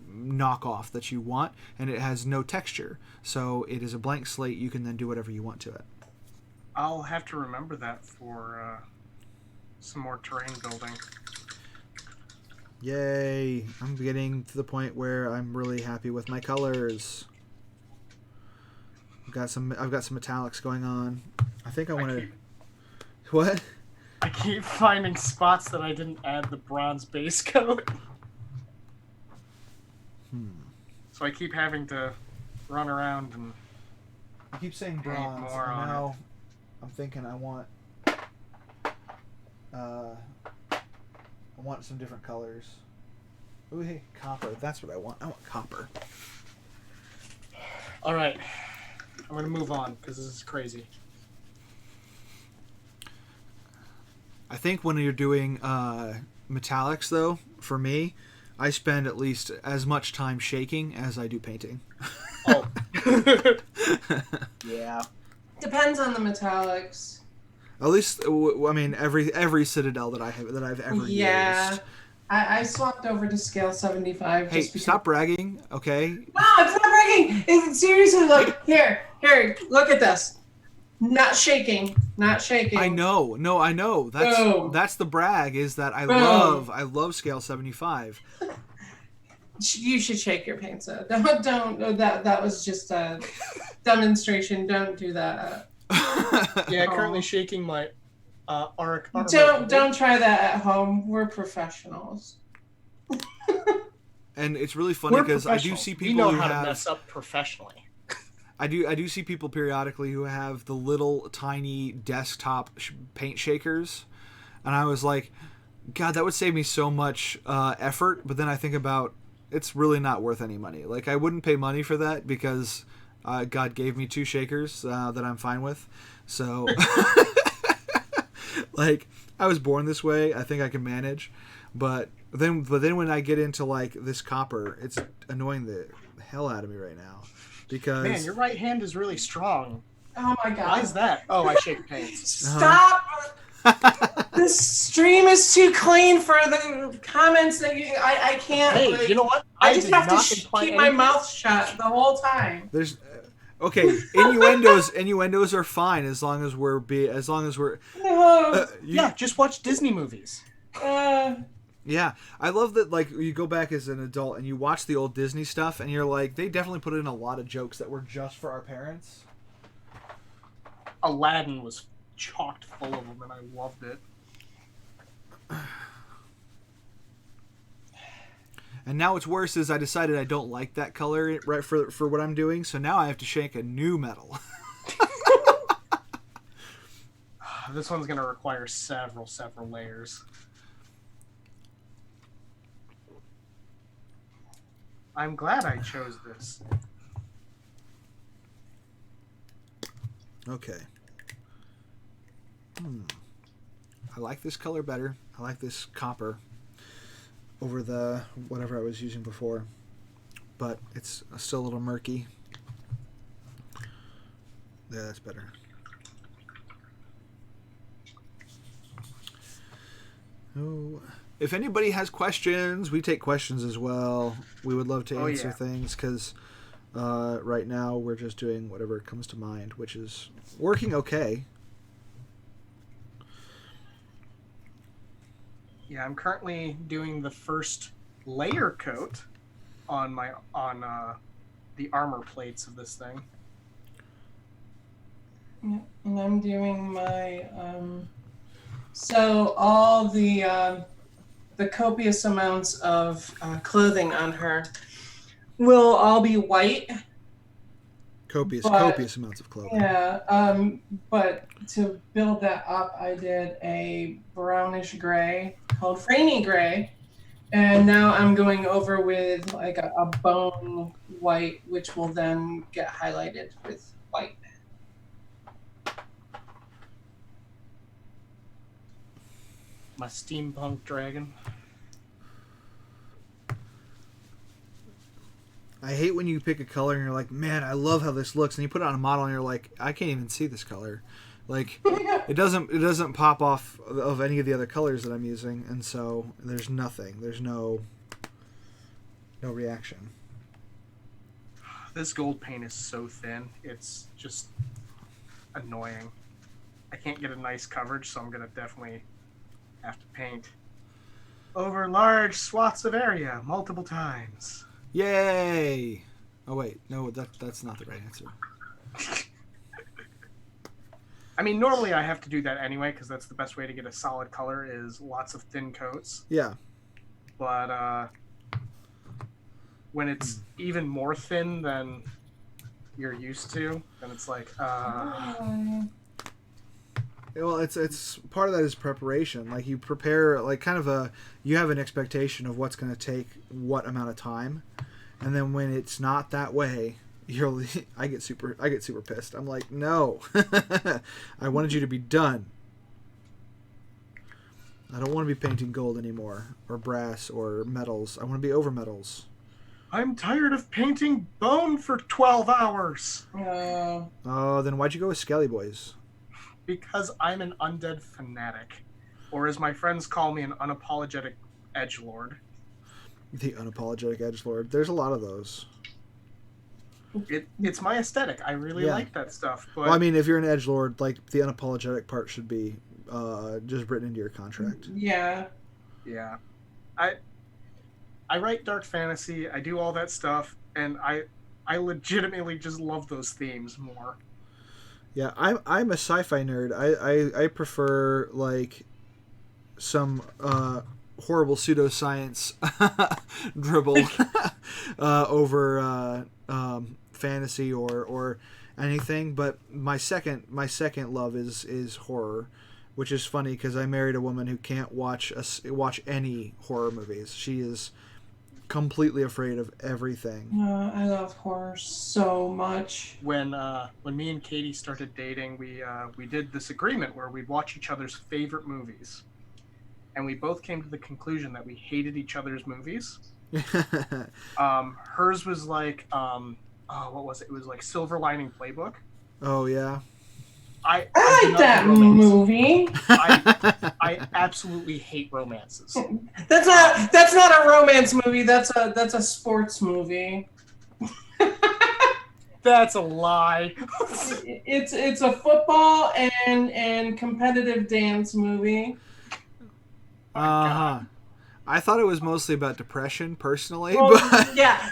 [SPEAKER 1] knockoff that you want, and it has no texture, so it is a blank slate. You can then do whatever you want to it.
[SPEAKER 3] I'll have to remember that for some more terrain building.
[SPEAKER 1] Yay! I'm getting to the point where I'm really happy with my colors. I've got some metallics going on. I think I want to. What?
[SPEAKER 3] I keep finding spots that I didn't add the bronze base coat. So I keep having to run around and.
[SPEAKER 1] I keep saying bronze. And now I'm thinking I want some different colors. Ooh, hey, copper. That's what I want. I want copper.
[SPEAKER 3] All right. I'm going to move on because this is crazy.
[SPEAKER 1] I think when you're doing metallics, though, for me, I spend at least as much time shaking as I do painting.
[SPEAKER 3] Oh. Yeah.
[SPEAKER 2] Depends on the metallics.
[SPEAKER 1] At least, I mean, every Citadel that I've ever used.
[SPEAKER 2] I swapped over to scale 75.
[SPEAKER 1] Hey, stop bragging, okay?
[SPEAKER 2] No, it's not bragging. It's seriously, here, look at this. Not shaking.
[SPEAKER 1] I know. No, I know. That's the brag, is that I love scale 75.
[SPEAKER 2] You should shake your paint, so don't. That was just a demonstration. Don't do that.
[SPEAKER 3] Yeah, currently shaking my arc.
[SPEAKER 2] Don't try that at home. We're professionals.
[SPEAKER 1] And it's really funny because I do see people
[SPEAKER 3] who know how to mess up professionally.
[SPEAKER 1] I do see people periodically who have the little tiny desktop paint shakers, and I was like, God, that would save me so much effort. But then I think about it's really not worth any money. Like I wouldn't pay money for that because God gave me 2 shakers that I'm fine with. So like I was born this way. I think I can manage. But then when I get into like this copper, it's annoying the hell out of me right now. Because
[SPEAKER 3] man, your right hand is really strong.
[SPEAKER 2] Oh my God.
[SPEAKER 3] Why is that? Oh, I shake paints.
[SPEAKER 2] Stop! This stream is too clean for the comments that I can't.
[SPEAKER 3] Hey,
[SPEAKER 2] like,
[SPEAKER 3] you know what?
[SPEAKER 2] I just have to keep my mouth shut the whole time.
[SPEAKER 1] There's okay, innuendos are fine as long as we're
[SPEAKER 2] No.
[SPEAKER 3] yeah, just watch Disney movies.
[SPEAKER 1] Yeah, I love that. Like you go back as an adult and you watch the old Disney stuff, and you're like, they definitely put in a lot of jokes that were just for our parents.
[SPEAKER 3] Aladdin was chocked full of them, and I loved it.
[SPEAKER 1] And now what's worse is I decided I don't like that color right for what I'm doing, so now I have to shake a new metal.
[SPEAKER 3] This one's going to require several layers. I'm glad I chose this.
[SPEAKER 1] Okay. I like this color better. I like this copper over the whatever I was using before. But it's still a little murky. Yeah, that's better. Oh, if anybody has questions, we take questions as well. We would love to answer things because right now we're just doing whatever comes to mind, which is working okay.
[SPEAKER 3] Yeah, I'm currently doing the first layer coat on the armor plates of this thing.
[SPEAKER 2] Yeah, and I'm doing my so all the copious amounts of clothing on her will all be white.
[SPEAKER 1] Copious amounts of clothing.
[SPEAKER 2] Yeah, but to build that up, I did a brownish gray called Franny Gray, and now I'm going over with like a bone white, which will then get highlighted with white.
[SPEAKER 3] My steampunk dragon.
[SPEAKER 1] I hate when you pick a color and you're like, man, I love how this looks, and you put it on a model and you're like, I can't even see this color. Like, it doesn't pop off of any of the other colors that I'm using, and so there's nothing. There's no reaction.
[SPEAKER 3] This gold paint is so thin, it's just annoying. I can't get a nice coverage, so I'm gonna definitely have to paint over large swaths of area multiple times.
[SPEAKER 1] Yay! Oh wait, no, that's not the right answer.
[SPEAKER 3] I mean, normally I have to do that anyway because that's the best way to get a solid color is lots of thin coats.
[SPEAKER 1] Yeah.
[SPEAKER 3] But when it's even more thin than you're used to, then it's like,
[SPEAKER 1] Well, it's part of that is preparation. Like you prepare, like you have an expectation of what's going to take what amount of time, and then when it's not that way, I get super pissed. I'm like, no, I wanted you to be done. I don't want to be painting gold anymore, or brass, or metals. I want to be over metals.
[SPEAKER 3] I'm tired of painting bone for 12 hours.
[SPEAKER 1] Oh, then why'd you go with Skelly Boys?
[SPEAKER 3] Because I'm an undead fanatic. Or as my friends call me, an unapologetic edgelord.
[SPEAKER 1] The unapologetic edgelord. There's a lot of those.
[SPEAKER 3] It's my aesthetic. I really like that stuff. But
[SPEAKER 1] well, I mean, if you're an edgelord, like, the unapologetic part should be just written into your contract.
[SPEAKER 2] Yeah.
[SPEAKER 3] Yeah. I write dark fantasy, I do all that stuff, and I legitimately just love those themes more.
[SPEAKER 1] Yeah, I'm a sci-fi nerd. I prefer like some horrible pseudoscience dribble over fantasy or anything. But my second love is horror, which is funny because I married a woman who can't watch any horror movies. She is completely afraid of everything.
[SPEAKER 2] I love horror so much.
[SPEAKER 3] When me and Katie started dating, we did this agreement where we'd watch each other's favorite movies, and we both came to the conclusion that we hated each other's movies. Hers was like what was it? It was like Silver Lining Playbook.
[SPEAKER 1] Oh yeah.
[SPEAKER 2] I like that movie.
[SPEAKER 3] I absolutely hate romances.
[SPEAKER 2] That's not a romance movie. That's a sports movie.
[SPEAKER 3] That's a lie.
[SPEAKER 2] It's a football and competitive dance movie.
[SPEAKER 1] I thought it was mostly about depression, personally.
[SPEAKER 2] Well,
[SPEAKER 1] but
[SPEAKER 2] yeah,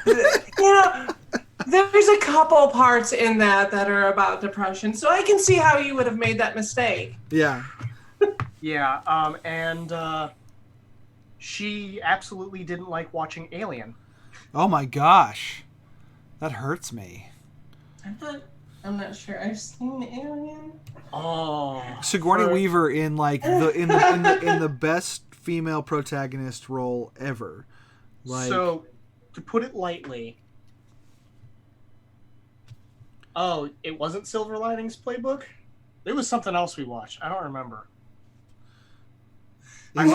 [SPEAKER 2] there's a couple parts in that are about depression, so I can see how you would have made that mistake.
[SPEAKER 1] Yeah.
[SPEAKER 3] Yeah, and she absolutely didn't like watching Alien.
[SPEAKER 1] Oh my gosh, that hurts me.
[SPEAKER 2] I'm not sure. I've seen Alien.
[SPEAKER 3] Oh,
[SPEAKER 1] Sigourney Weaver in like in the best female protagonist role ever. Like,
[SPEAKER 3] so, to put it lightly, it wasn't Silver Linings Playbook. It was something else we watched. I don't remember.
[SPEAKER 1] I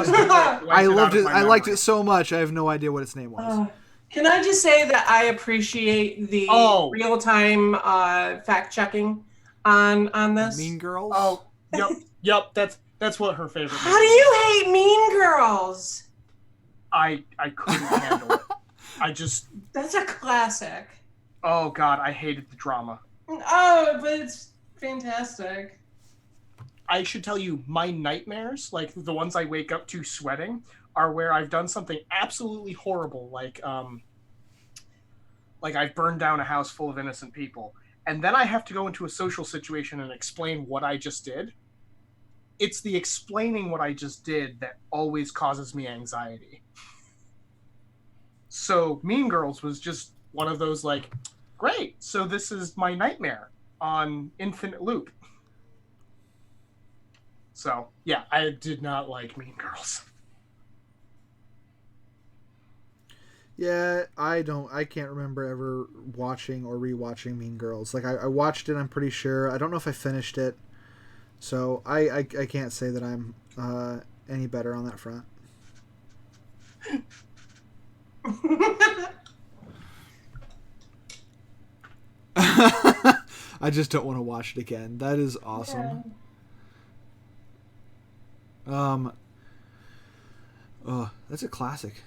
[SPEAKER 1] loved it. I liked it so much. I have no idea what its name was.
[SPEAKER 2] Can I just say that I appreciate the real-time fact checking on this?
[SPEAKER 1] Mean Girls.
[SPEAKER 3] Oh, yep. That's what her favorite.
[SPEAKER 2] How do you hate Mean Girls?
[SPEAKER 3] I couldn't handle it.
[SPEAKER 2] That's a classic.
[SPEAKER 3] Oh God, I hated the drama.
[SPEAKER 2] Oh, but it's fantastic.
[SPEAKER 3] I should tell you, my nightmares, like the ones I wake up to sweating, are where I've done something absolutely horrible, like I've burned down a house full of innocent people, and then I have to go into a social situation and explain what I just did. It's the explaining what I just did that always causes me anxiety. So Mean Girls was just one of those, like, great, so this is my nightmare on infinite loop. So, yeah, I did not like Mean Girls.
[SPEAKER 1] Yeah, I can't remember ever watching or rewatching Mean Girls. Like, I watched it, I'm pretty sure. I don't know if I finished it. So, I can't say that I'm any better on that front. I just don't want to watch it again. That is awesome. Yeah. That's a classic.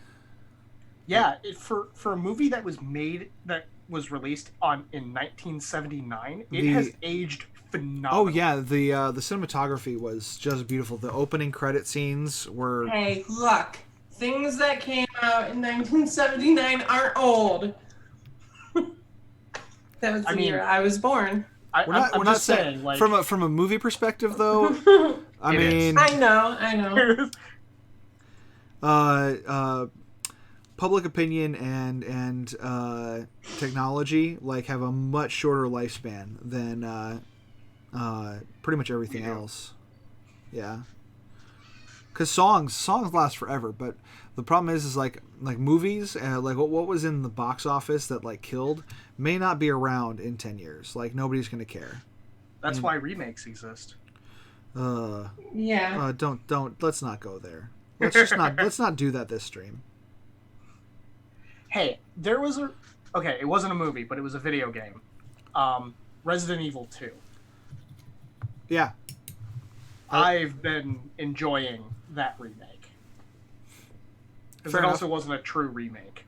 [SPEAKER 3] Yeah, for a movie that was released in 1979, it has aged phenomenally.
[SPEAKER 1] Oh yeah, the cinematography was just beautiful. The opening credit scenes were.
[SPEAKER 2] Hey, look, things that came out in 1979 aren't old. That was the year I was born.
[SPEAKER 1] We're not saying like from a movie perspective though. I mean,
[SPEAKER 2] I know.
[SPEAKER 1] Public opinion and technology like have a much shorter lifespan than pretty much everything else. Yeah. Because songs last forever, but the problem is like movies, like what was in the box office that like killed may not be around in 10 years. Like nobody's gonna care.
[SPEAKER 3] That's why remakes exist.
[SPEAKER 2] Yeah.
[SPEAKER 1] Don't let's not go there. Let's not do that this stream.
[SPEAKER 3] Hey, there was it wasn't a movie, but it was a video game. Resident Evil 2.
[SPEAKER 1] Yeah.
[SPEAKER 3] I've been enjoying that remake. Because it also wasn't a true remake.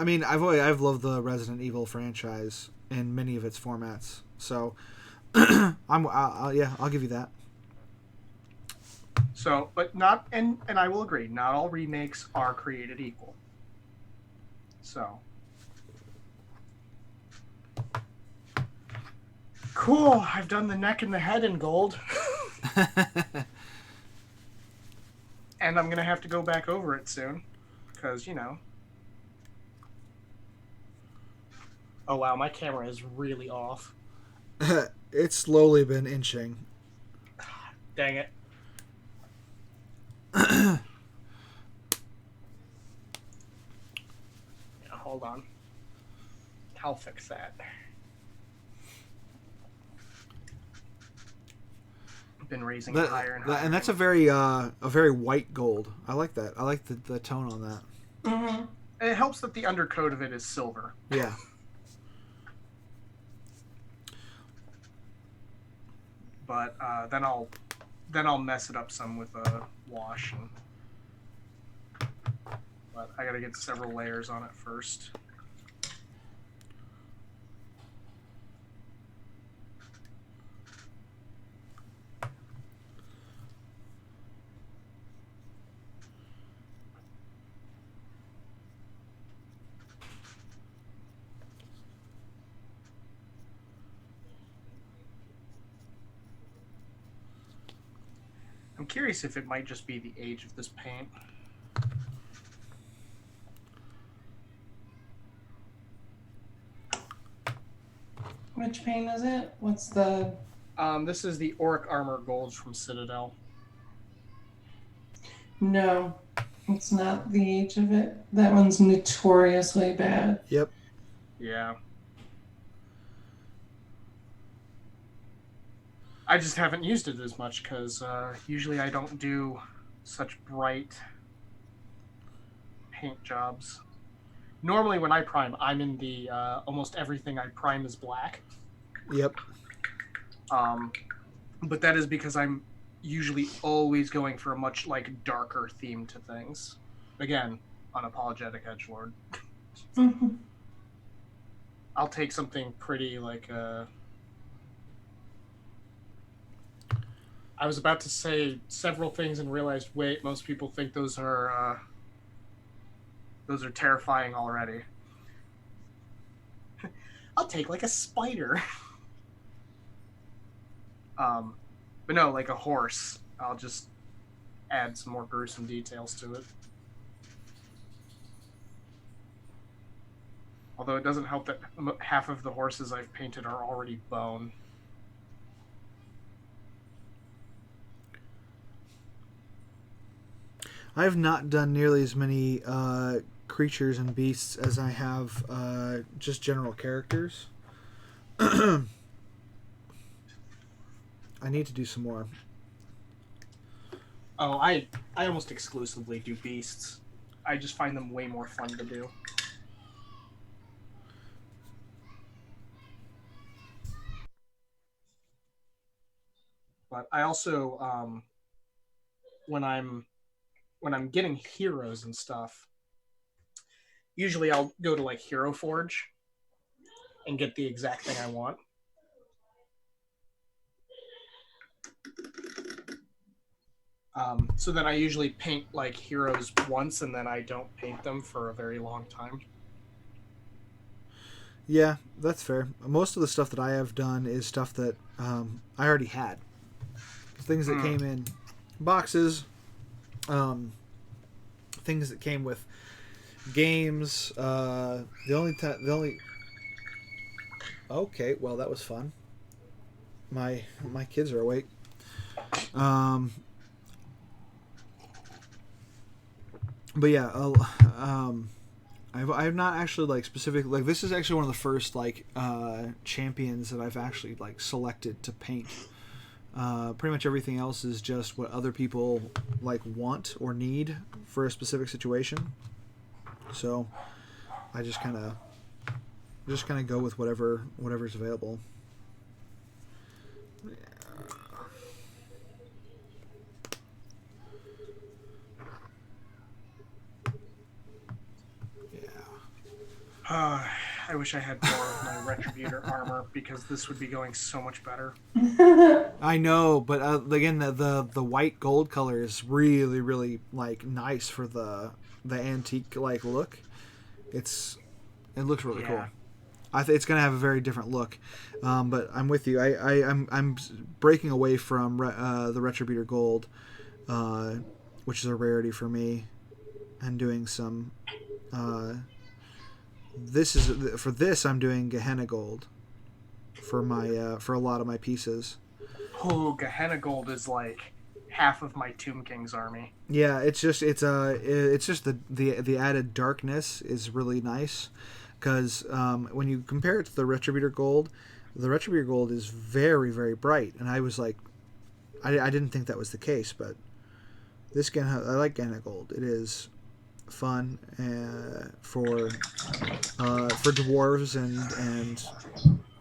[SPEAKER 1] I mean, I've loved the Resident Evil franchise in many of its formats. So I'll give you that.
[SPEAKER 3] So, but not, and I will agree, not all remakes are created equal. So. Cool, I've done the neck and the head in gold. And I'm going to have to go back over it soon. Because, Oh wow, my camera is really off.
[SPEAKER 1] It's slowly been inching.
[SPEAKER 3] Dang it. Yeah, hold on. I'll fix that. I've been raising it higher and higher.
[SPEAKER 1] And that's a very white gold. I like that. I like the tone on that.
[SPEAKER 2] Mm-hmm.
[SPEAKER 3] It helps that the undercoat of it is silver.
[SPEAKER 1] Yeah.
[SPEAKER 3] But then I'll mess it up some with a wash. But I gotta get several layers on it first. I'm curious if it might just be the age of this paint.
[SPEAKER 2] Which paint is it? What's the...
[SPEAKER 3] This is the Auric Armor Gold from Citadel.
[SPEAKER 2] No, it's not the age of it. That one's notoriously bad.
[SPEAKER 1] Yep.
[SPEAKER 3] Yeah. I just haven't used it as much because usually I don't do such bright paint jobs. Normally when I prime, I'm in the almost everything I prime is black.
[SPEAKER 1] Yep.
[SPEAKER 3] But that is because I'm usually always going for a much darker theme to things. Again, unapologetic edgelord.
[SPEAKER 2] Mm-hmm.
[SPEAKER 3] I'll take something pretty I was about to say several things and realized, wait, most people think those are terrifying already. I'll take a spider. But no, like a horse. I'll just add some more gruesome details to it. Although it doesn't help that half of the horses I've painted are already bone.
[SPEAKER 1] I have not done nearly as many creatures and beasts as I have just general characters. I need to do some more.
[SPEAKER 3] Oh, I almost exclusively do beasts. I just find them way more fun to do. But I also, when I'm getting heroes and stuff, usually I'll go to Hero Forge and get the exact thing I want. So then I usually paint heroes once, and then I don't paint them for a very long time.
[SPEAKER 1] Yeah, that's fair. Most of the stuff that I have done is stuff that I already had. Things that came in boxes, things that came with games. The only. Okay, well that was fun. My kids are awake. But yeah, I've not actually specific this is actually one of the first champions that I've actually selected to paint. Pretty much everything else is just what other people want or need for a specific situation. So I just kind of go with whatever's available.
[SPEAKER 3] I wish I had more of my Retributor armor because this would be going so much better.
[SPEAKER 1] I know, but again, the white gold color is really, really nice for the antique look. It looks really cool. It's gonna have a very different look, but I'm with you. I'm breaking away from the Retributor Gold, which is a rarity for me, and doing some for this I'm doing Gehenna Gold for my for a lot of my pieces.
[SPEAKER 3] Oh, Gehenna Gold is like half of my Tomb King's army.
[SPEAKER 1] Yeah, it's just the added darkness is really nice, because when you compare it to the Retributor Gold is very, very bright, and I was like, I didn't think that was the case, but this I like Gehenna Gold. It is fun for dwarves and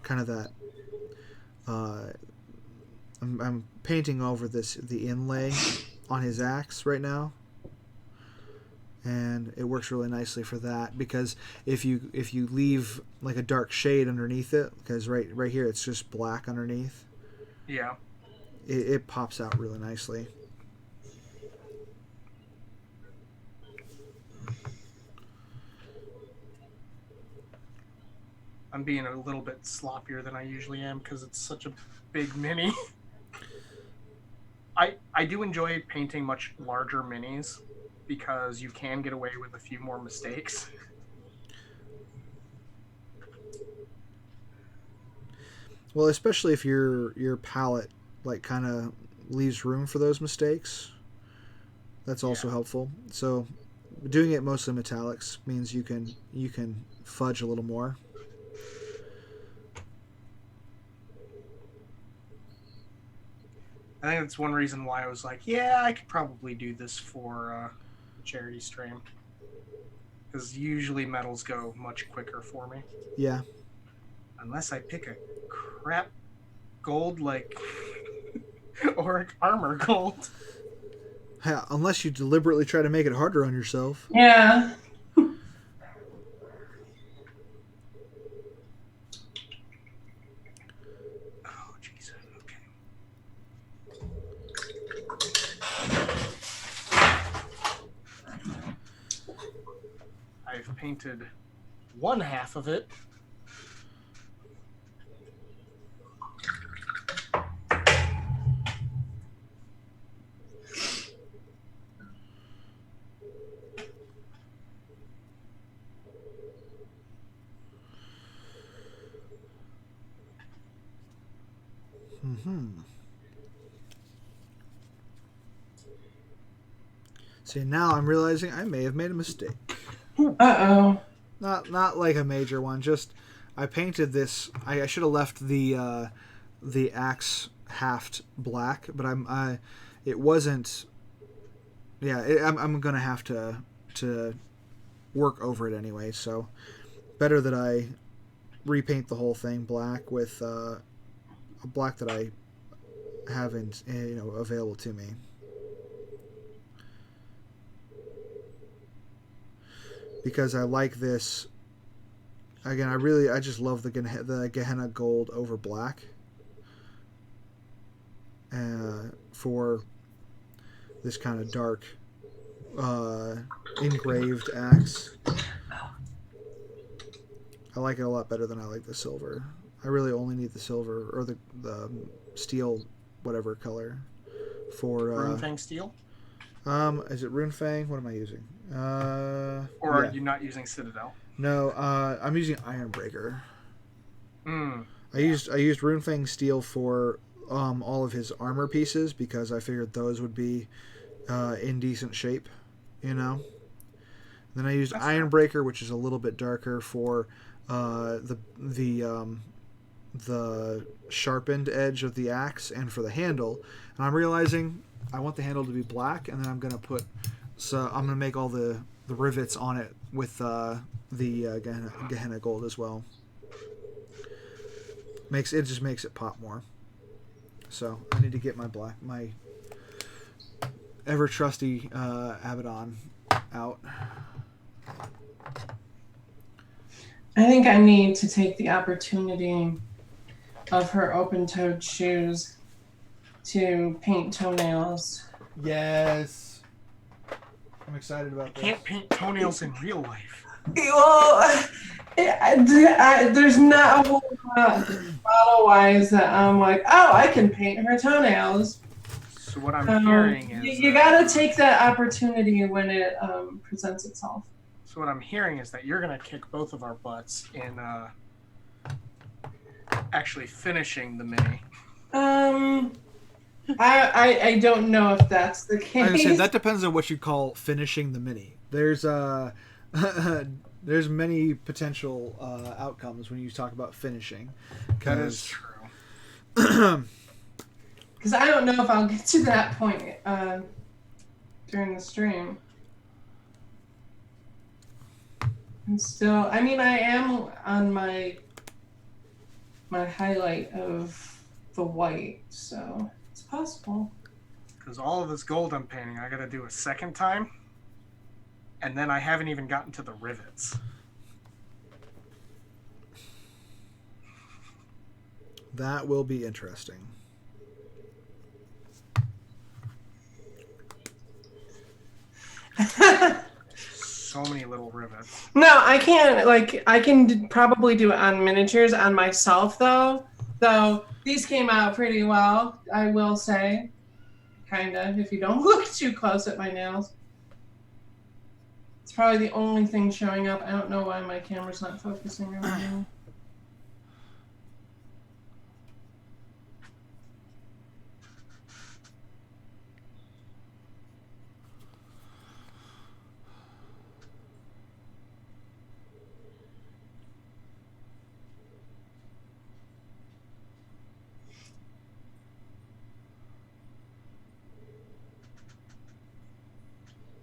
[SPEAKER 1] kind of that. I'm painting over the inlay on his axe right now, and it works really nicely for that, because if you leave like a dark shade underneath it, because right here it's just black underneath,
[SPEAKER 3] yeah,
[SPEAKER 1] it pops out really nicely.
[SPEAKER 3] I'm being a little bit sloppier than I usually am because it's such a big mini. I do enjoy painting much larger minis because you can get away with a few more mistakes.
[SPEAKER 1] Well, especially if your palette like kind of leaves room for those mistakes. That's also helpful. So doing it mostly metallics means you can fudge a little more.
[SPEAKER 3] I think that's one reason why I was like, yeah, I could probably do this for a charity stream. Because usually metals go much quicker for me.
[SPEAKER 1] Yeah.
[SPEAKER 3] Unless I pick a crap gold like Auric Armor Gold.
[SPEAKER 1] Yeah, unless you deliberately try to make it harder on yourself.
[SPEAKER 2] Yeah.
[SPEAKER 3] I've painted one half of it.
[SPEAKER 1] See, now I'm realizing I may have made a mistake.
[SPEAKER 2] Uh-oh.
[SPEAKER 1] Not like a major one. Just I painted this. I should have left the axe haft black, but it wasn't. Yeah, I'm gonna have to work over it anyway. So better that I repaint the whole thing black with a black that I haven't available to me. Because I like this. Again, I just love the Gehenna Gold over black. For this kind of dark engraved axe. I like it a lot better than I like the silver. I really only need the silver or the steel, whatever color, for
[SPEAKER 3] Runefang steel.
[SPEAKER 1] Is it Runefang? What am I using?
[SPEAKER 3] Or are you not using Citadel?
[SPEAKER 1] No, I'm using Ironbreaker. I used Runefang steel for all of his armor pieces because I figured those would be in decent shape, Then I used Ironbreaker, which is a little bit darker, for the sharpened edge of the axe and for the handle. And I'm realizing I want the handle to be black, and then I'm gonna make all the rivets on it with the Gehenna Gold as well. Just makes it pop more. So I need to get my ever trusty Abaddon out.
[SPEAKER 2] I think I need to take the opportunity of her open-toed shoes to paint toenails.
[SPEAKER 1] Yes. I'm excited about that.
[SPEAKER 3] Can't paint toenails in real life.
[SPEAKER 2] Well, there's not a whole lot model-wise that I'm like, oh, I can paint her toenails.
[SPEAKER 3] So what I'm hearing is...
[SPEAKER 2] You got to take that opportunity when it presents itself.
[SPEAKER 3] So what I'm hearing is that you're going to kick both of our butts in actually finishing the mini.
[SPEAKER 2] I don't know if that's the case.
[SPEAKER 1] I was gonna say, that depends on what you call finishing the mini. There's there's many potential outcomes when you talk about finishing.
[SPEAKER 3] That is true.
[SPEAKER 2] Because I don't know if I'll get to that point during the stream. I'm still, I mean, I am on my highlight of the white, so it's possible.
[SPEAKER 3] Because all of this gold I'm painting, I got to do a second time, and then I haven't even gotten to the rivets.
[SPEAKER 1] That will be interesting.
[SPEAKER 3] So many little rivets.
[SPEAKER 2] No, I can't. Like, I can probably do it on miniatures on myself, though. Though these came out pretty well, I will say. Kind of, if you don't look too close at my nails. It's probably the only thing showing up. I don't know why my camera's not focusing right now.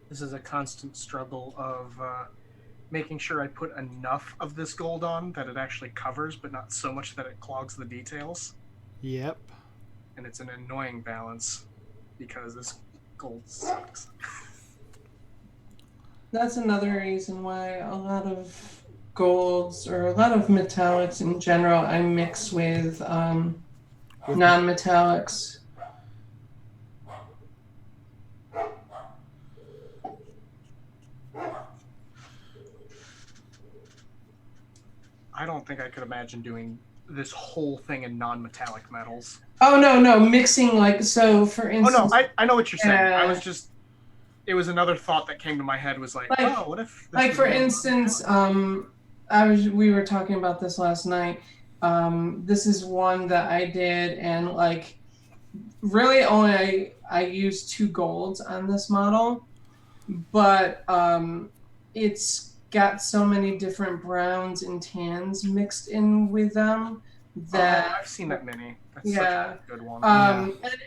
[SPEAKER 3] This is a constant struggle of making sure I put enough of this gold on that it actually covers, but not so much that it clogs the details.
[SPEAKER 1] Yep.
[SPEAKER 3] And it's an annoying balance because this gold sucks.
[SPEAKER 2] That's another reason why a lot of golds or a lot of metallics in general I mix with non-metallics.
[SPEAKER 3] I don't think I could imagine doing this whole thing in non-metallic metals.
[SPEAKER 2] Oh, no, mixing, like, so for instance...
[SPEAKER 3] Oh, no, I know what you're saying. I was just... It was another thought that came to my head was like oh, what if...
[SPEAKER 2] Like, for instance, we were talking about this last night. This is one that I did, and, like, really only I used 2 golds on this model, but it's got so many different browns and tans mixed in with them that
[SPEAKER 3] I've seen that mini. That's
[SPEAKER 2] yeah,
[SPEAKER 3] such a good one.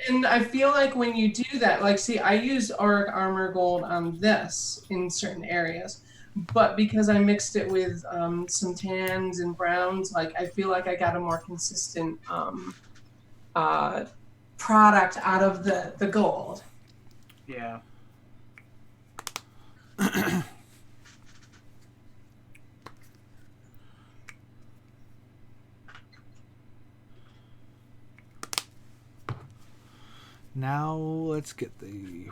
[SPEAKER 2] and I feel like when you do that, like, see, I use auric armor gold on this in certain areas, but because I mixed it with some tans and browns, like, I feel like I got a more consistent product out of the gold.
[SPEAKER 3] Yeah.
[SPEAKER 1] Now let's get the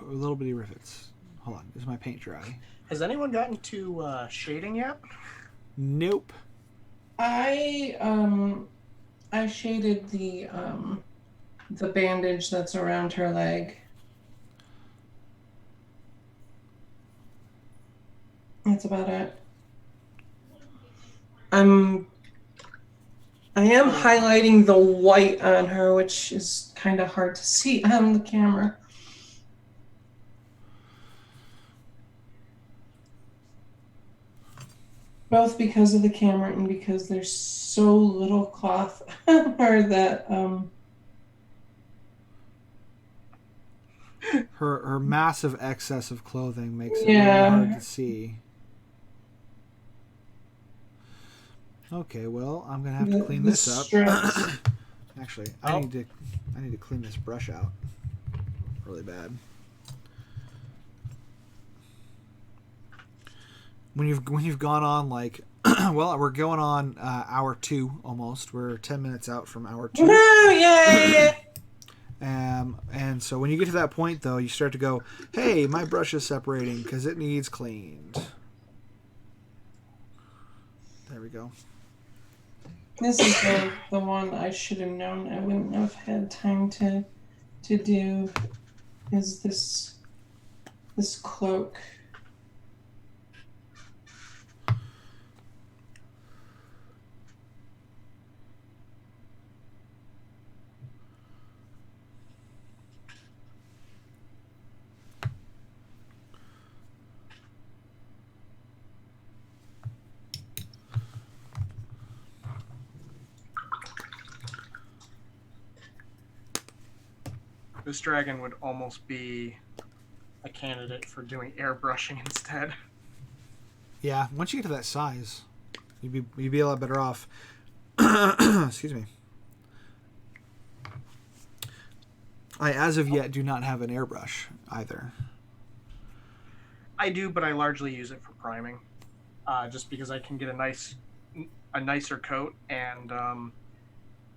[SPEAKER 1] little bitty rivets. Hold on, is my paint dry?
[SPEAKER 3] Has anyone gotten to shading yet?
[SPEAKER 1] Nope.
[SPEAKER 2] I shaded the bandage that's around her leg. That's about it. I am highlighting the white on her, which is kind of hard to see on the camera. Both because of the camera and because there's so little cloth on her that
[SPEAKER 1] her massive excess of clothing makes it really hard to see. Okay, well, I'm gonna have to clean this up. Actually, I need to clean this brush out really bad. When you've gone on, like, well, we're going on hour 2 almost. We're 10 minutes out from hour 2.
[SPEAKER 2] Yeah.
[SPEAKER 1] And so when you get to that point, though, you start to go, hey, my brush is separating because it needs cleaned. There we go.
[SPEAKER 2] This is the one I should have known. I wouldn't have had time to do. Is this cloak?
[SPEAKER 3] This dragon would almost be a candidate for doing airbrushing instead.
[SPEAKER 1] Yeah, once you get to that size, you'd be a lot better off. Excuse me. I, as of yet, do not have an airbrush either.
[SPEAKER 3] I do, but I largely use it for priming, just because I can get a nicer coat, and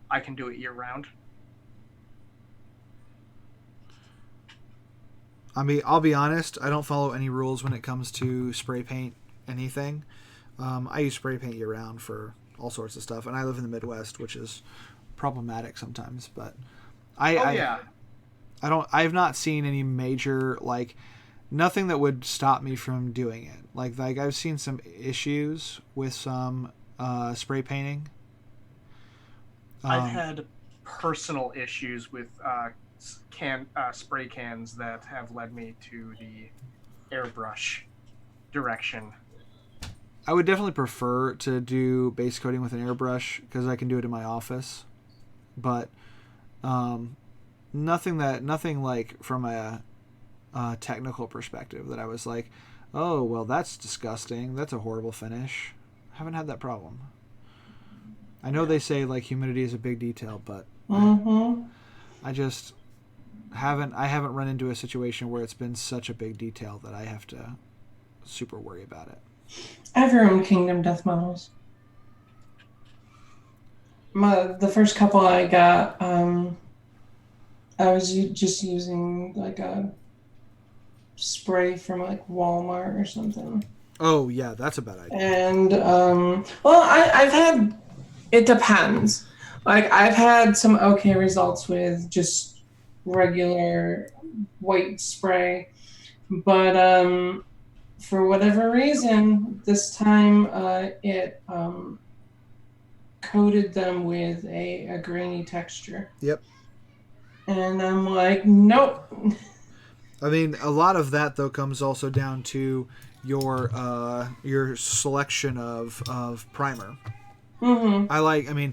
[SPEAKER 3] I can do it year round.
[SPEAKER 1] I mean, I'll be honest. I don't follow any rules when it comes to spray paint anything. I use spray paint year round for all sorts of stuff, and I live in the Midwest, which is problematic sometimes. But I have not seen any major nothing that would stop me from doing it. Like I've seen some issues with some spray painting.
[SPEAKER 3] I've had personal issues with spray cans that have led me to the airbrush direction.
[SPEAKER 1] I would definitely prefer to do base coating with an airbrush because I can do it in my office, but nothing like from a technical perspective that I was like, oh well, that's disgusting. That's a horrible finish. I haven't had that problem. I know they say humidity is a big detail, but I just haven't run into a situation where it's been such a big detail that I have to super worry about it.
[SPEAKER 2] I have your own Kingdom Death models. The first couple I got, I was just using a spray from Walmart or something.
[SPEAKER 1] Oh yeah, that's a bad idea.
[SPEAKER 2] And I've had, it depends. I've had some okay results with just regular white spray, but for whatever reason, this time it coated them with a grainy texture.
[SPEAKER 1] Yep.
[SPEAKER 2] And I'm like, nope.
[SPEAKER 1] I mean, a lot of that though comes also down to your selection of primer.
[SPEAKER 2] Mm-hmm.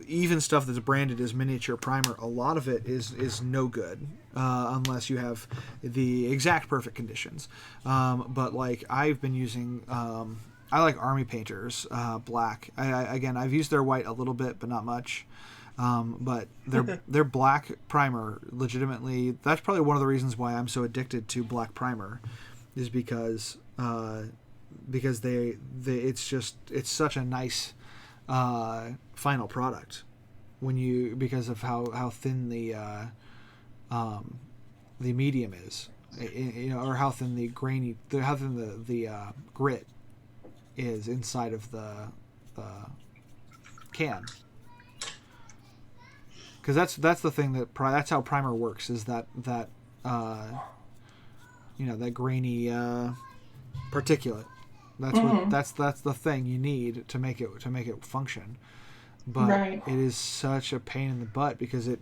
[SPEAKER 1] Even stuff that's branded as miniature primer, a lot of it is no good unless you have the exact perfect conditions. But I've been using, I like Army Painter's black. I've used their white a little bit, but not much. But their black primer, legitimately, that's probably one of the reasons why I'm so addicted to black primer, is because it's such a nice final product because of how thin the medium is, or how thin the grit is inside of the can. Because that's the thing that's how primer works, is that that grainy particulate. That's what that's the thing you need to make it function. But it is such a pain in the butt because it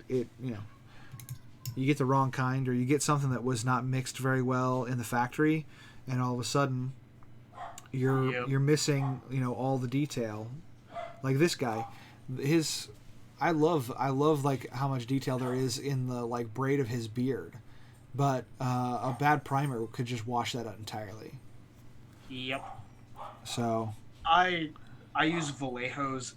[SPEAKER 1] you get the wrong kind, or you get something that was not mixed very well in the factory, and all of a sudden you're missing all the detail. Like this guy, I love how much detail there is in the braid of his beard, but a bad primer could just wash that out entirely.
[SPEAKER 3] Yep.
[SPEAKER 1] So
[SPEAKER 3] I use Vallejo's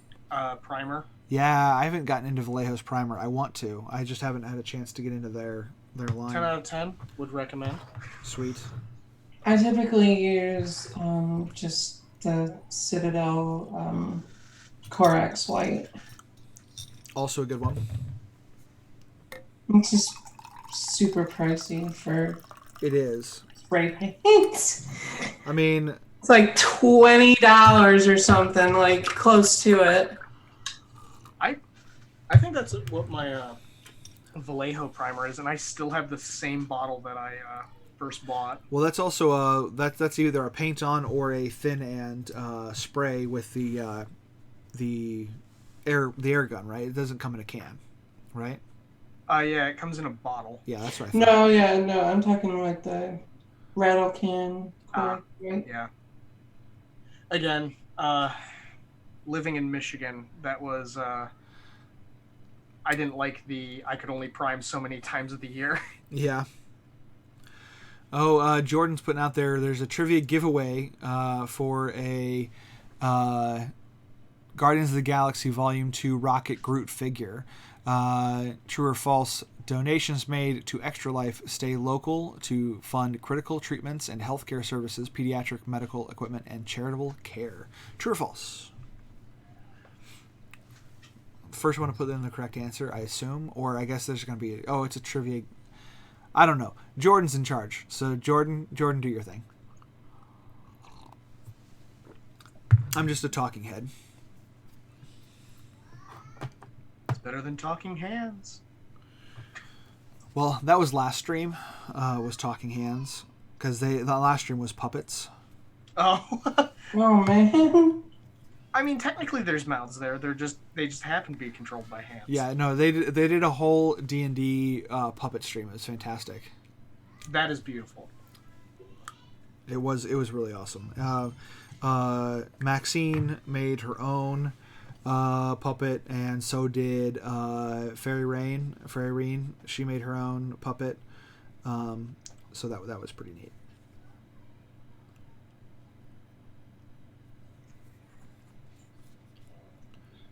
[SPEAKER 3] primer.
[SPEAKER 1] Yeah, I haven't gotten into Vallejo's primer. I want to. I just haven't had a chance to get into their line.
[SPEAKER 3] 10 out of 10 would recommend.
[SPEAKER 1] Sweet.
[SPEAKER 2] I typically use just the Citadel Corax white.
[SPEAKER 1] Also a good one.
[SPEAKER 2] It's just super pricey for.
[SPEAKER 1] It is.
[SPEAKER 2] Spray paint.
[SPEAKER 1] I mean,
[SPEAKER 2] it's like $20 or something, close to it.
[SPEAKER 3] I think that's what my Vallejo primer is, and I still have the same bottle that I first bought.
[SPEAKER 1] Well, that's also that's either a paint on or a thin and spray with the air gun, right? It doesn't come in a can, right?
[SPEAKER 3] Yeah, it comes in a bottle.
[SPEAKER 1] Yeah, that's right.
[SPEAKER 2] No, I'm talking the rattle can. Right?
[SPEAKER 3] Yeah. Again, living in Michigan, that was I didn't like I could only prime so many times of the year.
[SPEAKER 1] Yeah. Oh, Jordan's putting out there's a trivia giveaway for a Guardians of the Galaxy Volume 2 Rocket Groot figure. True or false, donations made to Extra Life stay local to fund critical treatments and healthcare services, pediatric medical equipment, and charitable care. True or false? First one to put in the correct answer, I assume. Or I guess there's going to be... it's a trivia... I don't know. Jordan's in charge. So Jordan, do your thing. I'm just a talking head.
[SPEAKER 3] It's better than talking hands.
[SPEAKER 1] Well, that was last stream. Was talking hands because the last stream was puppets.
[SPEAKER 3] Oh.
[SPEAKER 2] Oh man.
[SPEAKER 3] I mean, technically, there's mouths there. They just happen to be controlled by hands.
[SPEAKER 1] Yeah, no, they did a whole D&D puppet stream. It was fantastic.
[SPEAKER 3] That is beautiful.
[SPEAKER 1] It was really awesome. Maxine made her own puppet, and so did Fairy Rain. She made her own puppet. So that was pretty neat.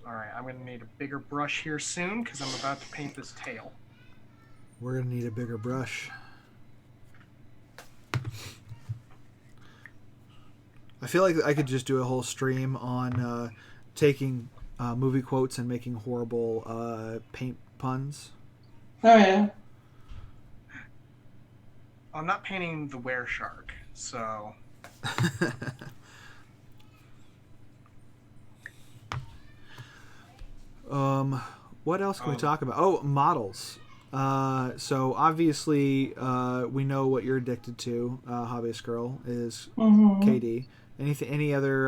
[SPEAKER 3] All right, I'm going to need a bigger brush here soon because I'm about to paint this tail.
[SPEAKER 1] We're going to need a bigger brush. I feel like I could just do a whole stream on taking movie quotes and making horrible paint puns.
[SPEAKER 2] Oh yeah.
[SPEAKER 3] I'm not painting the were shark, so...
[SPEAKER 1] What else can we talk about? Oh, models. So obviously, we know what you're addicted to. Hobbyist girl is KD. Any other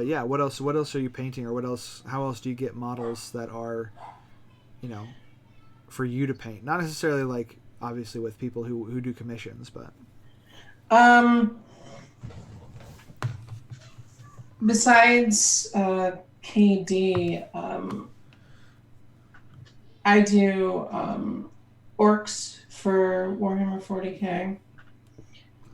[SPEAKER 1] yeah. What else? What else are you painting, or what else? How else do you get models that are, for you to paint? Not necessarily like obviously with people who do commissions, but.
[SPEAKER 2] Besides KD, I do orcs for Warhammer 40k,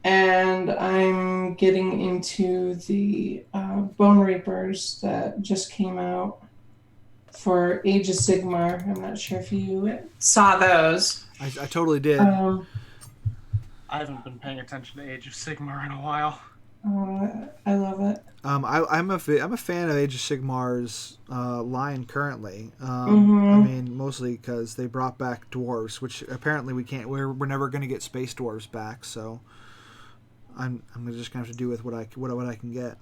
[SPEAKER 2] and I'm getting into the Bone Reapers that just came out for Age of Sigmar. I'm not sure if you saw those.
[SPEAKER 1] I totally did.
[SPEAKER 3] I haven't been paying attention to Age of Sigmar in a while.
[SPEAKER 2] I love it.
[SPEAKER 1] I'm a fan of Age of Sigmar's line currently. I mean, mostly because they brought back dwarves, which apparently we can't. We're never going to get space dwarves back. So I'm just going to have to do with what I can get.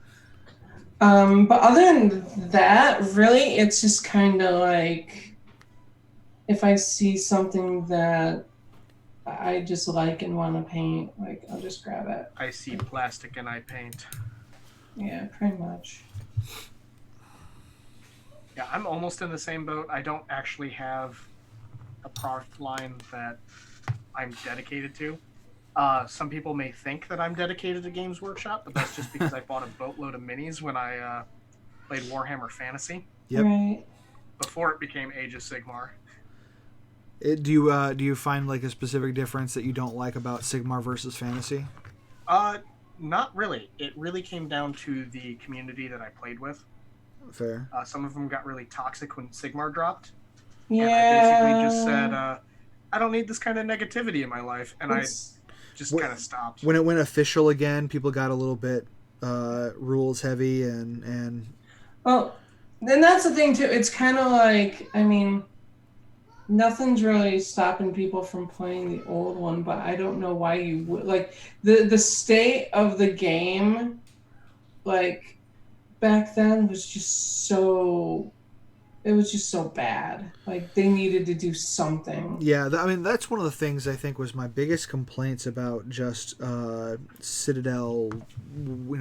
[SPEAKER 2] But other than that, really, it's just kind of like if I see something that I just like and want to paint, like I'll just grab it.
[SPEAKER 3] I see plastic and I paint.
[SPEAKER 2] Yeah, pretty much.
[SPEAKER 3] Yeah, I'm almost in the same boat. I don't actually have a product line that I'm dedicated to. Some people may think that I'm dedicated to Games Workshop, but that's just because I bought a boatload of minis when I played Warhammer Fantasy.
[SPEAKER 1] Yep.
[SPEAKER 2] Right.
[SPEAKER 3] Before it became Age of Sigmar.
[SPEAKER 1] Do you find like a specific difference that you don't like about Sigmar versus Fantasy?
[SPEAKER 3] Not really. It really came down to the community that I played with.
[SPEAKER 1] Fair.
[SPEAKER 3] Some of them got really toxic when Sigmar dropped.
[SPEAKER 2] Yeah.
[SPEAKER 3] And I basically just said, I don't need this kind of negativity in my life, and I just kind of stopped.
[SPEAKER 1] When it went official again, people got a little bit rules heavy and.
[SPEAKER 2] Well, then that's the thing too. It's kind of like, I mean, nothing's really stopping people from playing the old one, but I don't know why you would. Like the state of the game, like back then was just so. It was just so bad. Like they needed to do something.
[SPEAKER 1] Yeah, I mean that's one of the things I think was my biggest complaints about just Citadel,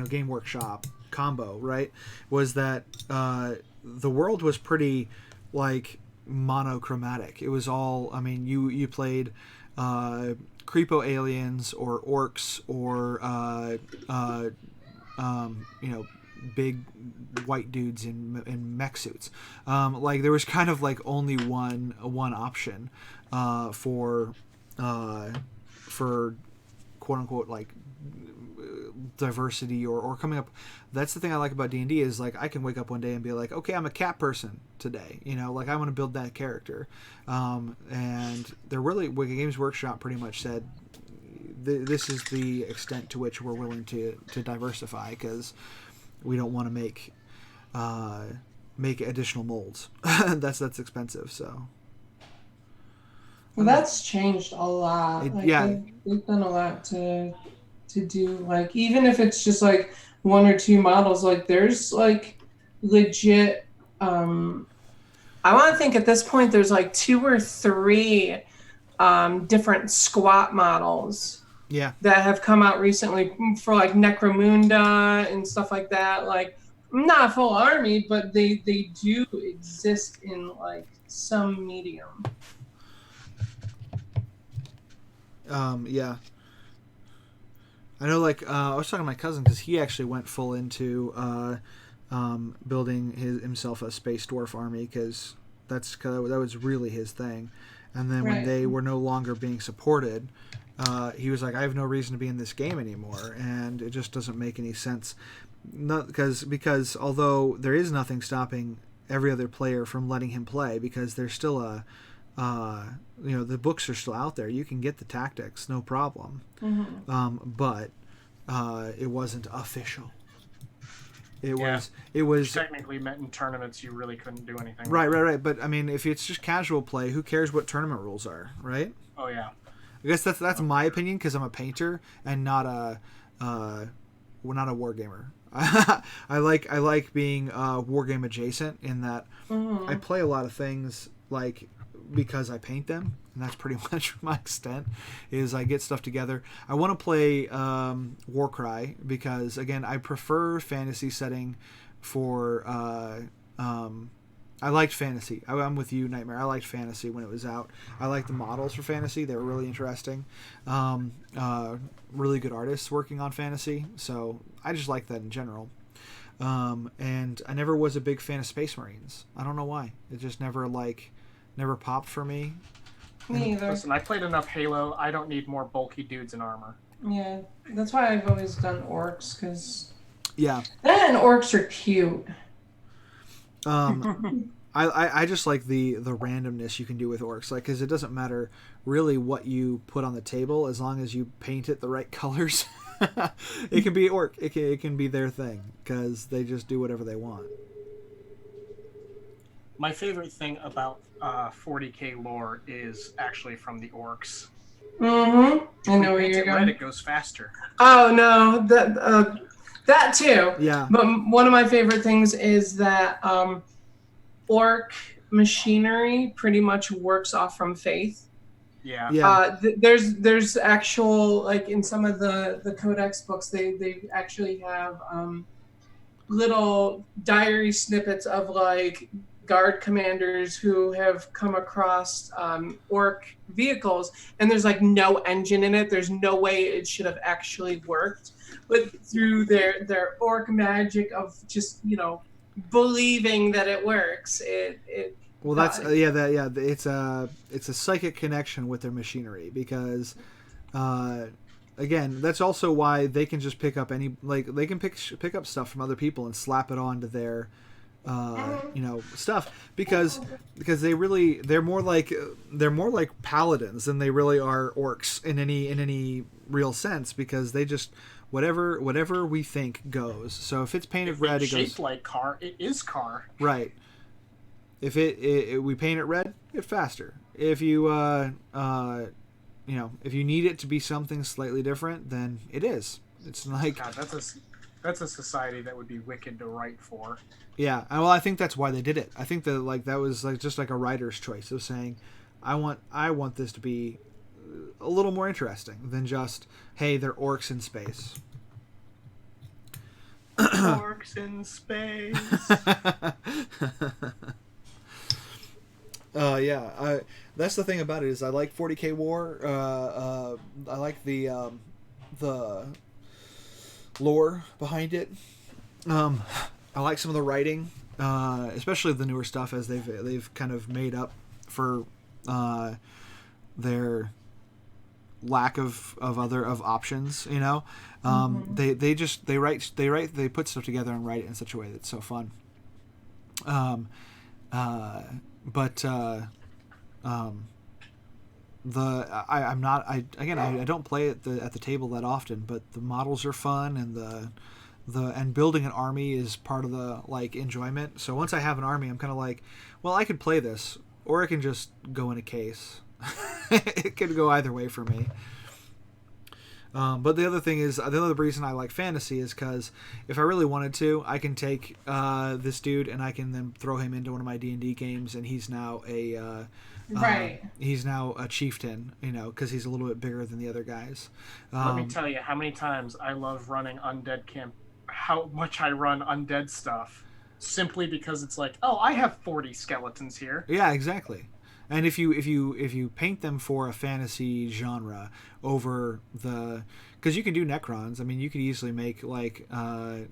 [SPEAKER 1] Game Workshop combo. Right, was that the world was pretty like monochromatic. It was all. I mean, you played creepo aliens or orcs or big white dudes in mech suits. Like there was kind of like only one option for quote unquote like diversity or coming up. That's the thing I like about D&D is like I can wake up one day and be like, okay, I'm a cat person today, you know, like I want to build that character. And they're really, Games Workshop pretty much said this is the extent to which we're willing to diversify, because we don't want to make additional molds. that's expensive. So
[SPEAKER 2] well, that's changed a lot. They've done a lot to do, like, even if it's just like one or two models, like there's like legit I want to think at this point there's like 2 or 3 different squat models that have come out recently for like Necromunda and stuff like that. Like not a full army, but they do exist in like some medium.
[SPEAKER 1] Yeah. I know, like, I was talking to my cousin because he actually went full into building himself a space dwarf army, because that was really his thing. And then when they were no longer being supported, he was like, I have no reason to be in this game anymore, and it just doesn't make any sense. Because although there is nothing stopping every other player from letting him play, because there's still the books are still out there. You can get the tactics, no problem. Mm-hmm. But it wasn't official. It was
[SPEAKER 3] technically meant in tournaments. You really couldn't do anything.
[SPEAKER 1] Right. But I mean, if it's just casual play, who cares what tournament rules are, right?
[SPEAKER 3] Oh yeah.
[SPEAKER 1] I guess that's my opinion, because I'm a painter and not a wargamer. I like being wargame adjacent in that I play a lot of things like because I paint them, and that's pretty much my extent. Is I get stuff together. I want to play Warcry because, again, I prefer fantasy setting for. I liked fantasy. I'm with you, Nightmare. I liked fantasy when it was out. I liked the models for fantasy. They were really interesting. Really good artists working on fantasy, so I just like that in general. And I never was a big fan of Space Marines. I don't know why. It just never popped for me.
[SPEAKER 2] Me either.
[SPEAKER 3] Listen, I played enough Halo. I don't need more bulky dudes in armor.
[SPEAKER 2] Yeah, that's why I've always done orcs, because
[SPEAKER 1] and
[SPEAKER 2] orcs are cute.
[SPEAKER 1] I just like the randomness you can do with orcs, like, because it doesn't matter really what you put on the table as long as you paint it the right colors. It can be orc. It can be their thing, because they just do whatever they want.
[SPEAKER 3] My favorite thing about 40k lore is actually from the orcs.
[SPEAKER 2] Mm-hmm. I know where you're going.
[SPEAKER 3] It goes faster.
[SPEAKER 2] Oh no, that too.
[SPEAKER 1] Yeah.
[SPEAKER 2] But one of my favorite things is that orc machinery pretty much works off from faith.
[SPEAKER 3] Yeah.
[SPEAKER 2] There's actual, like, in some of the codex books, they actually have little diary snippets of like guard commanders who have come across orc vehicles, and there's like no engine in it. There's no way it should have actually worked, but through their orc magic of just, believing that it works, it
[SPEAKER 1] well, that's it's a psychic connection with their machinery, because again, that's also why they can just pick up they can pick up stuff from other people and slap it onto their stuff, because they're more like paladins than they really are orcs in any real sense, because they just whatever we think goes. So if it's painted red, it goes
[SPEAKER 3] shaped like car. It is car.
[SPEAKER 1] Right. If we paint it red, it's faster. If you if you need it to be something slightly different, then it is. It's like,
[SPEAKER 3] God, that's a society that would be wicked to write for.
[SPEAKER 1] Yeah, well, I think that's why they did it. I think that was just like a writer's choice of saying, I want this to be a little more interesting than just, hey, they're orcs in space.
[SPEAKER 3] Orcs in space.
[SPEAKER 1] That's the thing about it, is I like 40k War. I like the lore behind it. I like some of the writing, especially the newer stuff, as they've kind of made up for their lack of options. You know, they put stuff together and write it in such a way that's so fun. I don't play at the table that often, but the models are fun, and and building an army is part of the like enjoyment. So once I have an army, I'm kind of like, well, I could play this, or it can just go in a case. It could go either way for me. But the other thing is, the other reason I like fantasy is because if I really wanted to, I can take this dude and I can then throw him into one of my D&D games, and he's now he's now a chieftain, you know, because he's a little bit bigger than the other guys.
[SPEAKER 3] Let me tell you how many times I love running undead camp. How much I run undead stuff, simply because it's like, oh, I have 40 skeletons here.
[SPEAKER 1] Yeah, exactly. And if you paint them for a fantasy genre over because you can do Necrons. I mean, you could easily make like a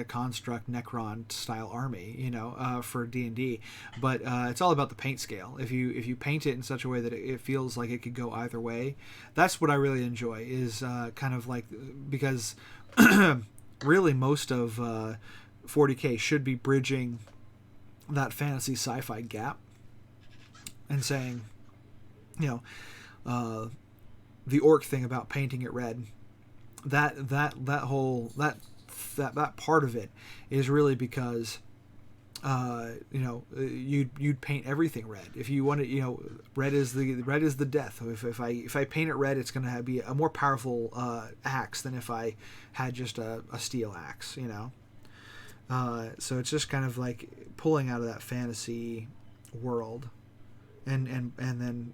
[SPEAKER 1] construct Necron style army, you know, for D&D. But it's all about the paint scale. If you paint it in such a way that it feels like it could go either way, that's what I really enjoy. Is kind of like, because really most of 40K should be bridging that fantasy sci-fi gap. And saying, you know, the orc thing about painting it red, that part of it is really because, you know, you'd paint everything red if you wanted. You know, red is the death. If I paint it red, it's going to be a more powerful axe than if I had just a steel axe. You know, so it's just kind of like pulling out of that fantasy world. And then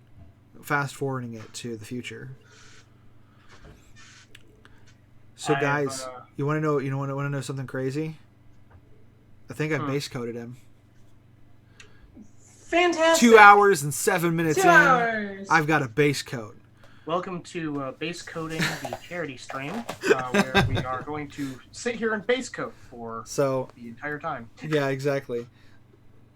[SPEAKER 1] fast forwarding it to the future. So guys, you want to know something crazy? I think I base coded him.
[SPEAKER 2] Fantastic.
[SPEAKER 1] 2 hours and 7 minutes
[SPEAKER 2] 2 hours.
[SPEAKER 1] I've got a base code.
[SPEAKER 3] Welcome to base coding the charity stream, where we are going to sit here and base code for the entire time.
[SPEAKER 1] Yeah, exactly.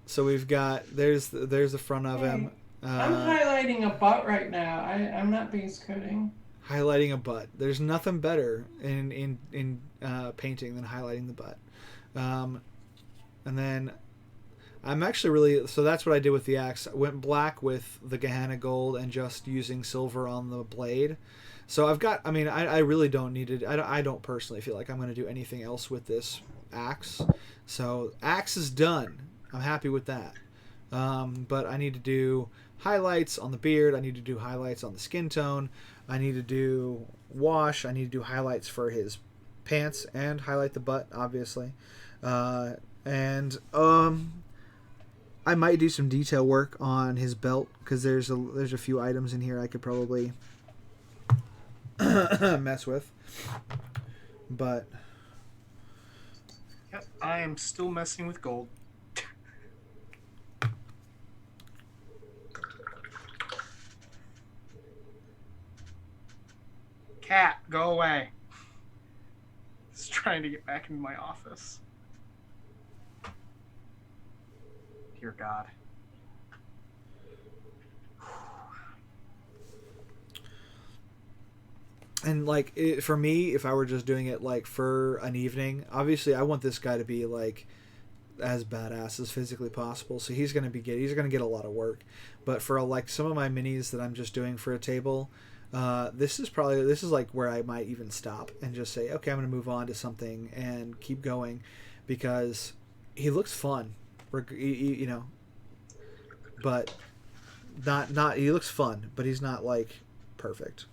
[SPEAKER 1] So we've got there's the front of him.
[SPEAKER 2] I'm highlighting a butt right now. I'm not base coding.
[SPEAKER 1] Highlighting a butt. There's nothing better in painting than highlighting the butt. And then I'm actually so that's what I did with the axe. I went black with the Gehenna gold and just using silver on the blade. So I've got. I mean, I really don't need it. I don't personally feel like I'm going to do anything else with this axe. So axe is done. I'm happy with that. But I need to do highlights on the beard. I need to do highlights on the skin tone. I need to do wash. I need to do highlights for his pants and highlight the butt, obviously. And I might do some detail work on his belt, because there's a few items in here I could probably mess with. But
[SPEAKER 3] yep, I am still messing with gold. Cat, go away. He's trying to get back into my office. Dear God.
[SPEAKER 1] And like for me, if I were just doing it like for an evening, obviously I want this guy to be like as badass as physically possible. So he's gonna get a lot of work. But for like some of my minis that I'm just doing for a table, this is like where I might even stop and just say, okay, I'm gonna move on to something and keep going, because he looks fun, you know. But not he looks fun, but he's not like perfect.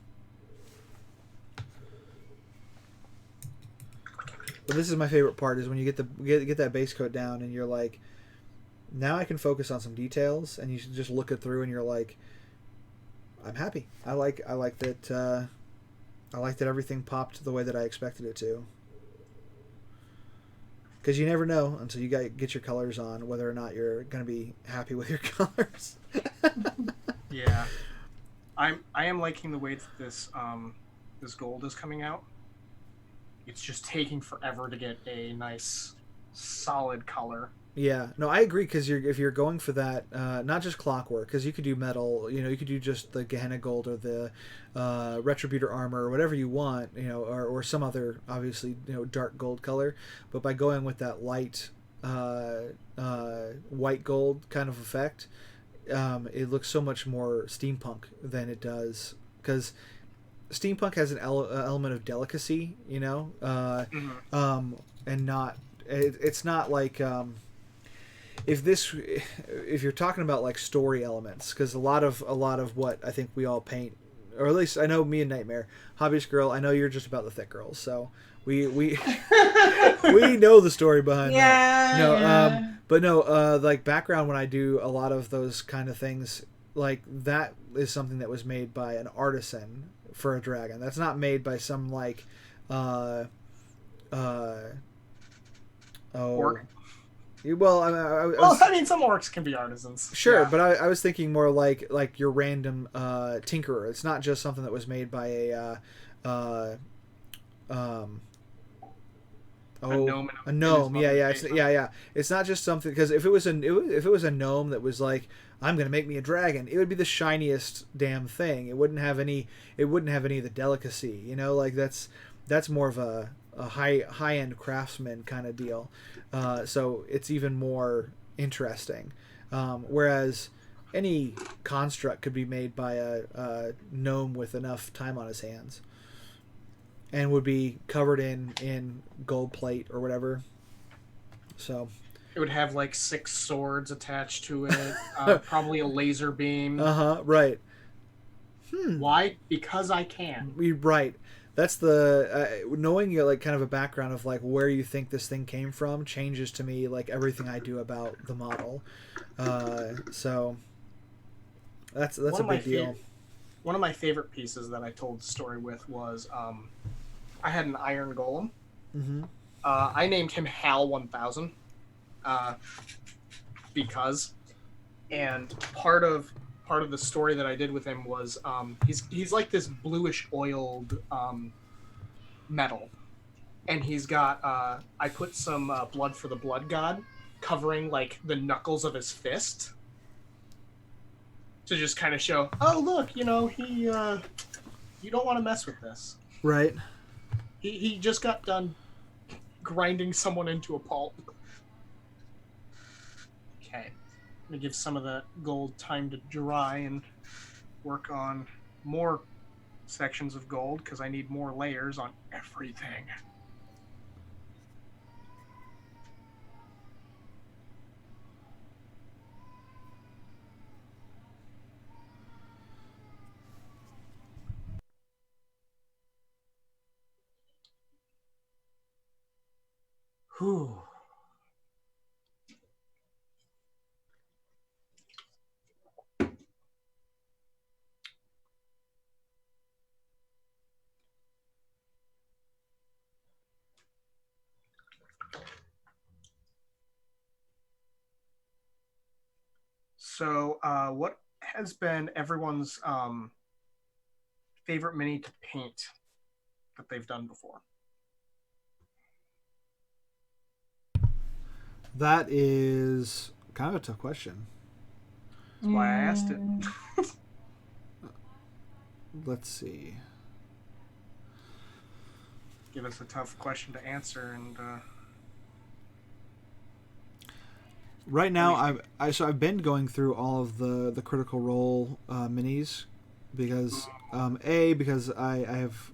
[SPEAKER 1] But this is my favorite part, is when you get that base coat down and you're like, now I can focus on some details, and you should just look it through and you're like, I'm happy. I like that everything popped the way that I expected it to. Because you never know until you get your colors on whether or not you're going to be happy with your colors.
[SPEAKER 3] Yeah, I am liking the way that this gold is coming out. it's just taking forever to get a nice solid color.
[SPEAKER 1] Yeah, no, I agree, because if you're going for that, not just clockwork, because you could do metal, you could do just the Gehenna Gold or the Retributor armor or whatever you want, or some other, obviously, dark gold color, but by going with that light white gold kind of effect, it looks so much more steampunk than it does, because steampunk has an element of delicacy, and not, it's not like... if you're talking about like story elements, because a lot of what I think we all paint, or at least I know me and Nightmare, Hobbyist Girl, I know you're just about the thick girls, so we we know the story behind that. No, but no, like background, when I do a lot of those kind of things, like that is something that was made by an artisan for a dragon. That's not made by some like
[SPEAKER 3] Orc.
[SPEAKER 1] Well,
[SPEAKER 3] I mean, some orcs can be artisans.
[SPEAKER 1] Sure, yeah. But I was thinking more like your random tinkerer. It's not just something that was made by a gnome. Yeah. It's not just something, because if it was a gnome that was like, I'm gonna make me a dragon, it would be the shiniest damn thing. It wouldn't have any of the delicacy. Like that's more of a high end craftsman kind of deal. So it's even more interesting. Whereas any construct could be made by a gnome with enough time on his hands, and would be covered in gold plate or whatever. So
[SPEAKER 3] it would have like 6 swords attached to it, probably a laser beam.
[SPEAKER 1] Right.
[SPEAKER 3] Why? Because I can.
[SPEAKER 1] Right. That's the knowing like kind of a background of like where you think this thing came from changes to me like everything I do about the model. So that's a big deal.
[SPEAKER 3] One of my favorite pieces that I told the story with was I had an iron golem.
[SPEAKER 1] Mm-hmm.
[SPEAKER 3] I named him Hal 1000 because, and part of the story that I did with him was he's like this bluish oiled metal, and he's got I put some blood for the blood god covering like the knuckles of his fist to just kind of show, oh look, he you don't want to mess with this.
[SPEAKER 1] Right.
[SPEAKER 3] He just got done grinding someone into a pulp. Okay. I'm going to give some of the gold time to dry and work on more sections of gold, because I need more layers on everything. Whew. So, what has been everyone's favorite mini to paint that they've done before?
[SPEAKER 1] That is kind of a tough question.
[SPEAKER 3] That's why I asked it.
[SPEAKER 1] Let's see.
[SPEAKER 3] Give us a tough question to answer, and
[SPEAKER 1] right now I've been going through all of the Critical Role minis because because I have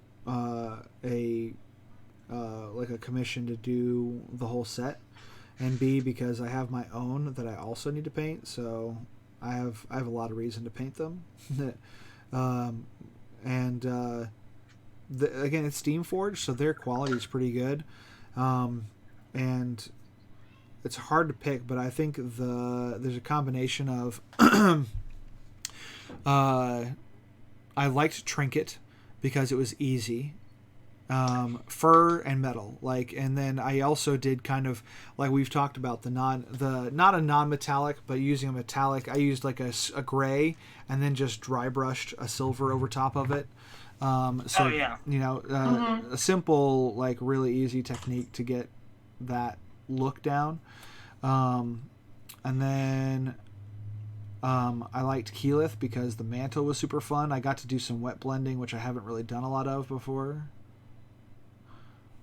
[SPEAKER 1] a commission to do the whole set, and B, because I have my own that I also need to paint, so I have a lot of reason to paint them. Again, it's Steam Forged, so their quality is pretty good, and it's hard to pick. But I think there's a combination of I liked Trinket because it was easy. Fur and metal, and then I also did kind of like we've talked about not a non-metallic, but using a metallic. I used like a gray and then just dry brushed a silver over top of it, So
[SPEAKER 3] yeah.
[SPEAKER 1] a simple, like really easy technique to get that look down. And then I liked Keyleth because the mantle was super fun. I got to do some wet blending, which I haven't really done a lot of before.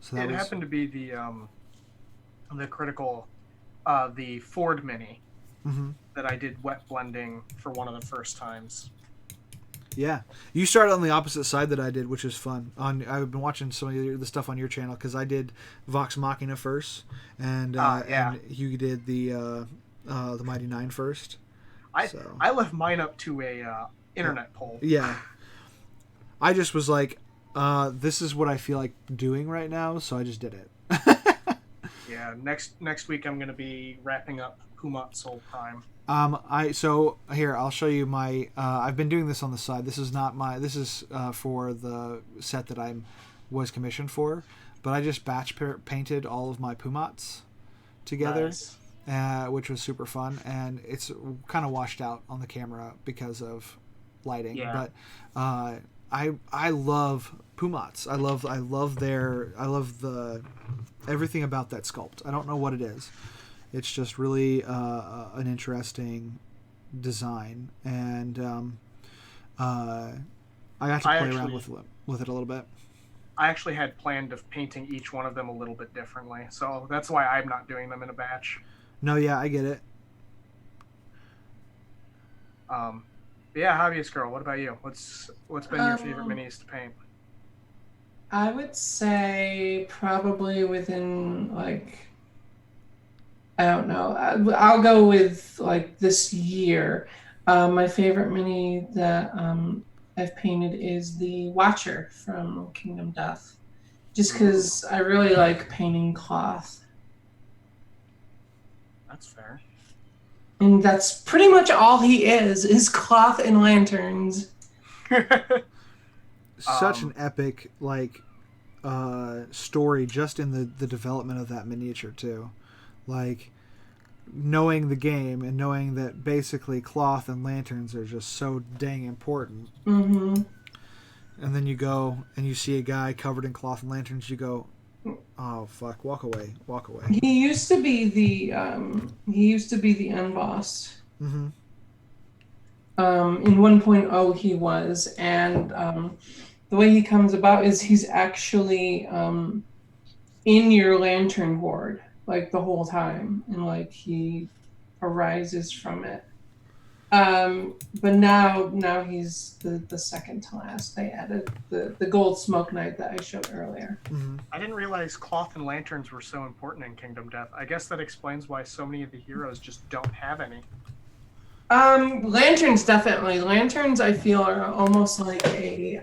[SPEAKER 1] So that
[SPEAKER 3] happened to be the critical, the Ford Mini that I did wet blending for one of the first times.
[SPEAKER 1] Yeah, you started on the opposite side that I did, which is fun. I've been watching some of the stuff on your channel because I did Vox Machina first, and you did the Mighty Nine first.
[SPEAKER 3] I left mine up to a internet poll.
[SPEAKER 1] Yeah, I just was like, this is what I feel like doing right now, so I just did it.
[SPEAKER 3] Yeah, next week I'm going to be wrapping up Pumat Soul Prime.
[SPEAKER 1] Here I'll show you my. I've been doing this on the side. This is not my. This is for the set that I was commissioned for, but I just batch painted all of my Pumats together,
[SPEAKER 3] nice.
[SPEAKER 1] Which was super fun, and it's kind of washed out on the camera because of lighting.
[SPEAKER 3] Yeah.
[SPEAKER 1] But I love Pumats. I love the everything about that sculpt. I don't know what it is. It's just really an interesting design, and I got to play around with it a little bit.
[SPEAKER 3] I actually had planned of painting each one of them a little bit differently, so that's why I'm not doing them in a batch.
[SPEAKER 1] No, yeah, I get it.
[SPEAKER 3] Yeah, hobbyist girl, what about you? What's been your favorite minis to paint?
[SPEAKER 2] I would say probably within I don't know. I'll go with this year. My favorite mini that I've painted is the Watcher from Kingdom Death, just because I really like painting cloth.
[SPEAKER 3] That's fair.
[SPEAKER 2] And that's pretty much all he is cloth and lanterns.
[SPEAKER 1] Such an epic story just in the development of that miniature too. Like, knowing the game and knowing that basically cloth and lanterns are just so dang important.
[SPEAKER 2] Mm-hmm.
[SPEAKER 1] And then you go and you see a guy covered in cloth and lanterns, you go, oh fuck, walk away.
[SPEAKER 2] He used to be the end boss.
[SPEAKER 1] Mm-hmm.
[SPEAKER 2] In 1.0 he was, and the way he comes about is he's actually in your lantern horde the whole time, and he arises from it. But now he's the second to last. They added the gold smoke knight that I showed earlier.
[SPEAKER 1] Mm-hmm.
[SPEAKER 3] I didn't realize cloth and lanterns were so important in Kingdom Death. I guess that explains why so many of the heroes just don't have any.
[SPEAKER 2] Lanterns, definitely. Lanterns, I feel, are almost like a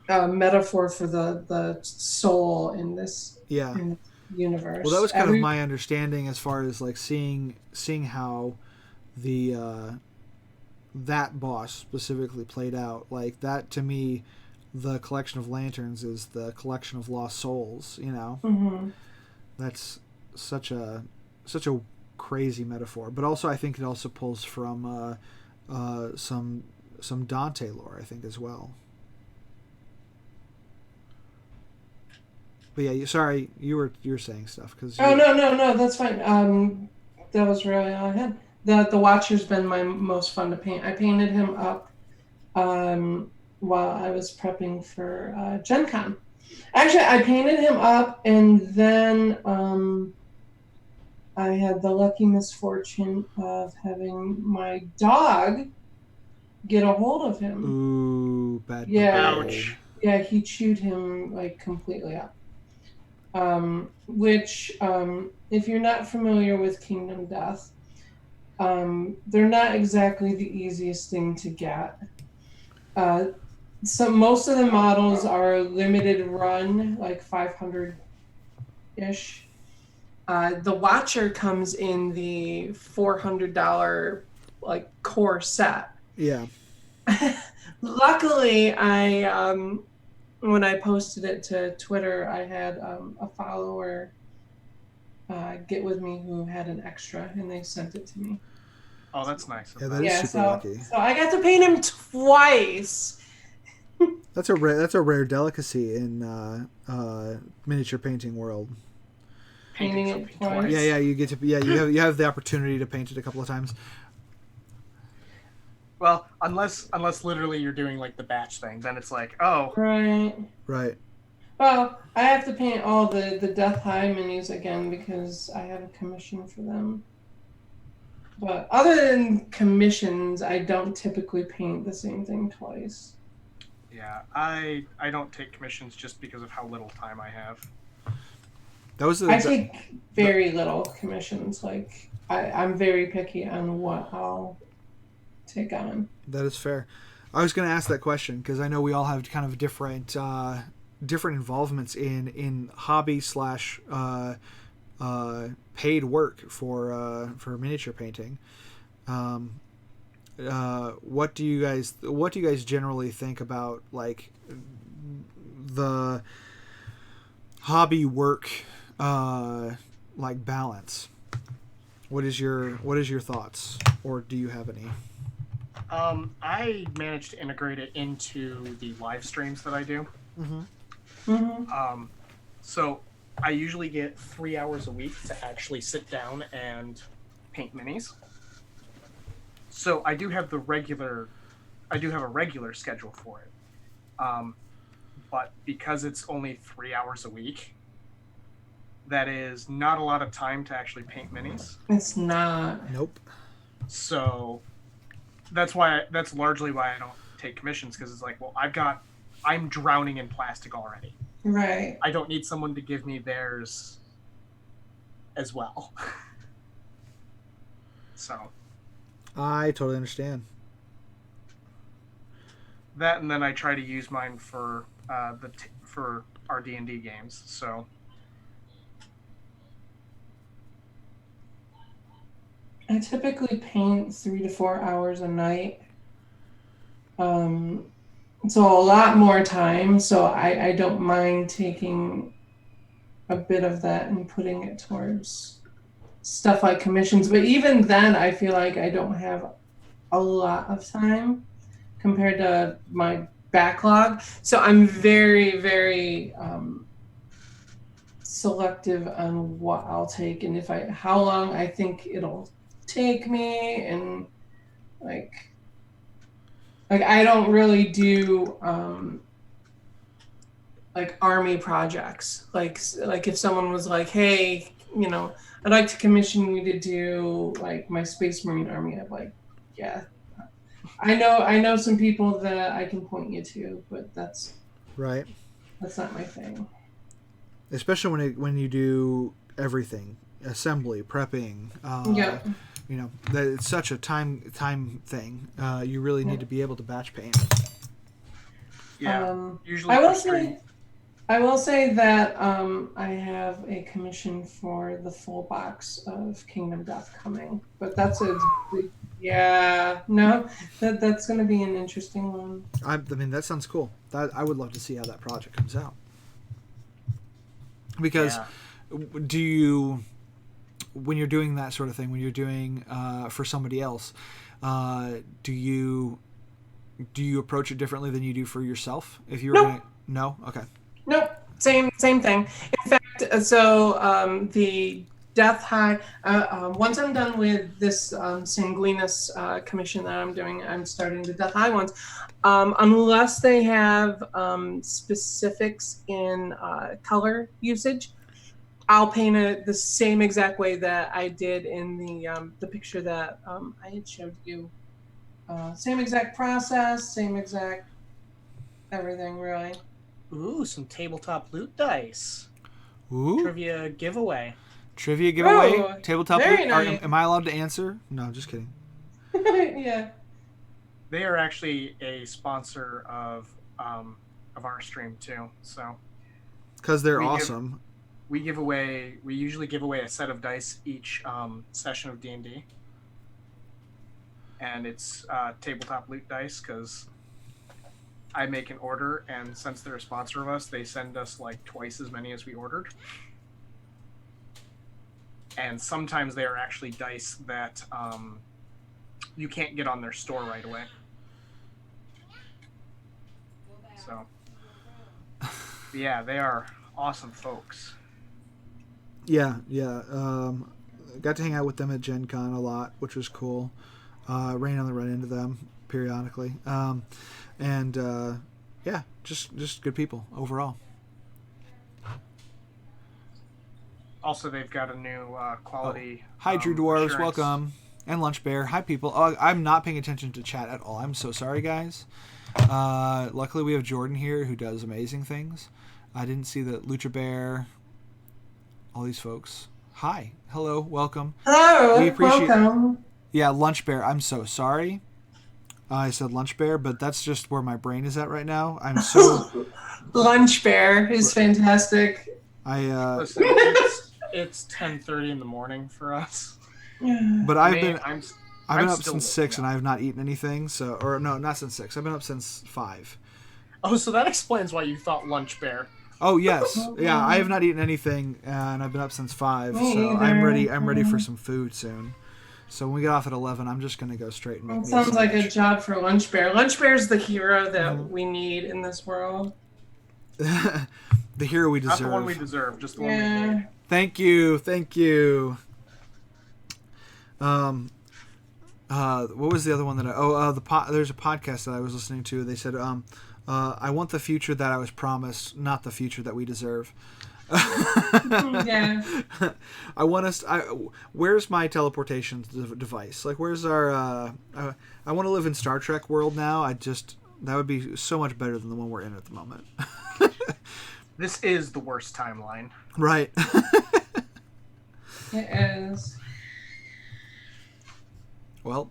[SPEAKER 2] metaphor for the soul in this.
[SPEAKER 1] Yeah.
[SPEAKER 2] In this universe.
[SPEAKER 1] Well, that was kind of my understanding as far as seeing how the that boss specifically played out. Like, that to me, the collection of lanterns is the collection of lost souls.
[SPEAKER 2] Mm-hmm.
[SPEAKER 1] That's such a crazy metaphor. But also, I think it also pulls from some Dante lore, I think, as well. But yeah, sorry, you were saying stuff because.
[SPEAKER 2] Oh no, that's fine. That was really all I had. The Watcher's been my most fun to paint. I painted him up while I was prepping for Gen Con. Actually, I painted him up, and then I had the lucky misfortune of having my dog get a hold of him.
[SPEAKER 1] Ooh, bad.
[SPEAKER 2] Yeah,
[SPEAKER 3] ouch.
[SPEAKER 2] Yeah, he chewed him completely up. Which, if you're not familiar with Kingdom Death, they're not exactly the easiest thing to get. So most of the models are limited run, 500-ish. The Watcher comes in the $400 core set.
[SPEAKER 1] Yeah.
[SPEAKER 2] Luckily, when I posted it to Twitter, I had a follower get with me who had an extra, and they sent it to me.
[SPEAKER 3] Oh, that's nice.
[SPEAKER 1] Yeah, that is super lucky.
[SPEAKER 2] So I got to paint him twice.
[SPEAKER 1] That's a rare delicacy in miniature painting world.
[SPEAKER 2] Painting it twice.
[SPEAKER 1] Yeah, you get to you have the opportunity to paint it a couple of times.
[SPEAKER 3] Well, unless literally you're doing like the batch thing, then it's like, oh,
[SPEAKER 1] Right.
[SPEAKER 2] Well, I have to paint all the Death High minis again because I have a commission for them. But other than commissions, I don't typically paint the same thing twice.
[SPEAKER 3] Yeah, I don't take commissions just because of how little time I have.
[SPEAKER 2] I take very little commissions. Like I'm very picky on what I'll take on.
[SPEAKER 1] That is fair. I was going to ask that question because I know we all have kind of different involvements in hobby / paid work for miniature painting. What do you guys generally think about like the hobby work like balance? What is your thoughts, or do you have any?
[SPEAKER 3] I managed to integrate it into the live streams that I do. So I usually get 3 hours a week to actually sit down and paint minis. So I do have a regular schedule for it. But because it's only 3 hours a week, that is not a lot of time to actually paint minis.
[SPEAKER 2] It's not.
[SPEAKER 1] Nope.
[SPEAKER 3] So that's largely why I don't take commissions, because it's like, well, I'm drowning in plastic already.
[SPEAKER 2] Right.
[SPEAKER 3] I don't need someone to give me theirs as well. So
[SPEAKER 1] I totally understand.
[SPEAKER 3] That, and then I try to use mine for for our D&D games. So
[SPEAKER 2] I typically paint 3 to 4 hours a night. So a lot more time. So I don't mind taking a bit of that and putting it towards stuff like commissions. But even then, I feel like I don't have a lot of time compared to my backlog. So I'm very, very selective on what I'll take and how long I think it'll take me, and like I don't really do like army projects. Like if someone was like, hey, I'd like to commission you to do like my Space Marine army, I'm like, yeah, I know some people that I can point you to, but that's
[SPEAKER 1] right.
[SPEAKER 2] That's not my thing.
[SPEAKER 1] Especially when you do everything, assembly, prepping.
[SPEAKER 2] Yeah.
[SPEAKER 1] That it's such a time thing. You really need to be able to batch paint.
[SPEAKER 3] Yeah. Usually
[SPEAKER 2] I will say that I have a commission for the full box of Kingdom Death coming, but that's that's going to be an interesting one.
[SPEAKER 1] I mean, that sounds cool. I would love to see how that project comes out. Because do you, when you're doing that sort of thing, when you're doing for somebody else, do you approach it differently than you do for yourself? If you were
[SPEAKER 2] Nope.
[SPEAKER 1] No? Okay.
[SPEAKER 2] Nope. Same thing. In fact, so the Death High, once I'm done with this Sanguinus commission that I'm doing, I'm starting the Death High ones. Unless they have specifics in color usage, I'll paint it the same exact way that I did in the picture that I had showed you. Same exact process, same exact everything, really.
[SPEAKER 3] Ooh, some tabletop loot dice.
[SPEAKER 1] Ooh.
[SPEAKER 3] Trivia giveaway.
[SPEAKER 1] Tabletop loot.
[SPEAKER 2] Nice.
[SPEAKER 1] Am I allowed to answer? No, just kidding.
[SPEAKER 2] Yeah.
[SPEAKER 3] They are actually a sponsor of our stream too. So.
[SPEAKER 1] Because they're awesome.
[SPEAKER 3] We usually give away a set of dice each session of D&D. And it's tabletop loot dice because I make an order, and since they're a sponsor of us, they send us like twice as many as we ordered. And sometimes they are actually dice that you can't get on their store right away. So, yeah, they are awesome folks.
[SPEAKER 1] Yeah. Got to hang out with them at Gen Con a lot, which was cool. Ran into them periodically. Yeah, just good people overall.
[SPEAKER 3] Also, they've got a new quality.
[SPEAKER 1] Hi, Drew Dwarves,
[SPEAKER 3] assurance.
[SPEAKER 1] welcome. And Lunch Bear, hi people. Oh, I'm not paying attention to chat at all. I'm so sorry, guys. Luckily, we have Jordan here who does amazing things. I didn't see the Lucha Bear. All these folks. Hi, hello, welcome.
[SPEAKER 2] Hello, welcome.
[SPEAKER 1] Yeah, Lunch Bear. I'm so sorry. I said Lunch Bear, but that's just where my brain is at right now. I'm so
[SPEAKER 2] Lunch Bear is fantastic.
[SPEAKER 3] Listen, it's 10:30 in the morning for us.
[SPEAKER 1] But I've been up since 6 and I have not eaten anything. So, or no, not since 6. I've been up since 5.
[SPEAKER 3] Oh, so that explains why you thought Lunch Bear.
[SPEAKER 1] Oh yes, yeah. I have not eaten anything, and I've been up since 5. So I'm ready. I'm ready for some food soon. So when we get off at 11, I'm just gonna go straight and make.
[SPEAKER 2] That sounds like a job for Lunch Bear. Lunch Bear is the hero that we need in this world.
[SPEAKER 1] The hero we deserve.
[SPEAKER 3] Not the one we deserve, just the one we need.
[SPEAKER 1] Thank you. What was the other one that there's a podcast that I was listening to. They said, I want the future that I was promised, not the future that we deserve.
[SPEAKER 2] Yeah.
[SPEAKER 1] I want us. Where's my teleportation device? Like, where's our? I want to live in Star Trek world now. That would be so much better than the one we're in at the moment.
[SPEAKER 3] This is the worst timeline.
[SPEAKER 1] Right.
[SPEAKER 2] It is.
[SPEAKER 1] Well,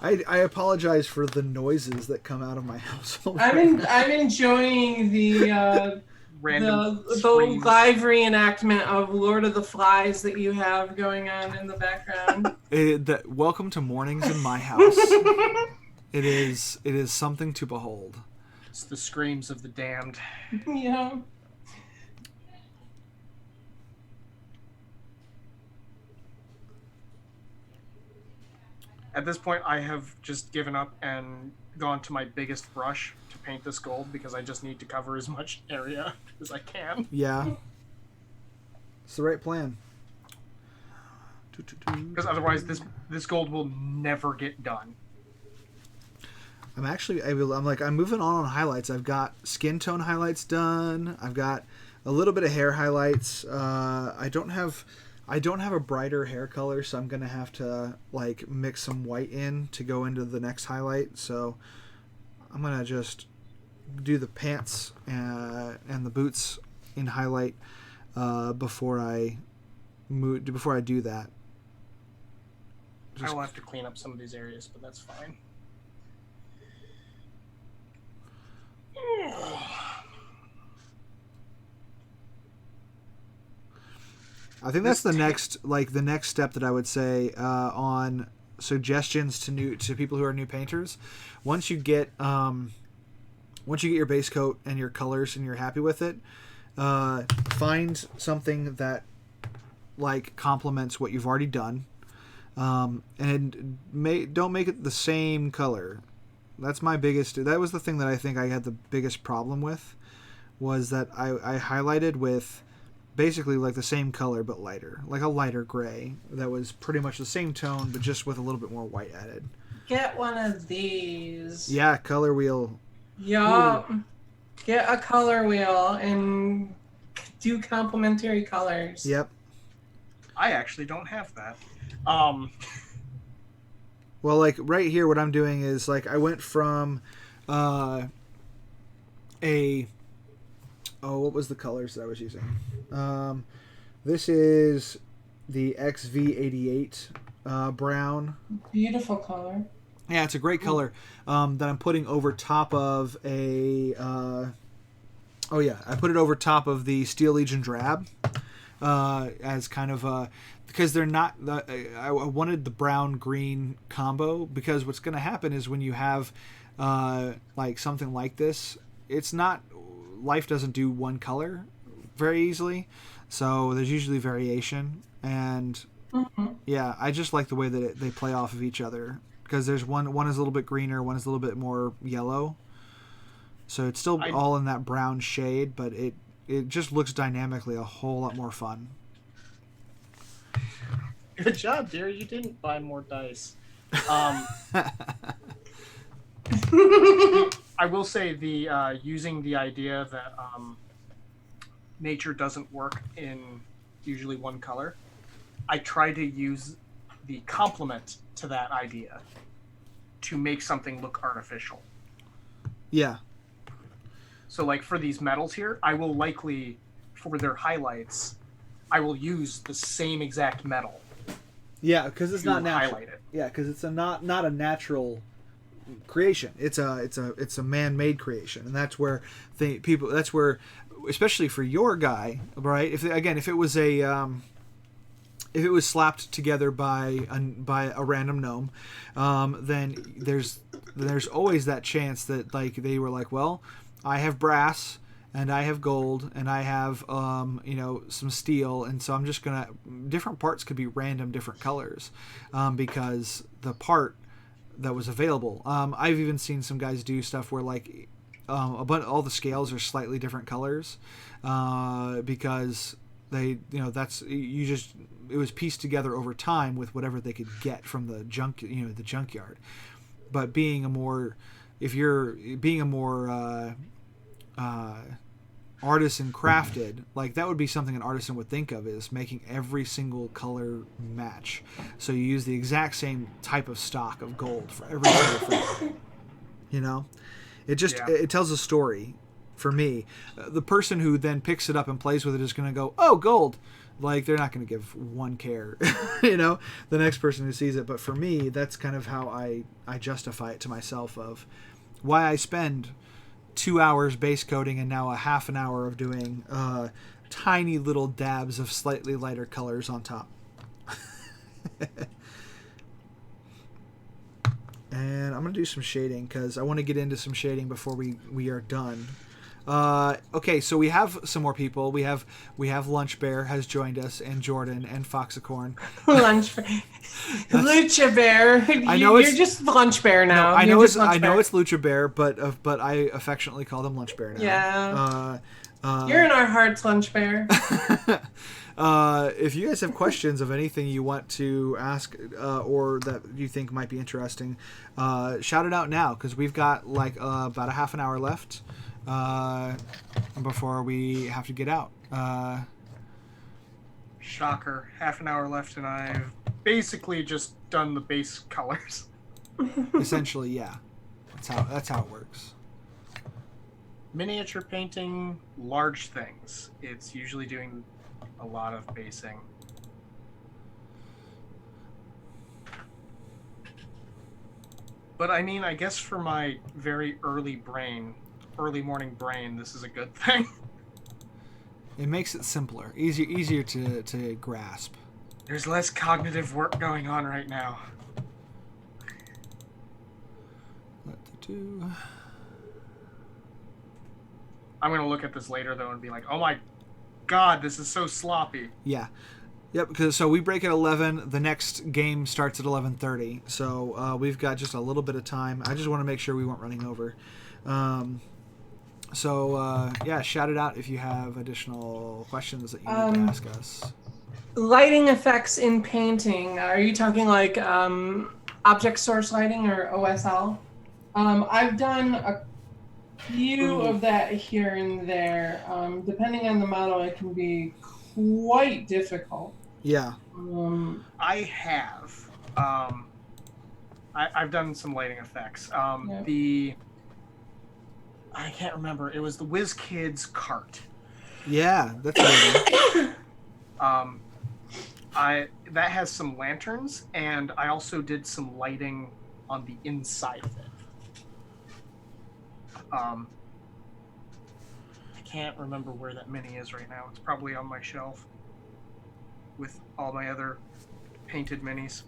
[SPEAKER 1] I apologize for the noises that come out of my household.
[SPEAKER 2] I'm enjoying the live reenactment of Lord of the Flies that you have going on in the background.
[SPEAKER 1] Welcome to mornings in my house. It is something to behold.
[SPEAKER 3] It's the screams of the damned.
[SPEAKER 2] Yeah.
[SPEAKER 3] At this point, I have just given up and gone to my biggest brush to paint this gold because I just need to cover as much area as I can.
[SPEAKER 1] Yeah. It's the right plan.
[SPEAKER 3] Because otherwise, this gold will never get done.
[SPEAKER 1] I'm moving on highlights. I've got skin tone highlights done. I've got a little bit of hair highlights. I don't have a brighter hair color, so I'm gonna have to mix some white in to go into the next highlight. So I'm gonna just do the pants and the boots in highlight before I do that.
[SPEAKER 3] I will have to clean up some of these areas, but that's fine.
[SPEAKER 1] I think that's the next step that I would say on suggestions to people who are new painters. Once you get your base coat and your colors and you're happy with it, find something that complements what you've already done, and don't make it the same color. That was the thing that I think I had the biggest problem with, was that I highlighted with basically the same color but lighter, like a lighter gray that was pretty much the same tone but just with a little bit more white added.
[SPEAKER 2] Get one of these.
[SPEAKER 1] Yeah, color wheel.
[SPEAKER 2] Yup. Get a color wheel and do complementary colors.
[SPEAKER 1] Yep.
[SPEAKER 3] I actually don't have that.
[SPEAKER 1] Well, right here, what I'm doing is I went from what was the colors that I was using? This is the XV88 brown.
[SPEAKER 2] Beautiful color.
[SPEAKER 1] Yeah, it's a great color that I'm putting over top of I put it over top of the Steel Legion drab as kind of because they're not. I wanted the brown-green combo, because what's going to happen is when you have something like this, it's not. Life doesn't do one color very easily, so there's usually variation, and yeah, I just like the way that they play off of each other, because there's one is a little bit greener, one is a little bit more yellow, So it's still all in that brown shade, but it just looks dynamically a whole lot more fun.
[SPEAKER 3] Good job, dear. You didn't buy more dice. I will say the using the idea that nature doesn't work in usually one color. I try to use the complement to that idea to make something look artificial.
[SPEAKER 1] Yeah.
[SPEAKER 3] So like for these metals here, I will likely, for their highlights, I will use the same exact metal.
[SPEAKER 1] Yeah, because it's not natural.
[SPEAKER 3] Highlight it.
[SPEAKER 1] Yeah, because it's not a natural creation. It's a man-made creation, and that's where that's where, especially for your guy, right? If it was slapped together by a random gnome, then there's always that chance that like they were like, well, I have brass and I have gold and I have some steel, and so I'm just gonna, different parts could be random different colors, because the part that was available. I've even seen some guys do stuff where like all the scales are slightly different colors, because they it was pieced together over time with whatever they could get from the junkyard. But being a more artisan crafted, like that would be something an artisan would think of, is making every single color match. So you use the exact same type of stock of gold for every single thing. It tells a story. For me, the person who then picks it up and plays with it is going to go, oh, gold. Like, they're not going to give one care, the next person who sees it. But for me, that's kind of how I justify it to myself, of why I spend 2 hours base coating and now a half an hour of doing tiny little dabs of slightly lighter colors on top. And I'm going to do some shading because I want to get into some shading before we are done. Okay, so we have some more people. We have Lunch Bear has joined us, and Jordan and Foxicorn.
[SPEAKER 2] Lunch Bear, Lucha Bear. You're just Lunch Bear now.
[SPEAKER 1] No, I know it's Lucha Bear, but I affectionately call them Lunch Bear now.
[SPEAKER 2] Yeah. You're in our hearts, Lunch Bear.
[SPEAKER 1] If you guys have questions of anything you want to ask or that you think might be interesting, shout it out now, because we've got like about a half an hour left before we have to get out.
[SPEAKER 3] Shocker. Half an hour left, and I've basically just done the base colors.
[SPEAKER 1] Essentially, yeah. That's how it works.
[SPEAKER 3] Miniature painting, large things. It's usually doing a lot of basing. But I mean, I guess for my very early morning brain, this is a good thing.
[SPEAKER 1] It makes it simpler, easier to grasp.
[SPEAKER 3] There's less cognitive work going on right now. I'm going to look at this later, though, and be like, oh my god, this is so sloppy.
[SPEAKER 1] Yeah. Yep, so we break at 11. The next game starts at 11:30. So we've got just a little bit of time. I just want to make sure we weren't running over. Shout it out if you have additional questions that you need to ask us.
[SPEAKER 2] Lighting effects in painting. Are you talking like object source lighting or OSL? I've done a few of that here and there. Depending on the model, it can be quite difficult.
[SPEAKER 1] Yeah.
[SPEAKER 3] I have. I've done some lighting effects. I can't remember. It was the WizKids cart.
[SPEAKER 1] Yeah, that's amazing.
[SPEAKER 3] That has some lanterns, and I also did some lighting on the inside of it. I can't remember where that mini is right now. It's probably on my shelf with all my other painted minis.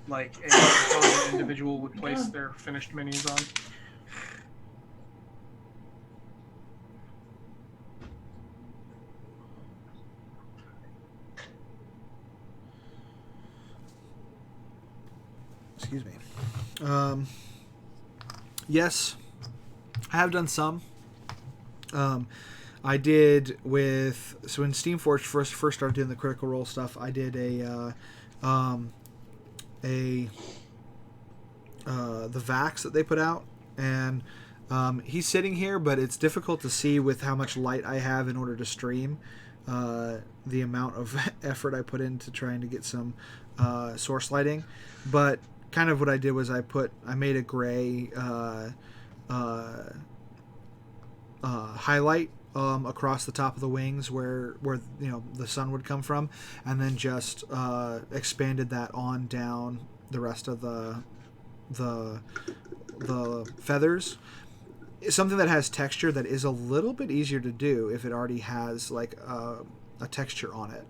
[SPEAKER 3] Like an individual would place their finished minis on.
[SPEAKER 1] Excuse me. Yes, I have done some. I did with so when Steamforge first started doing the Critical Role stuff. I did a the Vax that they put out, and he's sitting here, but it's difficult to see with how much light I have in order to stream. The amount of effort I put into trying to get some source lighting, but kind of what I did was I made a gray highlight across the top of the wings where the sun would come from, and then just expanded that on down the rest of the feathers. It's something that has texture that is a little bit easier to do if it already has like a texture on it,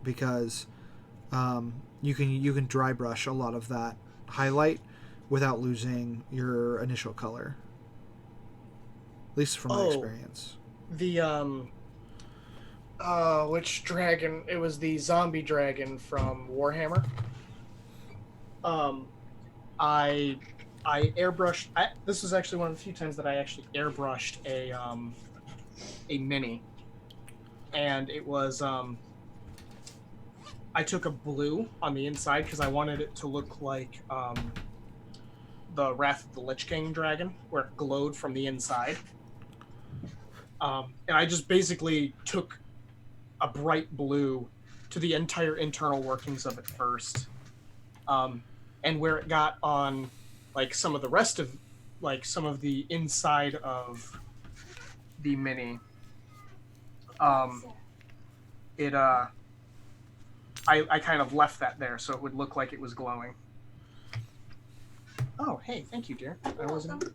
[SPEAKER 1] because you can dry brush a lot of that highlight without losing your initial color. At least from my experience.
[SPEAKER 3] The which dragon? It was the zombie dragon from Warhammer. I airbrushed. This was actually one of the few times that I actually airbrushed a mini, and it was I took a blue on the inside because I wanted it to look like the Wrath of the Lich King dragon, where it glowed from the inside. And I just basically took a bright blue to the entire internal workings of it first. And where it got on like some of the rest of like some of the inside of the mini, I kind of left that there so it would look like it was glowing. Oh, hey, thank you, dear. I wasn't.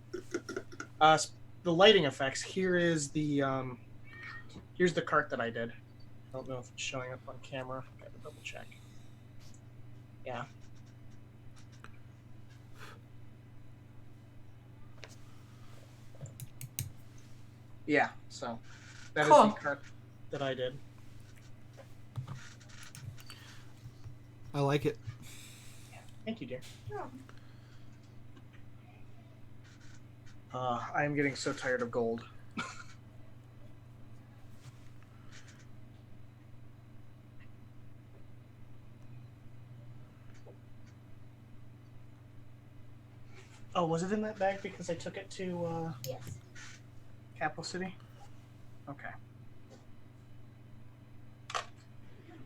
[SPEAKER 3] The lighting effects. Here's the cart that I did. I don't know if it's showing up on camera. Gotta double check. Yeah. Yeah, so that is the cart that I did.
[SPEAKER 1] I like it.
[SPEAKER 3] Yeah. Thank you, dear. I am getting so tired of gold. Oh, was it in that bag because I took it to
[SPEAKER 4] Yes.
[SPEAKER 3] Capital City? Okay.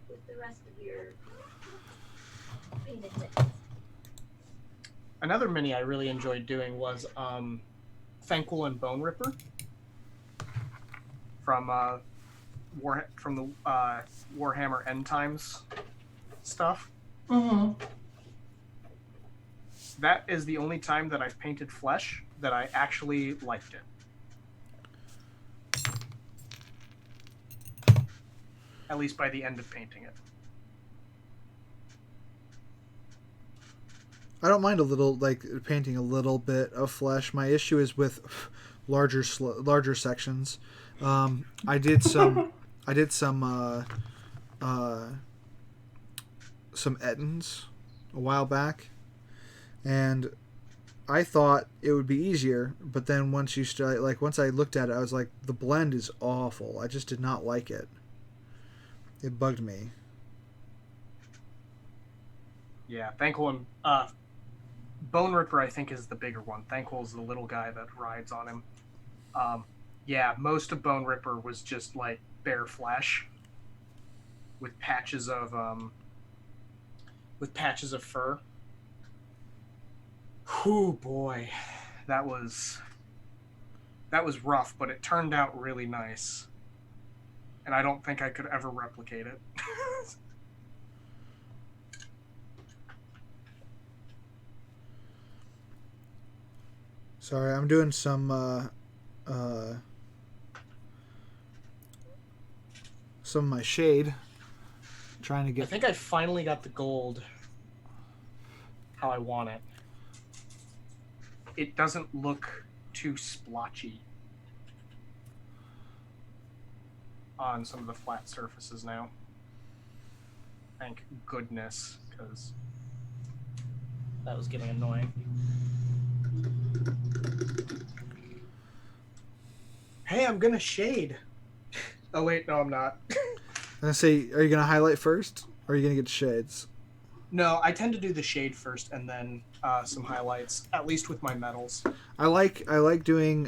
[SPEAKER 4] With the rest of your painted mittens.
[SPEAKER 3] Another mini I really enjoyed doing was Thanquol and Bone Ripper from the Warhammer End Times stuff.
[SPEAKER 2] Mm-hmm.
[SPEAKER 3] That is the only time that I've painted flesh that I actually liked it. At least by the end of painting it.
[SPEAKER 1] I don't mind a little, like, painting a little bit of flesh. My issue is with larger sections. I did some Ettins a while back, and I thought it would be easier, but then once I looked at it, I was like, the blend is awful. I just did not like it. It bugged me.
[SPEAKER 3] Yeah, Thanquol and Bone Ripper, I think, is the bigger one. Thanquol is the little guy that rides on him. Yeah, most of Bone Ripper was just like bare flesh with patches of fur. Whew, boy, that was rough, but it turned out really nice, and I don't think I could ever replicate it.
[SPEAKER 1] Sorry, I'm doing some of my shade. Trying to get.
[SPEAKER 3] I think I finally got the gold how I want it. It doesn't look too splotchy on some of the flat surfaces now. Thank goodness, because that was getting annoying. Hey, I'm gonna shade. Oh wait, no, I'm not.
[SPEAKER 1] I'm gonna say, are you gonna highlight first, or are you gonna get shades?
[SPEAKER 3] No, I tend to do the shade first and then some highlights, at least with my metals.
[SPEAKER 1] I like doing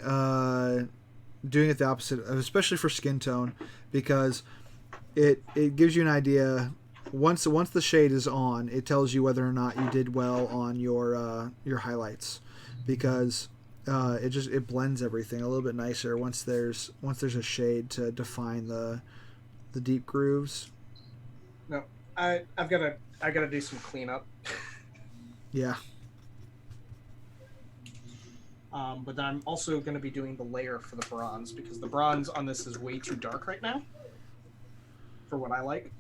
[SPEAKER 1] doing it the opposite, especially for skin tone, because it gives you an idea. Once the shade is on, it tells you whether or not you did well on your highlights, because it blends everything a little bit nicer once there's a shade to define the deep grooves.
[SPEAKER 3] No, I gotta do some cleanup.
[SPEAKER 1] Yeah.
[SPEAKER 3] But I'm also gonna be doing the layer for the bronze because the bronze on this is way too dark right now for what I like.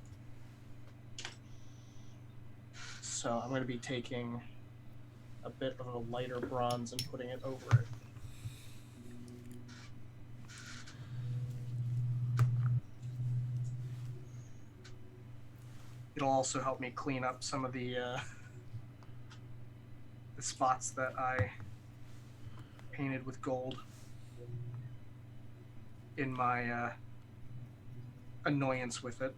[SPEAKER 3] So I'm gonna be taking a bit of a lighter bronze and putting it over it. It'll also help me clean up some of the spots that I painted with gold in my annoyance with it.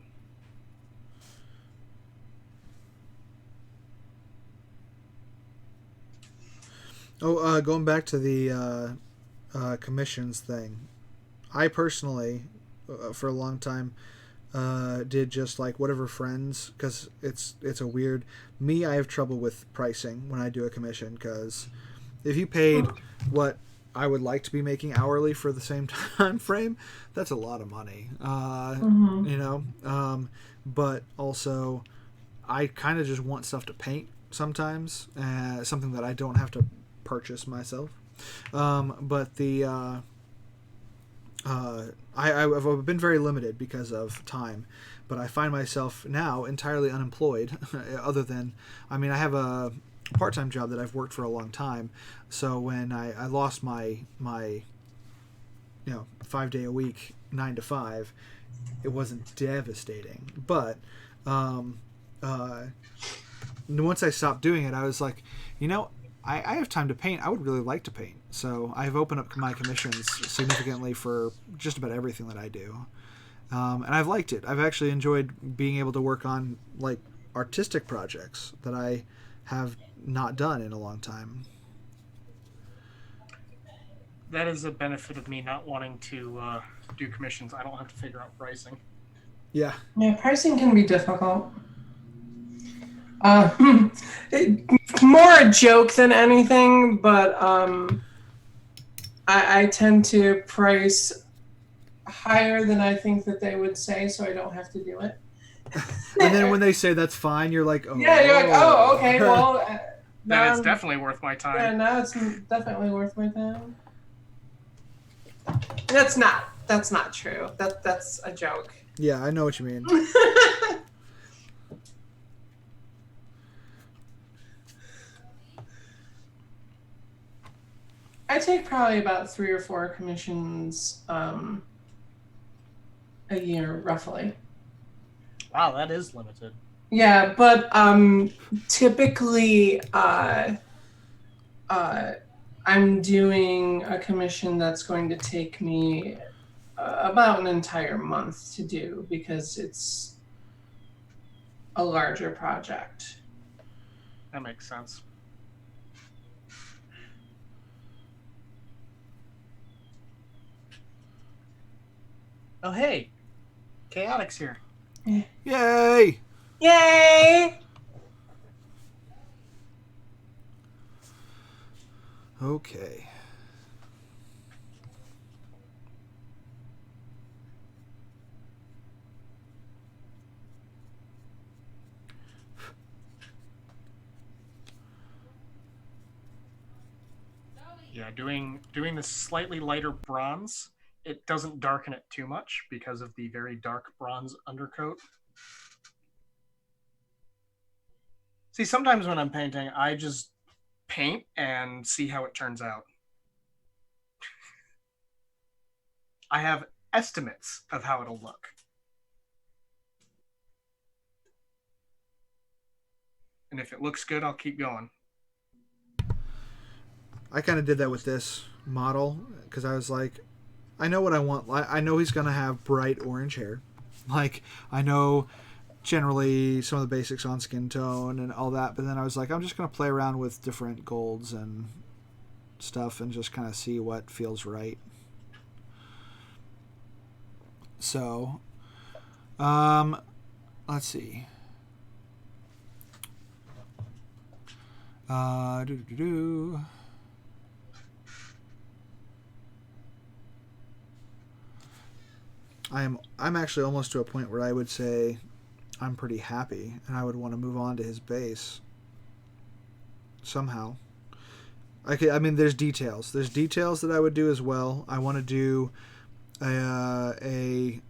[SPEAKER 1] Oh, going back to the commissions thing, I personally, for a long time, did just like whatever friends, because it's a weird. Me, I have trouble with pricing when I do a commission, because if you paid what I would like to be making hourly for the same time frame, that's a lot of money. You know, but also I kind of just want stuff to paint sometimes, something that I don't have to purchase myself. But the I've been very limited because of time, but I find myself now entirely unemployed. Other than, I mean, I have a part-time job that I've worked for a long time. So when I lost my 5-day a week 9 to 5, it wasn't devastating. But once I stopped doing it, I was like, I have time to paint. I would really like to paint. So I've opened up my commissions significantly for just about everything that I do. And I've liked it. I've actually enjoyed being able to work on like artistic projects that I have not done in a long time.
[SPEAKER 3] That is a benefit of me not wanting to do commissions. I don't have to figure out pricing.
[SPEAKER 1] Yeah.
[SPEAKER 2] Yeah, pricing can be difficult. More a joke than anything, but I tend to price higher than I think that they would say, so I don't have to do it.
[SPEAKER 1] And then when they say that's fine, you're like, oh.
[SPEAKER 2] Yeah, you're like, oh, okay, well.
[SPEAKER 3] Then it's definitely worth my time.
[SPEAKER 2] Yeah, now it's definitely worth my time. That's not true. That's a joke.
[SPEAKER 1] Yeah, I know what you mean.
[SPEAKER 2] I take probably about 3 or 4 commissions a year, roughly.
[SPEAKER 3] Wow, that is limited.
[SPEAKER 2] Yeah, but typically I'm doing a commission that's going to take me about an entire month to do because it's a larger project.
[SPEAKER 3] That makes sense. Oh, hey. Chaotic's here.
[SPEAKER 1] Yay!
[SPEAKER 2] Yay!
[SPEAKER 1] Okay.
[SPEAKER 3] Yeah, doing the slightly lighter bronze, it doesn't darken it too much because of the very dark bronze undercoat. See, sometimes when I'm painting, I just paint and see how it turns out. I have estimates of how it'll look. And if it looks good, I'll keep going.
[SPEAKER 1] I kind of did that with this model because I was like, I know what I want. I know he's gonna have bright orange hair. Like, I know generally some of the basics on skin tone and all that, but then I was like, I'm just gonna play around with different golds and stuff and just kind of see what feels right. So, let's see. I'm actually almost to a point where I would say I'm pretty happy, and I would want to move on to his base somehow. I mean, there's details. There's details that I would do as well. I want to do I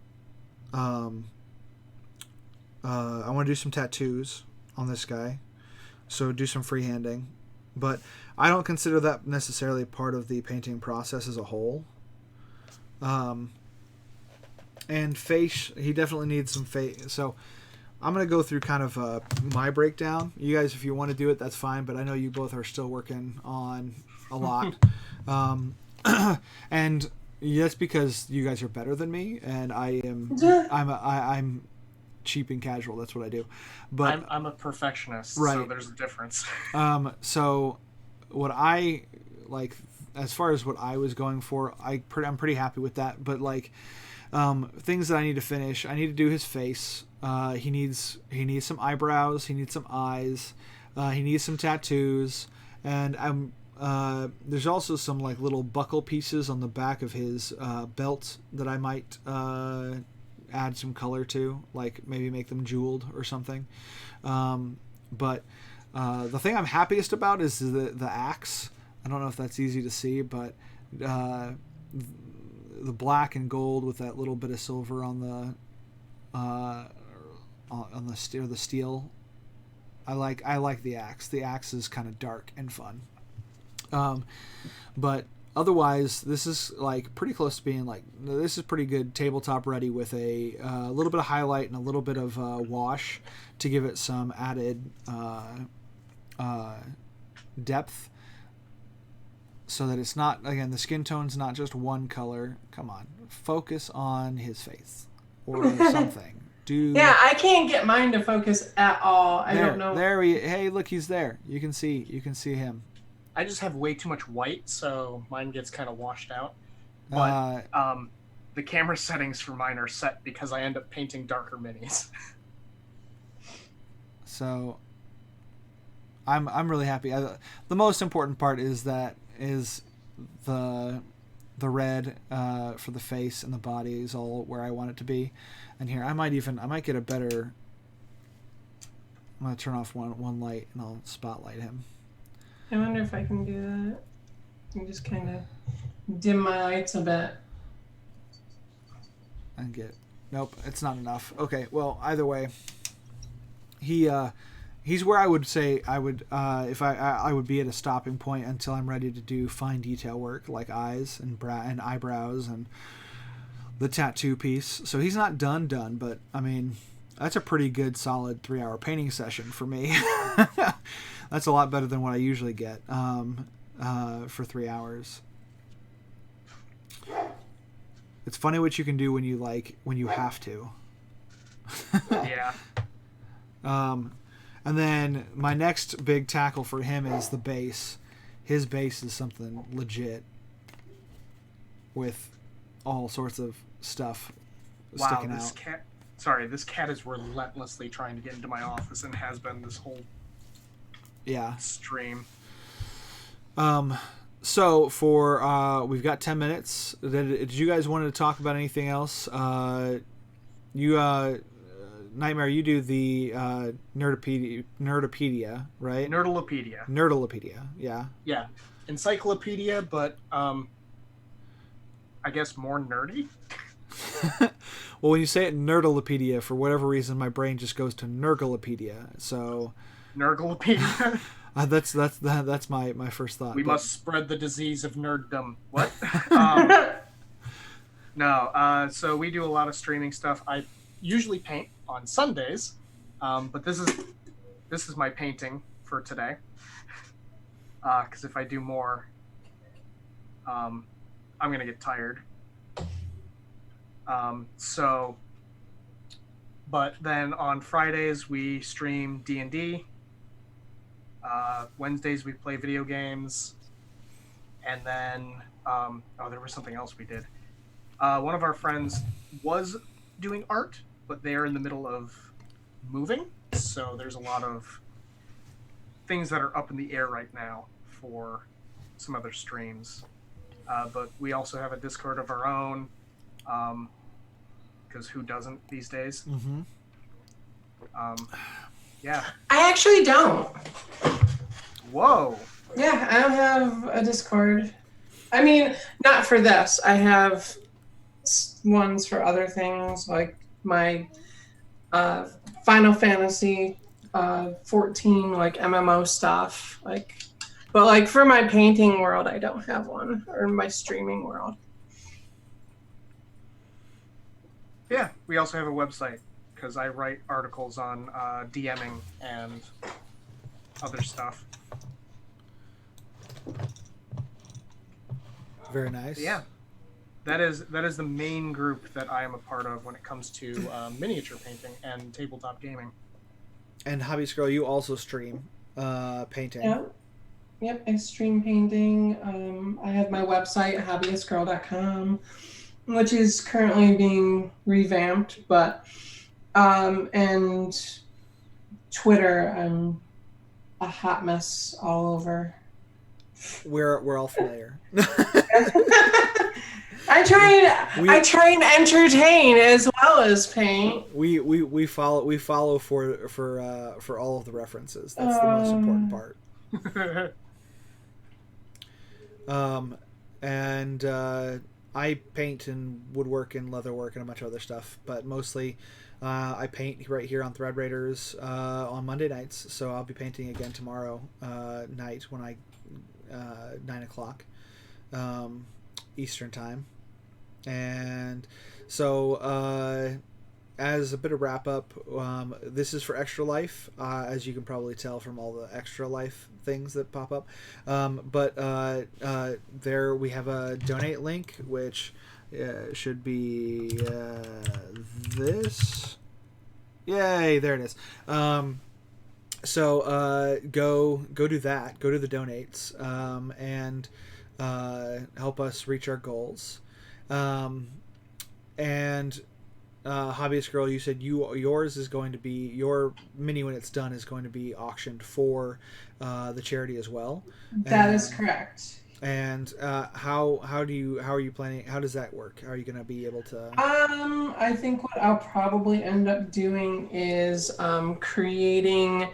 [SPEAKER 1] want to do some tattoos on this guy, so do some freehanding, but I don't consider that necessarily part of the painting process as a whole. And face, he definitely needs some face. So I'm going to go through kind of my breakdown. You guys, if you want to do it, that's fine, but I know you both are still working on a lot. And that's because you guys are better than me, and I'm cheap and casual. That's what I do. But
[SPEAKER 3] I'm a perfectionist,
[SPEAKER 1] right.
[SPEAKER 3] So there's a difference.
[SPEAKER 1] So what I like, as far as what I was going for, I'm pretty happy with that. But like, things that I need to finish, I need to do his face. He needs some eyebrows. He needs some eyes. He needs some tattoos, and there's also some like little buckle pieces on the back of his belt that I might add some color to, like maybe make them jeweled or something. But the thing I'm happiest about is the axe. I don't know if that's easy to see, but the black and gold with that little bit of silver on the steel. I like the axe. The axe is kind of dark and fun. But otherwise, this is like pretty close to being like, this is pretty good tabletop ready with a little bit of highlight and a little bit of wash to give it some added depth, so that it's not, again, the skin tone's not just one color. Come on, focus on his face or something.
[SPEAKER 2] Yeah, I can't get mine to focus at all. I don't know.
[SPEAKER 1] Hey, look, he's there. You can see him.
[SPEAKER 3] I just have way too much white, so mine gets kind of washed out. But the camera settings for mine are set because I end up painting darker minis.
[SPEAKER 1] So I'm really happy. The most important part is the red for the face and the body is all where I want it to be. And here I might get a better. I'm gonna turn off one light and I'll spotlight him.
[SPEAKER 2] I wonder if I can do that. I can just kind of dim my lights a bit.
[SPEAKER 1] And nope, it's not enough. Okay, well, either way, he's where I would say I would if I would be at a stopping point until I'm ready to do fine detail work like eyes and eyebrows and the tattoo piece. So he's not done, but I mean, that's a pretty good solid 3-hour painting session for me. That's a lot better than what I usually get for 3 hours. It's funny what you can do when you have to.
[SPEAKER 3] Yeah.
[SPEAKER 1] And then my next big tackle for him is the base. His base is something legit with all sorts of stuff sticking out.
[SPEAKER 3] This cat is relentlessly trying to get into my office and has been this whole stream.
[SPEAKER 1] So for we've got 10 minutes. Did you guys want to talk about anything else? Nightmare, you do the Nerdopedia, right? Nerdalopedia, yeah.
[SPEAKER 3] Yeah. Encyclopedia, but I guess more nerdy?
[SPEAKER 1] Well, when you say it Nerdalopedia, for whatever reason, my brain just goes to Nergalopedia. So
[SPEAKER 3] Nergalopedia?
[SPEAKER 1] That's my first thought.
[SPEAKER 3] We must spread the disease of nerddom. What? No. So we do a lot of streaming stuff. I usually paint on Sundays, but this is my painting for today. Because if I do more, I'm gonna get tired. But then on Fridays we stream D&D. Wednesdays we play video games. And then, there was something else we did. One of our friends was doing art, but they're in the middle of moving. So there's a lot of things that are up in the air right now for some other streams. But we also have a Discord of our own, because who doesn't these days?
[SPEAKER 1] Mm-hmm.
[SPEAKER 3] Yeah.
[SPEAKER 2] I actually don't.
[SPEAKER 3] Whoa.
[SPEAKER 2] Yeah, I don't have a Discord. I mean, not for this. I have ones for other things, like my Final Fantasy 14, like MMO stuff. But like for my painting world, I don't have one, or my streaming world.
[SPEAKER 3] Yeah, we also have a website, because I write articles on DMing and other stuff.
[SPEAKER 1] Very nice.
[SPEAKER 3] Yeah, that is the main group that I am a part of when it comes to miniature painting and tabletop gaming.
[SPEAKER 1] And Hobbyist Girl, you also stream painting.
[SPEAKER 2] Yep, I stream painting. I have my website, hobbyistgirl.com, which is currently being revamped, but and Twitter, I'm a hot mess all over.
[SPEAKER 1] We're all familiar.
[SPEAKER 2] I try and entertain as well as paint.
[SPEAKER 1] We follow for all of the references. That's the most important part. And I paint and woodwork and leatherwork and a bunch of other stuff, but mostly I paint right here on Thread Raiders on Monday nights. So I'll be painting again tomorrow night when 9 o'clock Eastern time. And so as a bit of wrap up, this is for Extra Life, as you can probably tell from all the Extra Life things that pop up. But there we have a donate link, which should be this. Yay, there it is. So go do that. Go to the donates and help us reach our goals. And Hobbyist Girl, you said yours is going to be, your mini when it's done is going to be auctioned for the charity as well.
[SPEAKER 2] That is correct.
[SPEAKER 1] And how are you planning? How does that work? How are you going to be able to?
[SPEAKER 2] I think what I'll probably end up doing is creating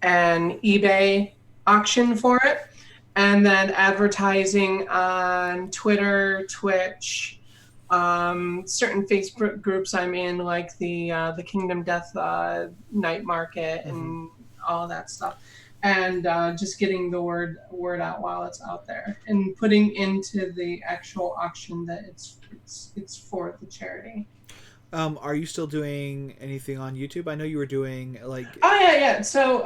[SPEAKER 2] an eBay auction for it, and then advertising on Twitter, Twitch, certain Facebook groups I'm in, like the Kingdom Death night market and all that stuff, and just getting the word out while it's out there, and putting into the actual auction that it's for the charity.
[SPEAKER 1] Are you still doing anything on YouTube? I know you were doing like.
[SPEAKER 2] Oh yeah. So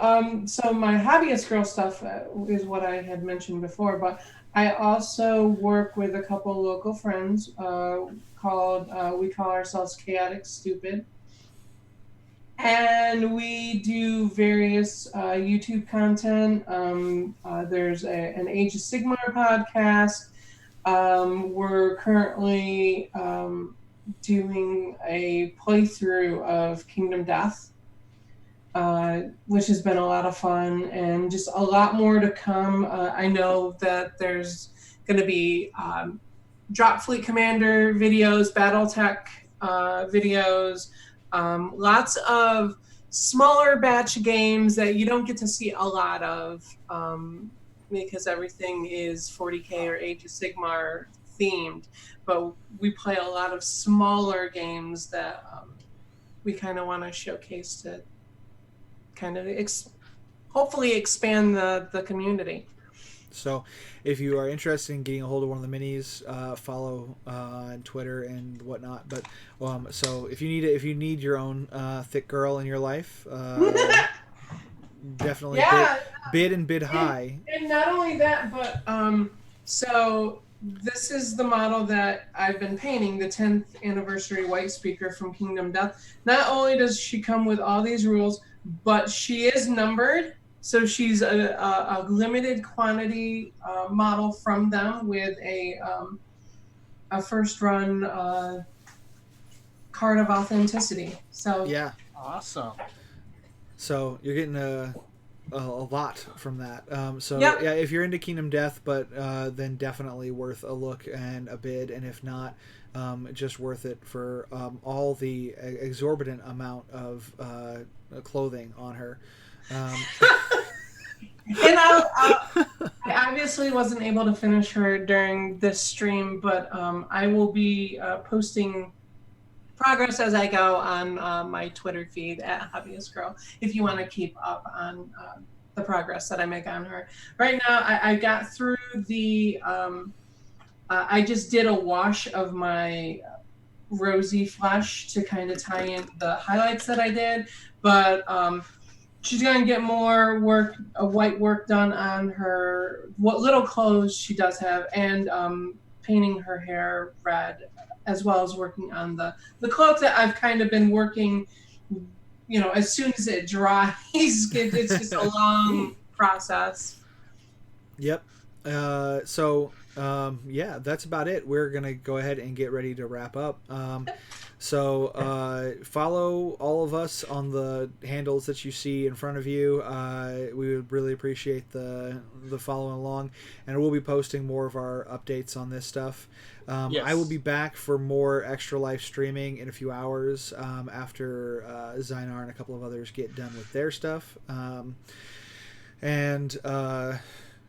[SPEAKER 2] my Hobbyist Girl stuff is what I had mentioned before, but I also work with a couple local friends called we call ourselves Chaotic Stupid, and we do various YouTube content. There's an Age of Sigmar podcast. We're currently doing a playthrough of Kingdom Death, which has been a lot of fun, and just a lot more to come. I know that there's going to be Drop Fleet Commander videos, Battletech videos, lots of smaller batch games that you don't get to see a lot of because everything is 40K or Age of Sigmar themed, but we play a lot of smaller games that we kind of want to showcase to kind of hopefully expand the community.
[SPEAKER 1] So if you are interested in getting a hold of one of the minis, follow on Twitter and whatnot. But so if you need your own thick girl in your life, definitely bid high.
[SPEAKER 2] And not only that, but so this is the model that I've been painting, the 10th anniversary white speaker from Kingdom Death. Not only does she come with all these rules, but she is numbered. So she's a limited quantity model from them with a first run card of authenticity. So
[SPEAKER 1] Yeah.
[SPEAKER 3] Awesome.
[SPEAKER 1] So you're getting a lot from that. So
[SPEAKER 2] Yep.
[SPEAKER 1] yeah, if you're into Kingdom Death, but then definitely worth a look and a bid, and if not, just worth it for all the exorbitant amount of clothing on her.
[SPEAKER 2] And I obviously wasn't able to finish her during this stream, but I will be posting progress as I go on my Twitter feed at Hobbyist Girl, if you want to keep up on the progress that I make on her. Right now, I got through the, I just did a wash of my rosy flesh to kind of tie in the highlights that I did, but she's going to get more work, white work done on her, what little clothes she does have, and painting her hair red, as well as working on the cloak that I've kind of been working, as soon as it dries. It's just a long process.
[SPEAKER 1] Yep. Yeah, that's about it. We're going to go ahead and get ready to wrap up. So follow all of us on the handles that you see in front of you. We would really appreciate the following along, and we'll be posting more of our updates on this stuff.
[SPEAKER 3] Yes.
[SPEAKER 1] I will be back for more Extra Life streaming in a few hours after Zynar and a couple of others get done with their stuff.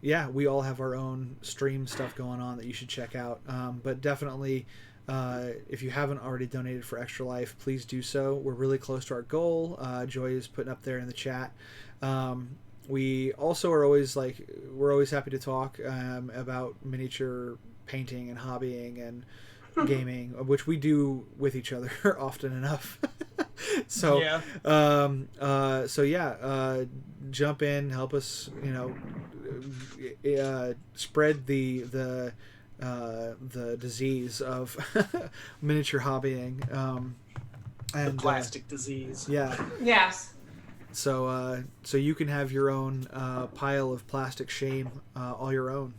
[SPEAKER 1] Yeah, we all have our own stream stuff going on that you should check out. But definitely, if you haven't already donated for Extra Life, please do so. We're really close to our goal. Joy is putting up there in the chat. We also are always we're always happy to talk about miniature painting and hobbying and gaming, which we do with each other often enough. So yeah. Jump in, help us, spread the disease of miniature hobbying, and
[SPEAKER 3] the plastic disease.
[SPEAKER 1] Yeah.
[SPEAKER 2] Yes.
[SPEAKER 1] So you can have your own pile of plastic shame, all your own.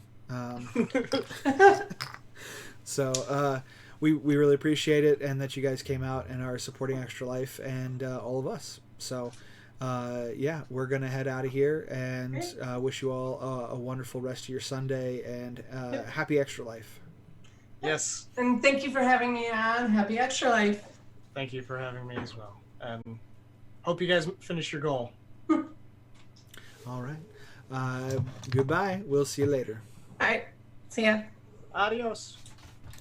[SPEAKER 1] We really appreciate it, and that you guys came out and are supporting Extra Life and all of us. So we're gonna head out of here and wish you all a wonderful rest of your Sunday and happy Extra Life.
[SPEAKER 3] Yes.
[SPEAKER 2] And thank you for having me on. Happy Extra Life.
[SPEAKER 3] Thank you for having me as well. And hope you guys finish your goal.
[SPEAKER 1] All right. Goodbye. We'll see you later.
[SPEAKER 2] All right. See ya.
[SPEAKER 3] Adios.